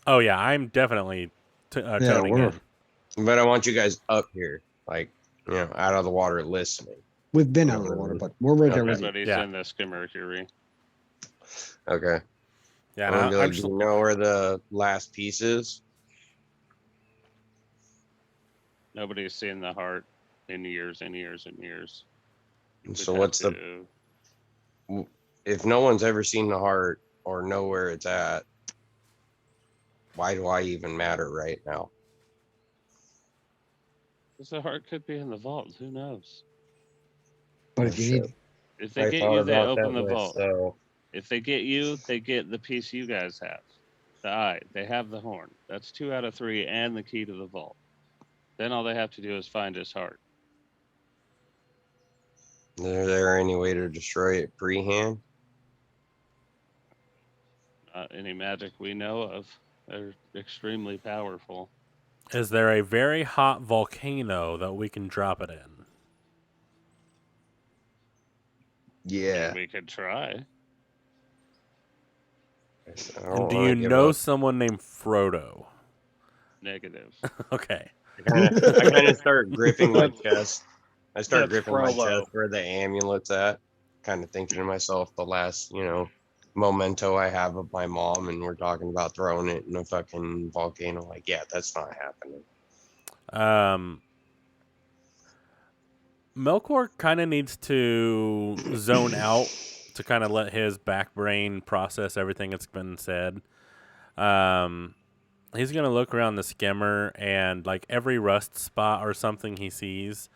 Oh yeah, I'm definitely toning we're- in. But I want you guys up here, like, out of the water listening. We've been out of the water, but we're right there with you. Everybody's Yeah. in the Skimmercury. Okay. Yeah, I'm and gonna be I'm like, just, do you know where the last piece is? Nobody's seen the heart in years and years and years. We'd So have what's the to- if no one's ever seen the heart or know where it's at, why do I even matter right now? Because the heart could be in the vault. Who knows? But Oh, if you shit. need, If they I get thought you, they about that open the vault. myself. If they get you, they get the piece you guys have. The eye. They have the horn. That's 2 out of 3 and the key to the vault. Then all they have to do is find his heart. Is there any way to destroy it pre-hand? Not any magic we know of. They're extremely powerful. Is there a very hot volcano that we can drop it in? Yeah. We could try. I And don't do wanna you give know up. someone named Frodo? Negative. Okay. I kind of start gripping my chest. I start That's gripping my Frollo. chest where the amulet's at. Kind of thinking to myself, the last, memento I have of my mom, and we're talking about throwing it in a fucking volcano. Like, yeah, that's not happening. Melkor kind of needs to zone out to kind of let his back brain process everything that's been said. He's going to look around the skimmer and like every rust spot or something he sees,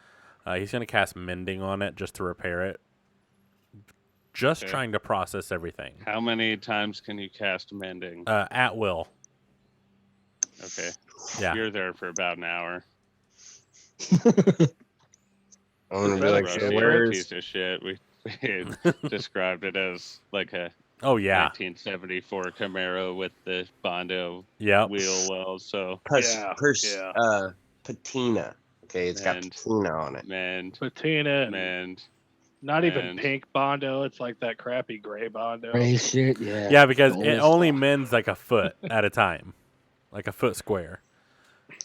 he's going to cast mending on it just to repair it. Just Okay. trying to process everything. How many times can you cast mending? At will. Okay. Yeah. You're there for about an hour. I'm gonna be that like, a so shit where's piece of shit. We described it as like a Oh, yeah. 1974 Camaro with the Bondo Yep. wheel wells. So patina? Okay, it's got Mend. patina on it. mend, Patina and mend. not even mend. pink Bondo. It's like that crappy gray Bondo. gray shit, yeah. Yeah, because The it old only stuff. mends like a foot at a time. Like a foot square.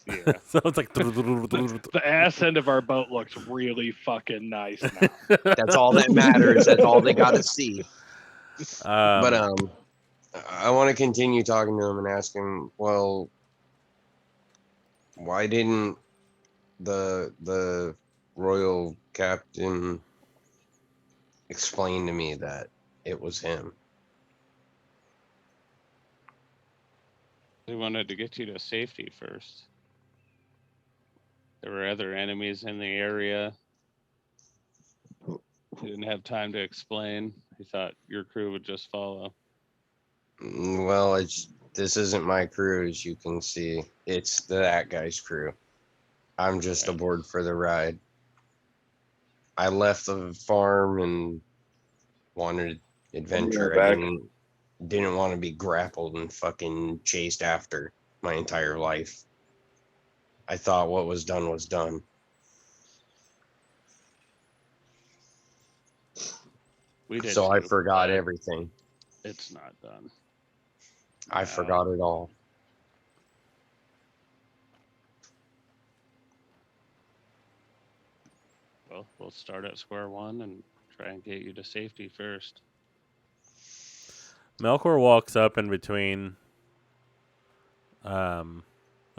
Yeah. So it's like... The ass end of our boat looks really fucking nice now. That's all that matters. That's all they got to see. But I want to continue talking to him and ask him, well, why didn't the royal captain explain to me that it was him? They wanted to get you to safety first. There were other enemies in the area. He didn't have time to explain. He thought your crew would just follow. Well, this isn't my crew, as you can see. It's that guy's crew. I'm just Right. aboard for the ride. I left the farm and wanted adventure. I back. didn't want to be grappled and fucking chased after my entire life. I thought what was done was done. We did So I too, forgot but everything. It's not done. I forgot it all. Well, we'll start at square one and try and get you to safety first. Melkor walks up in between a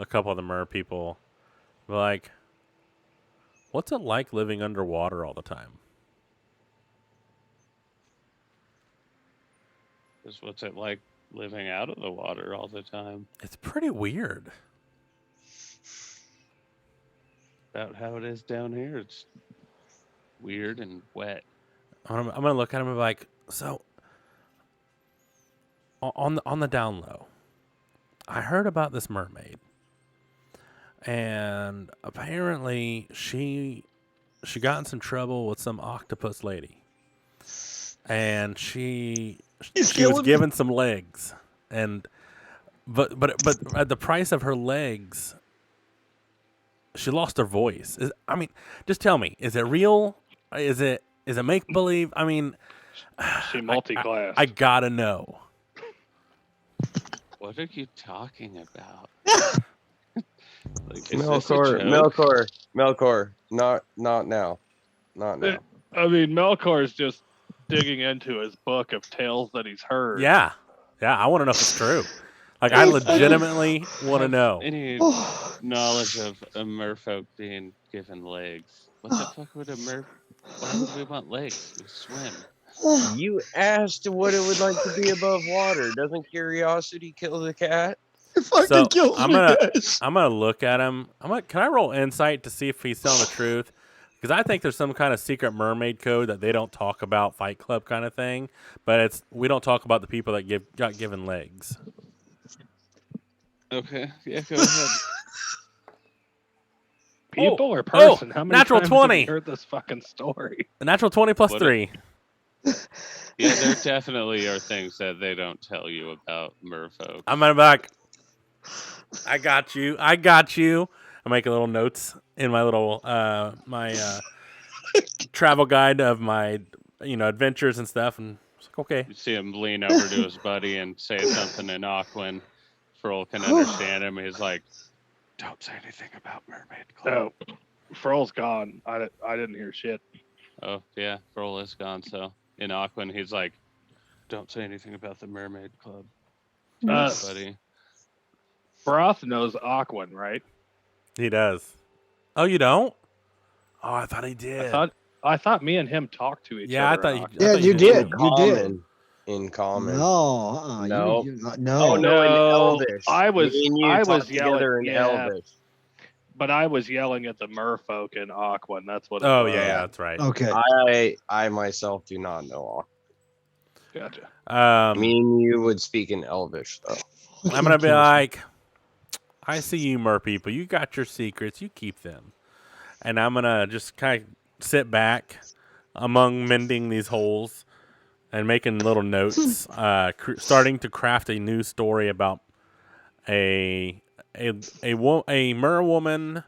couple of the mer people. Like, what's it like living underwater all the time? Is what's it like living out of the water all the time? It's pretty weird. About how it is down here. It's weird and wet. I'm gonna look at him and be like, so on the down low, I heard about this mermaid, and apparently she got in some trouble with some octopus lady, and she was given some legs, and but at the price of her legs, she lost her voice. Just tell me, is it real? Is it make believe? I mean, She multi-classed. I gotta know. What are you talking about? Like, is this a joke? Melkor, not now. Not now. I mean, Melkor is just digging into his book of tales that he's heard. Yeah, I want to know if it's true. Like, I legitimately want to know. Any knowledge of a merfolk being given legs? What the fuck would a mer? Why would we want legs? We swim. You asked what it would like to be above water. Doesn't curiosity kill the cat? fucking kills I'm me, gonna guys. I'm gonna look at him. Can I roll insight to see if he's telling the truth? Because I think there's some kind of secret mermaid code that they don't talk about, Fight Club kind of thing. But we don't talk about the people that got given legs. Okay, yeah, go ahead. People or person? How many natural times 20. have you heard this fucking story? A natural 20 plus What 3. Yeah, there definitely are things that they don't tell you about merfolk. I'm gonna be like, I got you. I got you. I make little notes in my little travel guide of my adventures and stuff, and it's like, okay. You see him lean over to his buddy and say something in Aquan. Froll can understand him. He's like, "Don't say anything about Mermaid Club." Oh, Froll's gone. I didn't hear shit. Oh yeah, Froll is gone. So in Aquan, he's like, "Don't say anything about the Mermaid Club, buddy." Broth knows Aquan, right? He does. Oh, you don't? Oh, I thought he did. I thought me and him talked to each other. I thought you did. did. too. You did. In common. No, No. no. Oh no, in Elvish. I was Me and you I talked was yelling together in Elvish. but I was yelling at the merfolk in Aquan. That's what. Oh yeah, that's right. Okay. I myself do not know. Gotcha. Me and you would speak in Elvish though. I'm gonna be like, I see you, mer people. You got your secrets. You keep them, and I'm gonna just kind of sit back among mending these holes and making little notes, starting to craft a new story about a mer woman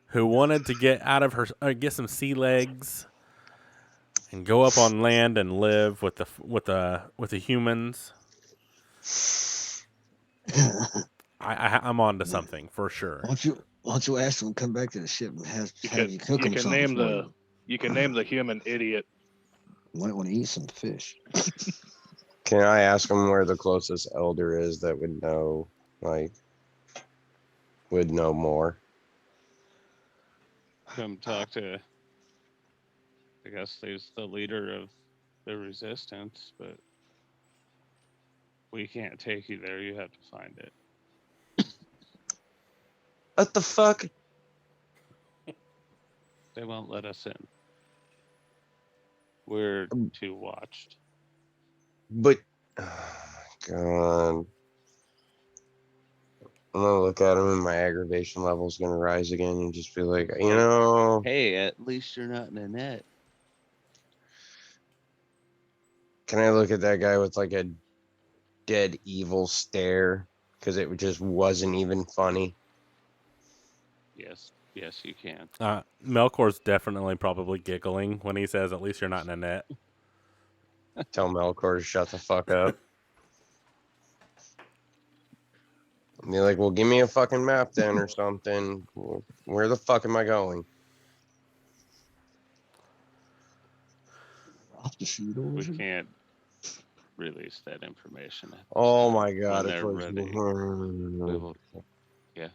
who wanted to get out of her, get some sea legs, and go up on land and live with the humans. I'm on to something for sure. Why don't you ask him to come back to the ship and have you cook him you can something name for the you can name the human idiot. Might want to eat some fish. Can I ask him where the closest elder is that would know, would know more? Come talk to. I guess he's the leader of the resistance, but we can't take you there. You have to find it. What the fuck? They won't let us in. We're too watched. But, oh my god. I'm gonna look at him and my aggravation level's gonna rise again and just be like, Hey, at least you're not in a net. Can I look at that guy with like a dead evil stare? Because it just wasn't even funny. Yes, you can. Melkor's definitely probably giggling when he says, "At least you're not in a net." Tell Melkor to shut the fuck up. And be like, well, give me a fucking map then or something. Where the fuck am I going? We can't release that information. Oh my god. When they're ready. We will, yeah.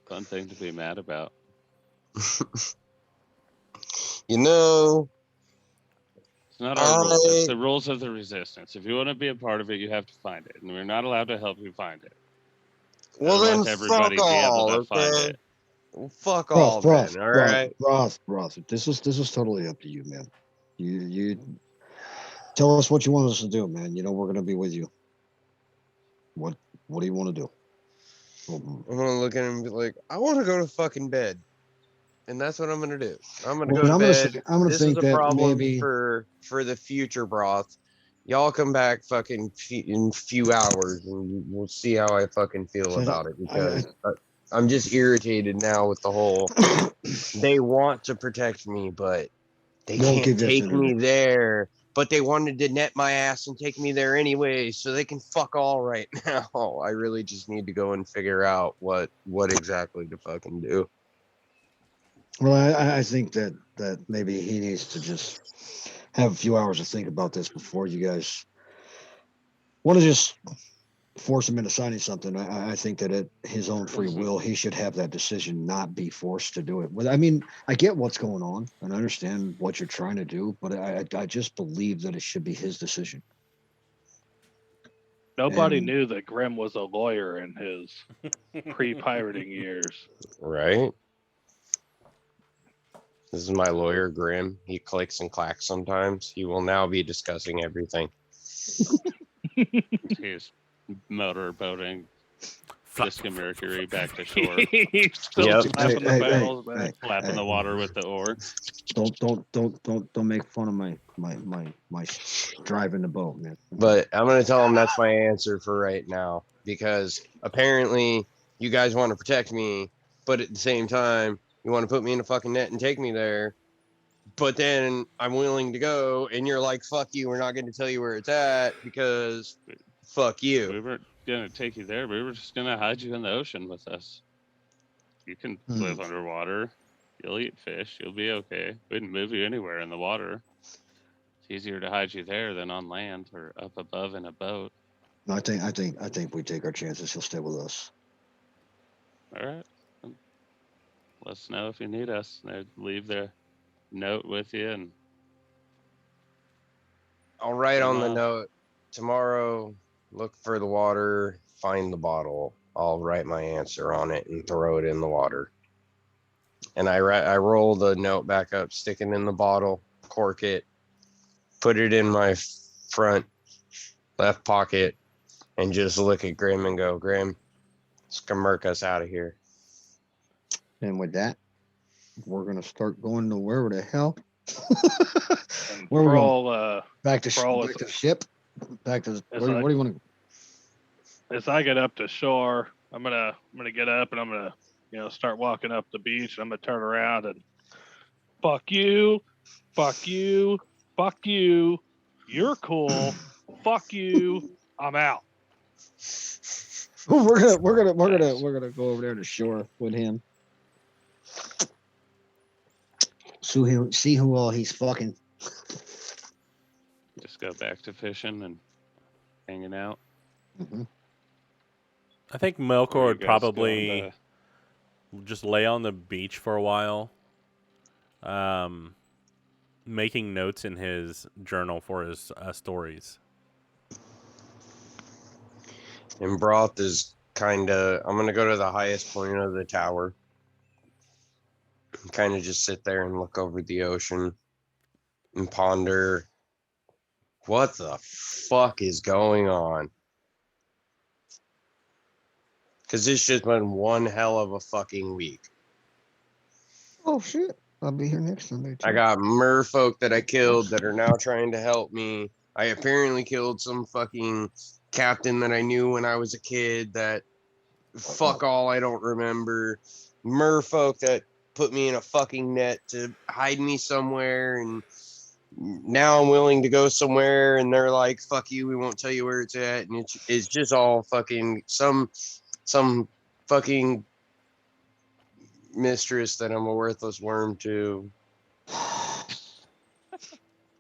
Fun thing to be mad about. You know, it's not our rules. It's the rules of the resistance. If you want to be a part of it, you have to find it, and we're not allowed to help you find it. Well, then everybody fuck be able all, to find okay? it. Well, fuck all, Broth, then, all right? Broth. This is totally up to you, man. You tell us what you want us to do, man. You know we're gonna be with you. What do you want to do? I'm gonna look at him and be like, I want to go to fucking bed, and that's what I'm gonna do. I'm gonna go to bed. I'm gonna this think is a that problem maybe for the future, Broth. Y'all come back fucking in a few hours, and we'll see how I fucking feel about it. Because I'm just irritated now with the whole. They want to protect me, but they can't take me there. But they wanted to net my ass and take me there anyway, so they can fuck all right now. I really just need to go and figure out what exactly to fucking do. Well, I think that maybe he needs to just have a few hours to think about this before you guys want to just force him into signing something. I think that at his own free will, he should have that decision, not be forced to do it. I mean, I get what's going on and I understand what you're trying to do, but I just believe that it should be his decision. Nobody And- knew that Grim was a lawyer in his pre-pirating years. Right? This is my lawyer, Grim. He clicks and clacks sometimes. He will now be discussing everything. He's motorboating Flap, Disco Mercury back to shore, He's still Yep. slapping the paddles back. flapping the water with the oar. Don't make fun of my driving the boat, man. But I'm going to tell him that's my answer for right now because apparently you guys want to protect me, but at the same time, you want to put me in a fucking net and take me there. But then I'm willing to go, and you're like, fuck you, we're not going to tell you where it's at because fuck We you. weren't gonna take you there. We were just gonna hide you in the ocean with us. You can live underwater. You'll eat fish. You'll be okay. We didn't move you anywhere in the water. It's easier to hide you there than on land or up above in a boat. No, I think we take our chances. He'll stay with us. All right. Let us know if you need us. They'd leave their note with you, and I'll write on the Wow. note tomorrow, look for the water, find the bottle. I'll write my answer on it and throw it in the water. And I roll the note back up, stick it in the bottle, cork it, put it in my front left pocket, and just look at Grim and go, Grim, let's murk us out of here. And with that, we're gonna start going to wherever the hell. And Where we going? Thrall, Back to Thrall back is- to the ship. Back to the, As what I- do you want to? as I get up to shore, I'm gonna get up and I'm gonna start walking up the beach. I'm gonna turn around and fuck you, fuck you, fuck you. You're cool. Fuck you. I'm out. We're gonna Nice. go over there to shore with him. So he'll see who all he's fucking. just go back to fishing and hanging out. Mhm. I think Where Melkor you would guys probably going just lay on the beach for a while, making notes in his journal for his stories. And Broth is I'm going to go to the highest point of the tower. Kind of just sit there and look over the ocean and ponder what the fuck is going on. Because it's just been one hell of a fucking week. Oh shit! I'll be here next Sunday. I got merfolk that I killed that are now trying to help me. I apparently killed some fucking captain that I knew when I was a kid that fuck all, I don't remember. Merfolk that put me in a fucking net to hide me somewhere, and now I'm willing to go somewhere and they're like, fuck you, we won't tell you where it's at. And it's just all fucking some fucking mistress that I'm a worthless worm to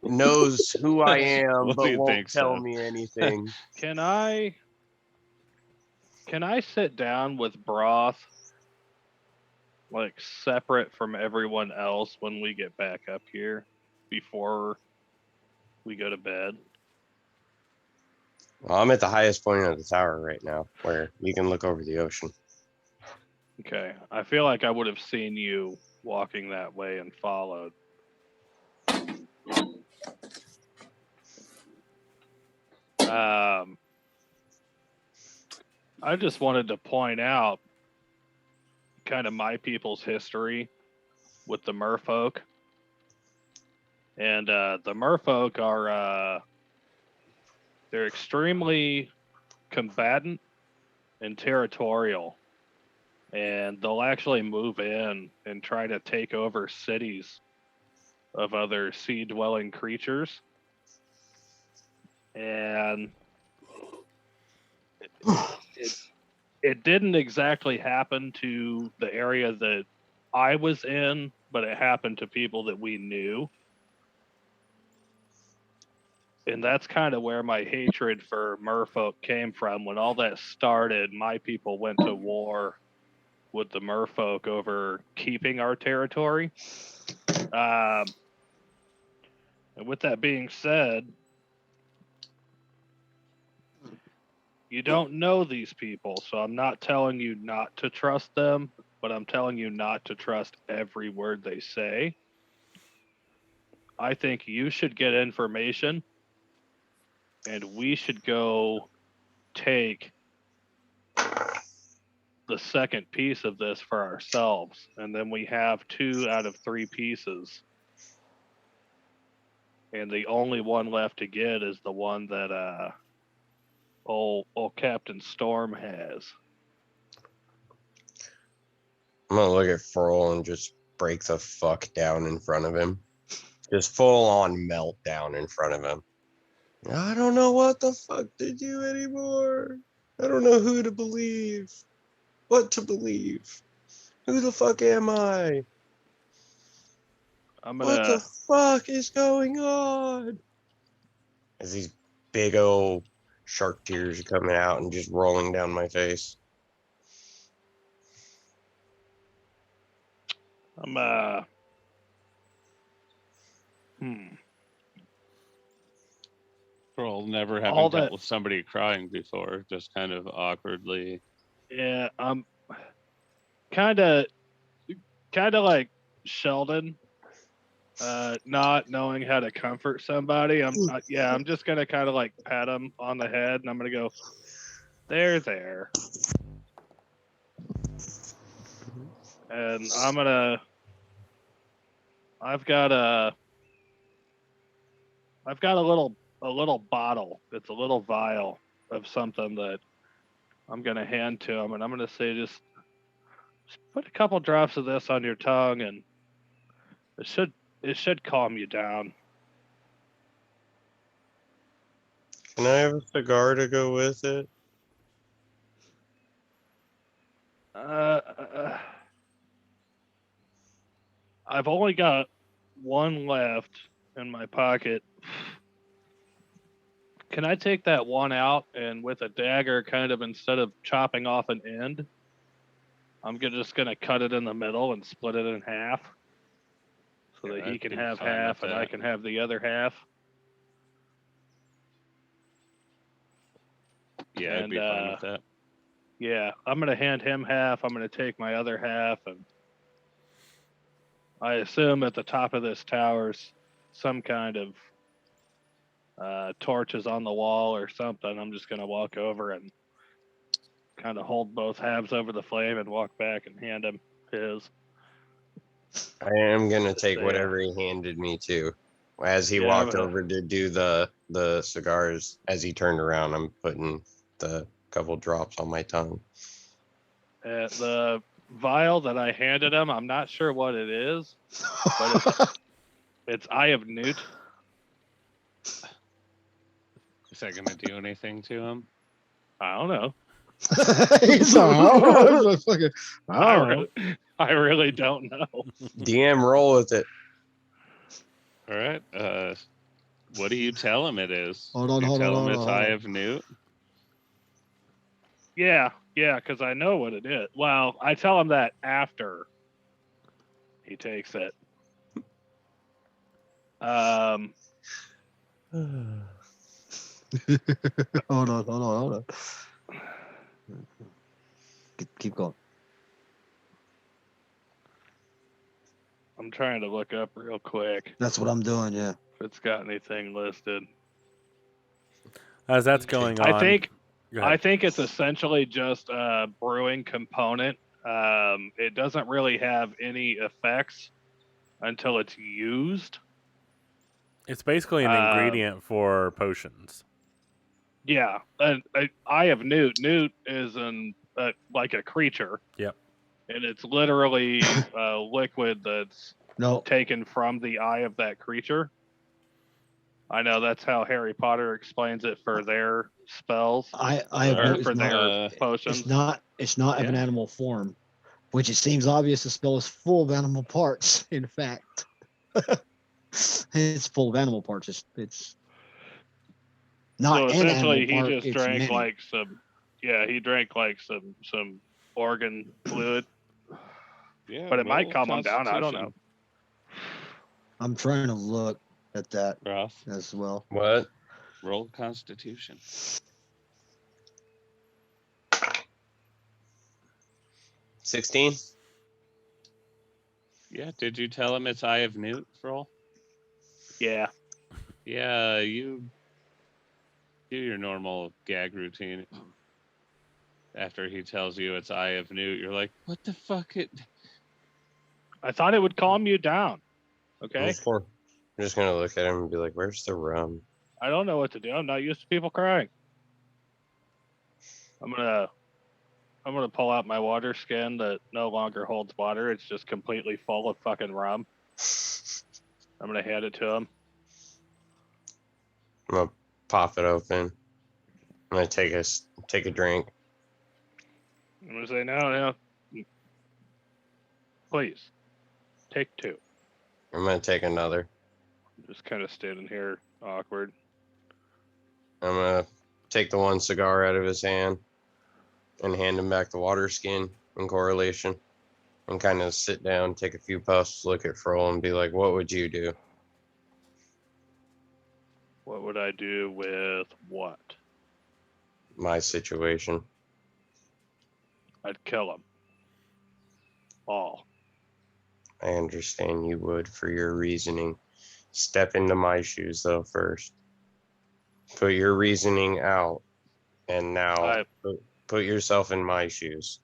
knows who I am What do but you won't think tell so? me anything. Can I sit down with Broth like separate from everyone else when we get back up here before we go to bed? Well, I'm at the highest point of the tower right now where you can look over the ocean. Okay. I feel like I would have seen you walking that way and followed. I just wanted to point out kind of my people's history with the merfolk. And the merfolk are they're extremely combatant and territorial. And they'll actually move in and try to take over cities of other sea-dwelling creatures. And it didn't exactly happen to the area that I was in, but it happened to people that we knew. And that's kind of where my hatred for merfolk came from. When all that started, my people went to war with the merfolk over keeping our territory. And with that being said, you don't know these people, so I'm not telling you not to trust them, but I'm telling you not to trust every word they say. I think you should get information, and we should go take the second piece of this for ourselves, and then we have 2 out of 3 pieces. And the only one left to get is the one that old Captain Storm has. I'm gonna look at Froll and just break the fuck down in front of him. Just full on meltdown in front of him. I don't know what the fuck to do anymore. I don't know who to believe. What to believe. Who the fuck am I? I'm What gonna the fuck is going on? As these big old shark tears are coming out and just rolling down my face. Pearl never All having that- dealt with somebody crying before, just kind of awkwardly. Yeah, I'm kind of like Sheldon, not knowing how to comfort somebody. I'm just gonna kind of like pat him on the head, and I'm gonna go, there, and I've got a little bottle. It's a little vial of something that I'm gonna hand to him, and I'm gonna say, just put a couple drops of this on your tongue, and it should calm you down. Can I have a cigar to go with it? I've only got one left in my pocket. Can I take that one out and with a dagger, kind of instead of chopping off an end, I'm just gonna cut it in the middle and split it in half, so Yeah, that he I'd can be have fine half with and I that. can have the other half. Yeah, I'd be fine with that. Yeah, I'm gonna hand him half. I'm gonna take my other half, and I assume at the top of this tower's some kind of torches on the wall or something. I'm just gonna walk over and kind of hold both halves over the flame and walk back and hand him his. I am gonna take Yeah. whatever he handed me too. As he Yeah, walked I'm over to do the cigars, as he turned around, I'm putting the couple drops on my tongue. The vial that I handed him, I'm not sure what it is, but it's Eye of Newt. Is that gonna do anything to him? I don't know. He's all, fucking, I really don't know. DM, roll with it. All right. What do you tell him it is? Hold on, you hold tell on, him hold it's on, Eye hold of Newt. Yeah, because I know what it is. Well, I tell him that after he takes it. hold on. Keep going. I'm trying to look up real quick That's what I'm doing. Yeah. if it's got anything listed. As that's going on, I think go ahead. I think it's essentially just a brewing component. It doesn't really have any effects until it's used. It's basically an ingredient for potions. Yeah, and Eye of Newt. Newt is like a creature. Yep. And it's literally liquid that's No. taken from the eye of that creature. I know that's how Harry Potter explains it for their spells. I Or agree. for their potions. It's not of an animal form, which it seems obvious the spell is full of animal parts. In fact, it's full of animal parts. It's not So an essentially, animal part. he just It's drank many. like some. Yeah, he drank like some organ fluid, Yeah, but it might roll calm him down. I don't know. Constitution. I'm trying to look at that Roth, as well. What? roll Constitution. 16? Yeah, did you tell him it's Eye of Newt, Froll? Yeah. Yeah, you do your normal gag routine. After he tells you it's Eye of Newt, you're like, what the fuck? I thought it would calm you down. I'm Okay. just gonna look at him and be like, "Where's the rum?" I don't know what to do. I'm not used to people crying. I'm gonna pull out my water skin that no longer holds water. It's just completely full of fucking rum. I'm gonna hand it to him. I'm gonna pop it open. I'm gonna take a drink. I'm gonna say, no, please, take 2. I'm gonna take another. Just kind of standing here, awkward. I'm gonna take the one cigar out of his hand and hand him back the water skin in correlation, and kind of sit down, take a few puffs, look at Froll, and be like, "What would you do?" What would I do with what? My situation. I'd kill them. All. I understand you would for your reasoning. Step into my shoes though first. Put your reasoning out, and now put yourself in my shoes.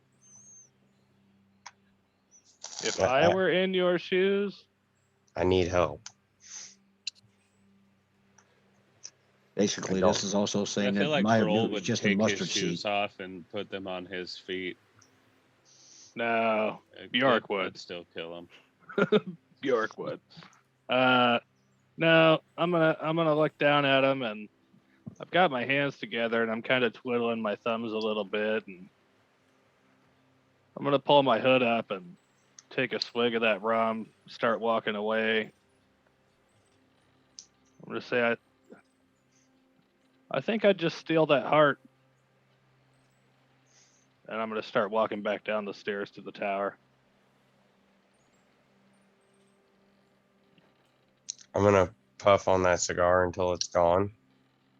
If I were in your shoes, I need help. Basically, this is also I saying feel that like my Froll view is would just a take his mustard shoes seed. off and put them on his feet. no, Bjork would. I'd still kill him. Bjork would. No, I'm gonna look down at him, and I've got my hands together, and I'm kind of twiddling my thumbs a little bit, and I'm gonna pull my hood up and take a swig of that rum, start walking away. I'm gonna say I think I'd just steal that heart, and I'm gonna start walking back down the stairs to the tower. I'm gonna puff on that cigar until it's gone.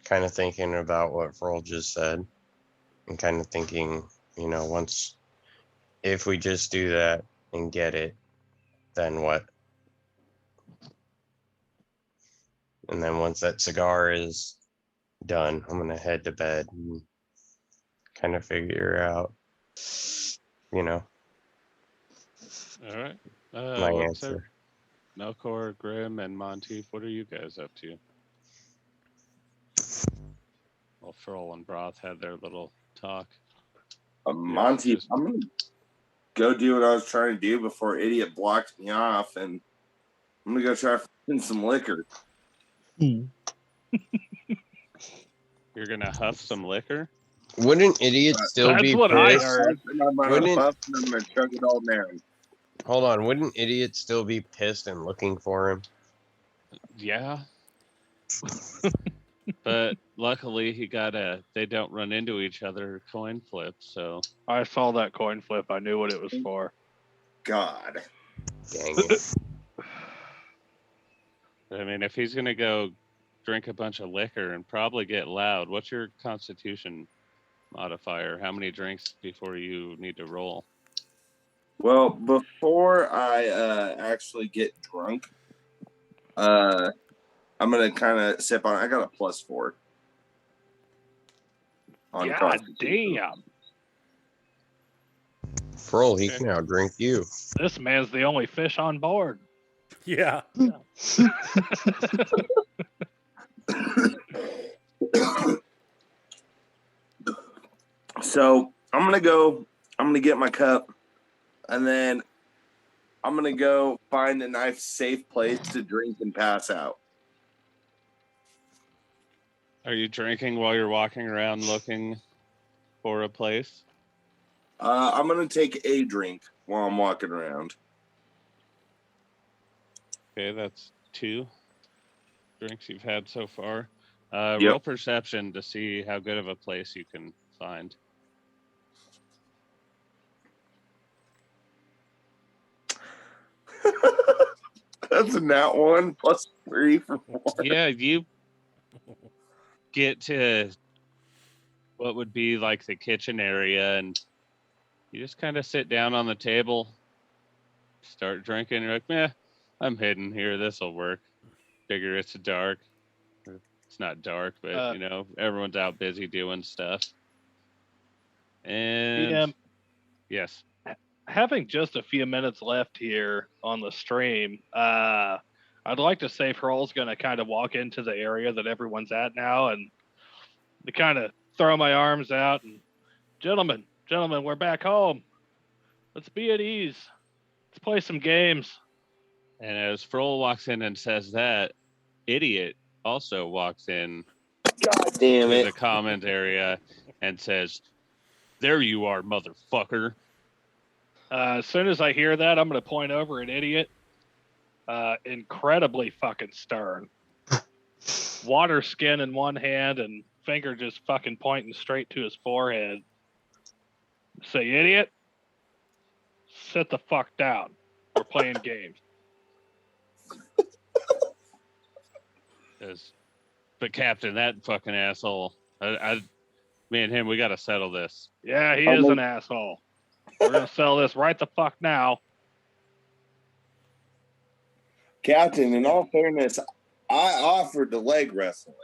Kind of thinking about what Froll just said, and kind of thinking, if we just do that and get it, then what? And then once that cigar is done, I'm gonna head to bed and kind of figure out, All right. my What's answer. Melkor, Grim, and Monteith, what are you guys up to? Well, Froll and Broth had their little talk. Monty, I'm gonna go do what I was trying to do before idiot blocked me off, and I'm gonna go try find some liquor. You're gonna huff some liquor? Wouldn't idiots still That's be what I pissed? heard. And I'm gonna Wouldn't- puff and I'm gonna chug it all down. Hold on, wouldn't idiots still be pissed and looking for him? Yeah. But luckily he got they don't run into each other coin flip, so I saw that coin flip. I knew what it was for. God. Dang it. I mean, if he's gonna go drink a bunch of liquor and probably get loud, what's your constitution modifier? How many drinks before you need to roll? Well, before I actually get drunk, I'm gonna kind of sip on. I got a +4. On God Constitution. damn. Froll, he can outdrink you. This man's the only fish on board. Yeah. So I'm gonna get my cup, and then I'm gonna go find a nice safe place to drink and pass out. Are you drinking while you're walking around looking for a place? I'm gonna take a drink while I'm walking around. Okay, that's 2 drinks you've had so far. Yep. Roll perception to see how good of a place you can find. That's a nat 1 +3 for 4. Yeah, you get to what would be like the kitchen area, and You just kind of sit down on the table, start drinking. You're like, meh, I'm hidden here. This'll work. Figure it's dark. It's not dark, but you know, everyone's out busy doing stuff. And yes, having just a few minutes left here on the stream, I'd like to say Pearl's going to kind of walk into the area that everyone's at now and to kind of throw my arms out and, gentlemen, we're back home. Let's be at ease. Let's play some games. and as Frohl walks in and says that, Idiot also walks in God damn to it. the comment area and says, "There you are, motherfucker." As soon as I hear that, I'm going to point over at Idiot. Incredibly fucking stern. Water skin in one hand and finger just fucking pointing straight to his forehead. Say, Idiot, sit the fuck down. We're playing games. But Captain, that fucking asshole. Me and him, we got to settle this. Yeah, he is an asshole. We're going to settle this right the fuck now. Captain, in all fairness, I offered to leg wrestle him.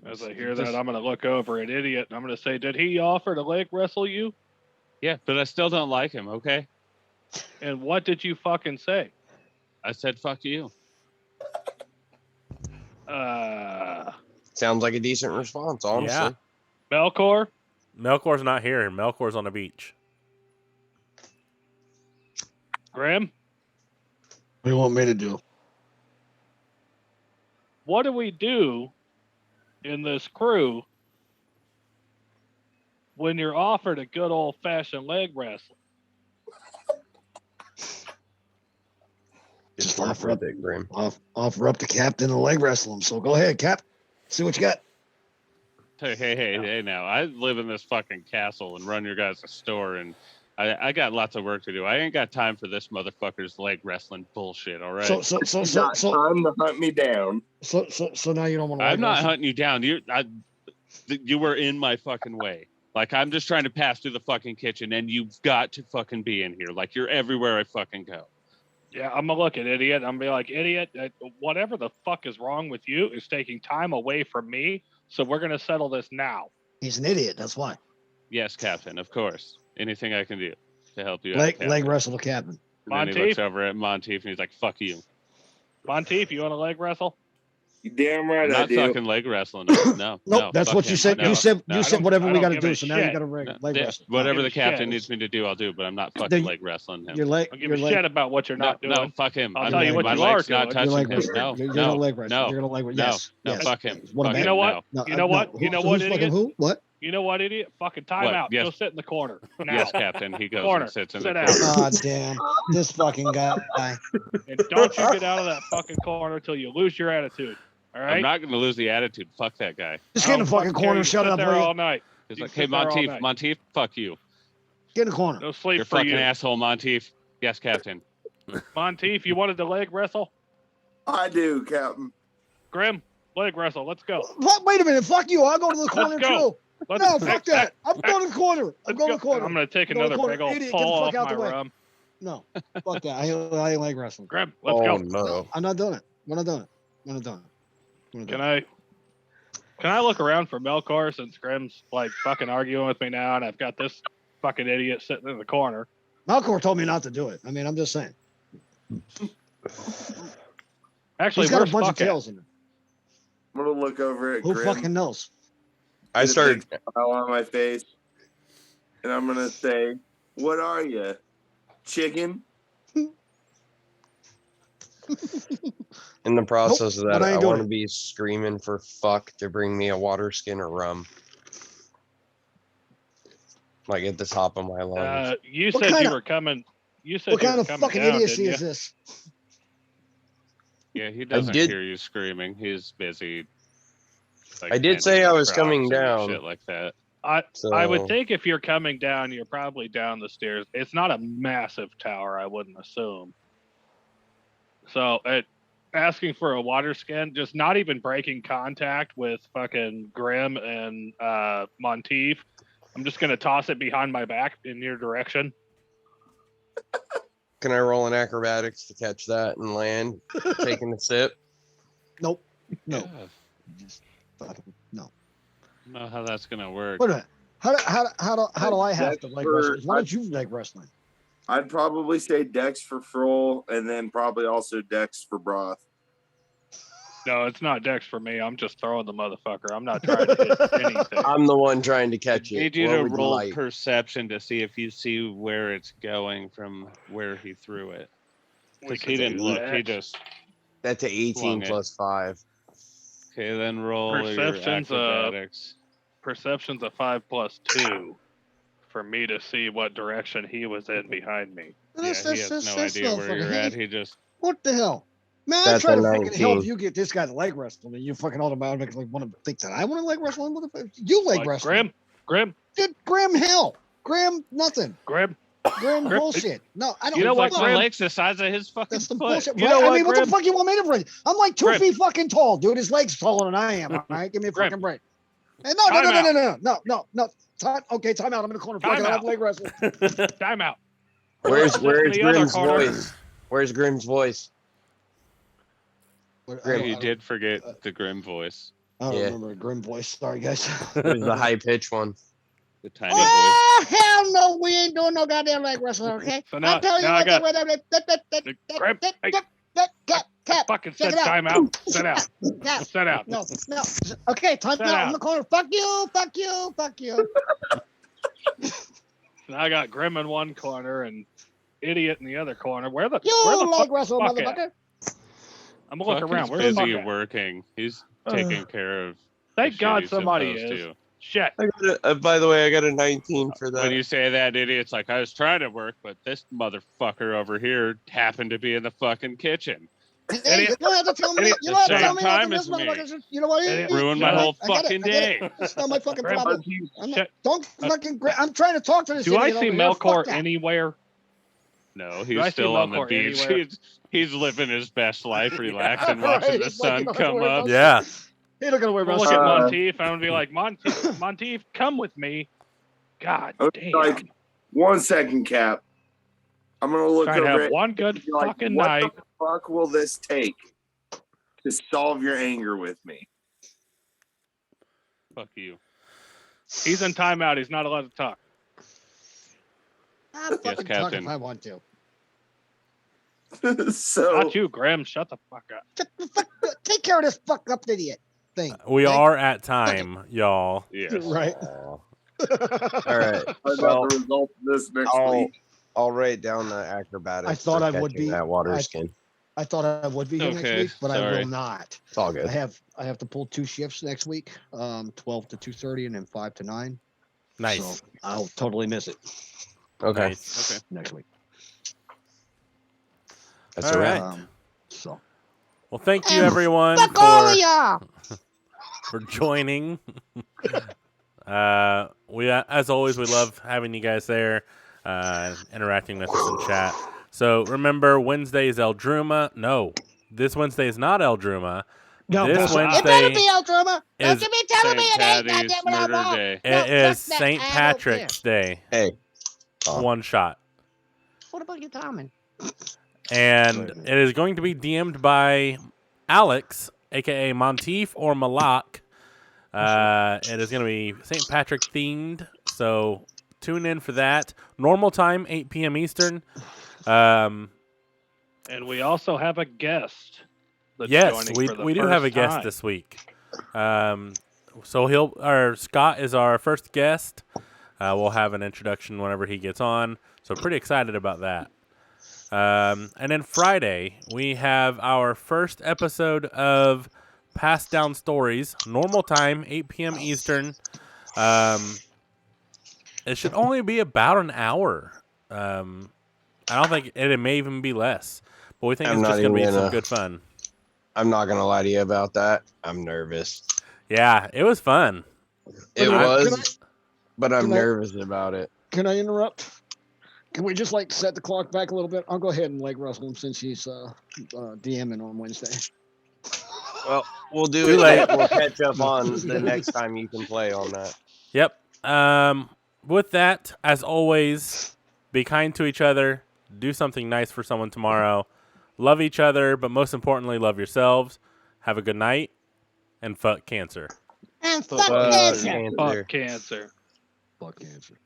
As I hear that, I'm going to look over at Idiot and I'm going to say, did he offer to leg wrestle you? Yeah, but I still don't like him, okay? And what did you fucking say? I said, fuck you. Sounds like a decent response, honestly. Yeah. Melkor? Melkor's not here. Melkor's on the beach. Grim? What do you want me to do? What do we do in this crew when you're offered a good old-fashioned leg wrestle? Just Work offer with up, it, Grim. offer up the captain and leg wrestle him. So go ahead, Cap. See what you got. Hey, now, I live in this fucking castle and run your guys' store, and I got lots of work to do. I ain't got time for this motherfucker's leg wrestling bullshit, all right? So Time to hunt me down. So now you don't want to. I'm not hunting you down. You were in my fucking way. Like, I'm just trying to pass through the fucking kitchen, and you've got to fucking be in here. Like, you're everywhere I fucking go. Yeah, I'm gonna look at Idiot. I'm gonna be like, Idiot, whatever the fuck is wrong with you is taking time away from me. So we're gonna settle this now. He's an idiot. That's why. Yes, Captain, of course. Anything I can do to help you out, Leg Captain. wrestle the captain. And then he Monteith? looks over at Monteith, and he's like, fuck you. Monteith, you want a leg wrestle? You damn right I'm I not do. fucking leg wrestling. No. Nope, that's fuck what him. you said. No, you said no, whatever I we don't got to give do. a So now you shit. got to leg Yeah, wrestle. whatever the give a captain shit. needs me to do, I'll do, but I'm not fucking Then leg wrestling him. Your leg. I'll give Your a leg. shit about what you're not doing. No, fuck him. I'll tell you what my you are leg's not doing. touching Your leg him. wrestle. No, You're no, gonna leg wrestle. no, You're gonna leg wrestle. no, Yes. no, yes. fuck him. What Fuck about You know what? No. No, You know what? no. You know Who- what, who's fucking idiot? who? What? You know what, Idiot? Fucking time What? out. Yes. Go sit in the corner. Now. Yes, Captain. He goes Corner. and sits in Sit the down. corner. God damn. This fucking guy. And don't you get out of that fucking corner until you lose your attitude. All right? I'm not going to lose the attitude. Fuck that guy. Just I get in the don't fucking fucking care. corner. You Shut sit up, there will you? all night. He's You like, sit hey, there all Monteith, night. Monteith, fuck you. Get in the corner. No sleep You're for fucking you. asshole, Monteith. Yes, Captain. Monteith, you wanted to leg wrestle? I do, Captain. Grim, leg wrestle. Let's go. What? Wait a minute. Fuck you. I'll go to the corner go. too. Let's, No, fuck that. I'm going to the corner. I'm let's going go. to the corner. I'm going to take Go to the another corner. big old Idiot, get the pull fuck off out the my way. rum. No, fuck that. I ain't leg wrestling. Grim, let's Oh go. no. I'm not doing it. We're not doing it. We're not doing it. We're not doing it. Can I look around for Melkor since Grim's like fucking arguing with me now and I've got this fucking idiot sitting in the corner? Malcor told me not to do it. I mean, I'm just saying. Actually, He's got a where's bunch of Fuck at? tails in it. I'm gonna look over at Who Grim, fucking knows? I get a started. big smile on my face, and I'm gonna say, "What are you, chicken?" In the process of but that, I I ain't doing want to it. be screaming for fuck to bring me a water skin or rum. Like at the top of my lungs. You What said kind you of- were coming. You said What you kind were of coming fucking down, idiocy didn't is you? this? Yeah, he doesn't did- hear you screaming. He's busy. Like, I did say tending I to was coming crops and down. Shit like that. I would So- think if you're coming down, you're probably down the stairs. It's not a massive tower, I wouldn't assume. So, asking for a water skin, just not even breaking contact with fucking Grim and Monteith, I'm just gonna toss it behind my back in your direction. Can I roll an acrobatics to catch that and land, taking a sip? Nope. No. Yeah, Just fucking no. I don't know how that's gonna work. Wait a minute. How do I have to leg For- wrestle? Why don't you leg wrestling? I'd probably say Dex for Froll, and then probably also Dex for Broth. No, it's not Dex for me. I'm just throwing the motherfucker. I'm not trying to hit anything. I'm the one trying to catch it. Need you What to would roll like? perception to see if you see where it's going from where he threw it. We Because can he didn't do look. He that. just That's an 18 Flung it. plus 5. okay. Then roll your Perception's acrobatics. Perception's a 5+2 for me to see what direction he was in behind me. Yeah, he has no idea where you're at. He just What the hell? Man, That's I try a to fucking 19. help you get this guy to leg wrestle, and you fucking automatically want to think that I want to leg wrestle him. Motherfucker. You leg Like, wrestle. Grim, Dude, Grim hell. Grim nothing. Grim. Grim Grim, bullshit. No, I don't. You know what, fuck. my Grim? leg's the size of his fucking That's the foot. bullshit. You Right? know I what, mean, what the Grim? fuck you want me to bring? I'm like 2 Grim. feet fucking tall, dude. His leg's taller than I am. All right, give me a Grim. fucking break. Hey, no. Time out. I'm in the corner. Fucking Time I'll out. leg wrestle. Time out. Where's Just in the other Grim's corner. voice? Where's Grim's voice? I You don't- did forget the grim voice, I don't Yeah. remember a Grim voice. Sorry, guys. Where's the high pitched one? the tiny voice. Oh, hell no. We ain't doing no goddamn leg wrestling, okay? So now, I'm telling you now I what, got Grim. Hey, Cap, fucking check said it out. time out. Sit out. Cap. Sit out. No. Okay, time Sit out. out. In the corner. Fuck you. Now I got Grim in one corner and idiot in the other corner. Where the You fuck? leg wrestle, fuck at? motherfucker. I'm gonna look Fuck, around. he's Where's the busy fuck at? working. He's taking care of. Thank the God shit he's somebody supposed is. to. Shit. I got by the way, I got a 19 for that. When you say that, idiot's like, I was trying to work, but this motherfucker over here happened to be in the fucking kitchen. Hey, you don't have to tell me. Idiot, You don't have to the tell same me time nothing. This as me. motherfucker. You know what? Idiot. Ruined my All whole right, I fucking get it. day. It's not my fucking Grim, problem. I'm not, shit. don't fucking. I'm trying to talk to this Do I idiot see over here. Fuck Melkor that. anywhere? No, I he's see still on the Melkor beach. anywhere? He's living his best life, relaxing, Right, watching the he's like, sun you don't have to come worry up. about Yeah. He looking away I'll about look at Uh, Monteith and I'm gonna be like, Monteith, come with me. God Okay, damn. like 1 second, Cap. I'm gonna look Trying to over have it. one good and be like, fucking what night. the fuck will this take to solve your anger with me? Fuck you. He's in timeout. He's not allowed to talk. I'll fucking talk Captain. if I want to. So Not you, Grim. Shut the fuck up. Shut the fuck up. Take care of this fuck up idiot thing. We okay? are at time, y'all. Yes. Right. All right. find Well, out the result of this next I'll week. I'll write down the acrobatics. I thought for I would catching be- that water skin. I thought I would be here next Okay, week, but I sorry. will not. It's all I good. have to pull 2 shifts next week, 12 to 2:30 and then 5 to 9. Nice. So I'll totally miss it Okay, Nice. Okay. next week. that's All a right. wrap. So Well, thank you everyone fuck all of for, y'all. for joining. We as always, we love having you guys there, interacting with us in chat. So remember, Wednesday is El Druma. No, this Wednesday is not El Druma. No, This bullshit. Wednesday It better be El Drama. Don't is you be telling me St. it ain't. Patty's Goddamn it, I'm Murder wrong. Day. No, It is fuck that. St. I don't Patrick's Day. Hey, Oh. One shot. What about you, Tommen? And it is going to be DM'd by Alex, aka Monteith or Malak. It is going to be St. Patrick themed, so tune in for that. Normal time, 8 p.m. Eastern. And we also have a guest. That's Yes, joining we for the we do have a first guest time. this week. So Scott is our first guest. We'll have an introduction whenever he gets on. So pretty excited about that. And then Friday, we have our first episode of Passed Down Stories. Normal time, 8 p.m. Eastern. It should only be about an hour. I don't think it may even be less. But we think I'm it's not just going to be even some gonna- good fun. I'm not gonna lie to you about that. I'm nervous. Yeah, it was fun. It Can I- was, but I'm can I- nervous about it. Can I interrupt? Can we just like set the clock back a little bit? I'll go ahead and leg wrestle him since he's DMing on Wednesday. Well, we'll do Too it. late. We'll catch up on the next time you can play on that. Yep. with that, as always, be kind to each other. Do something nice for someone tomorrow. Love each other, but most importantly, love yourselves. Have a good night, and fuck cancer. And Fuck fuck cancer. cancer. Fuck cancer. Fuck cancer.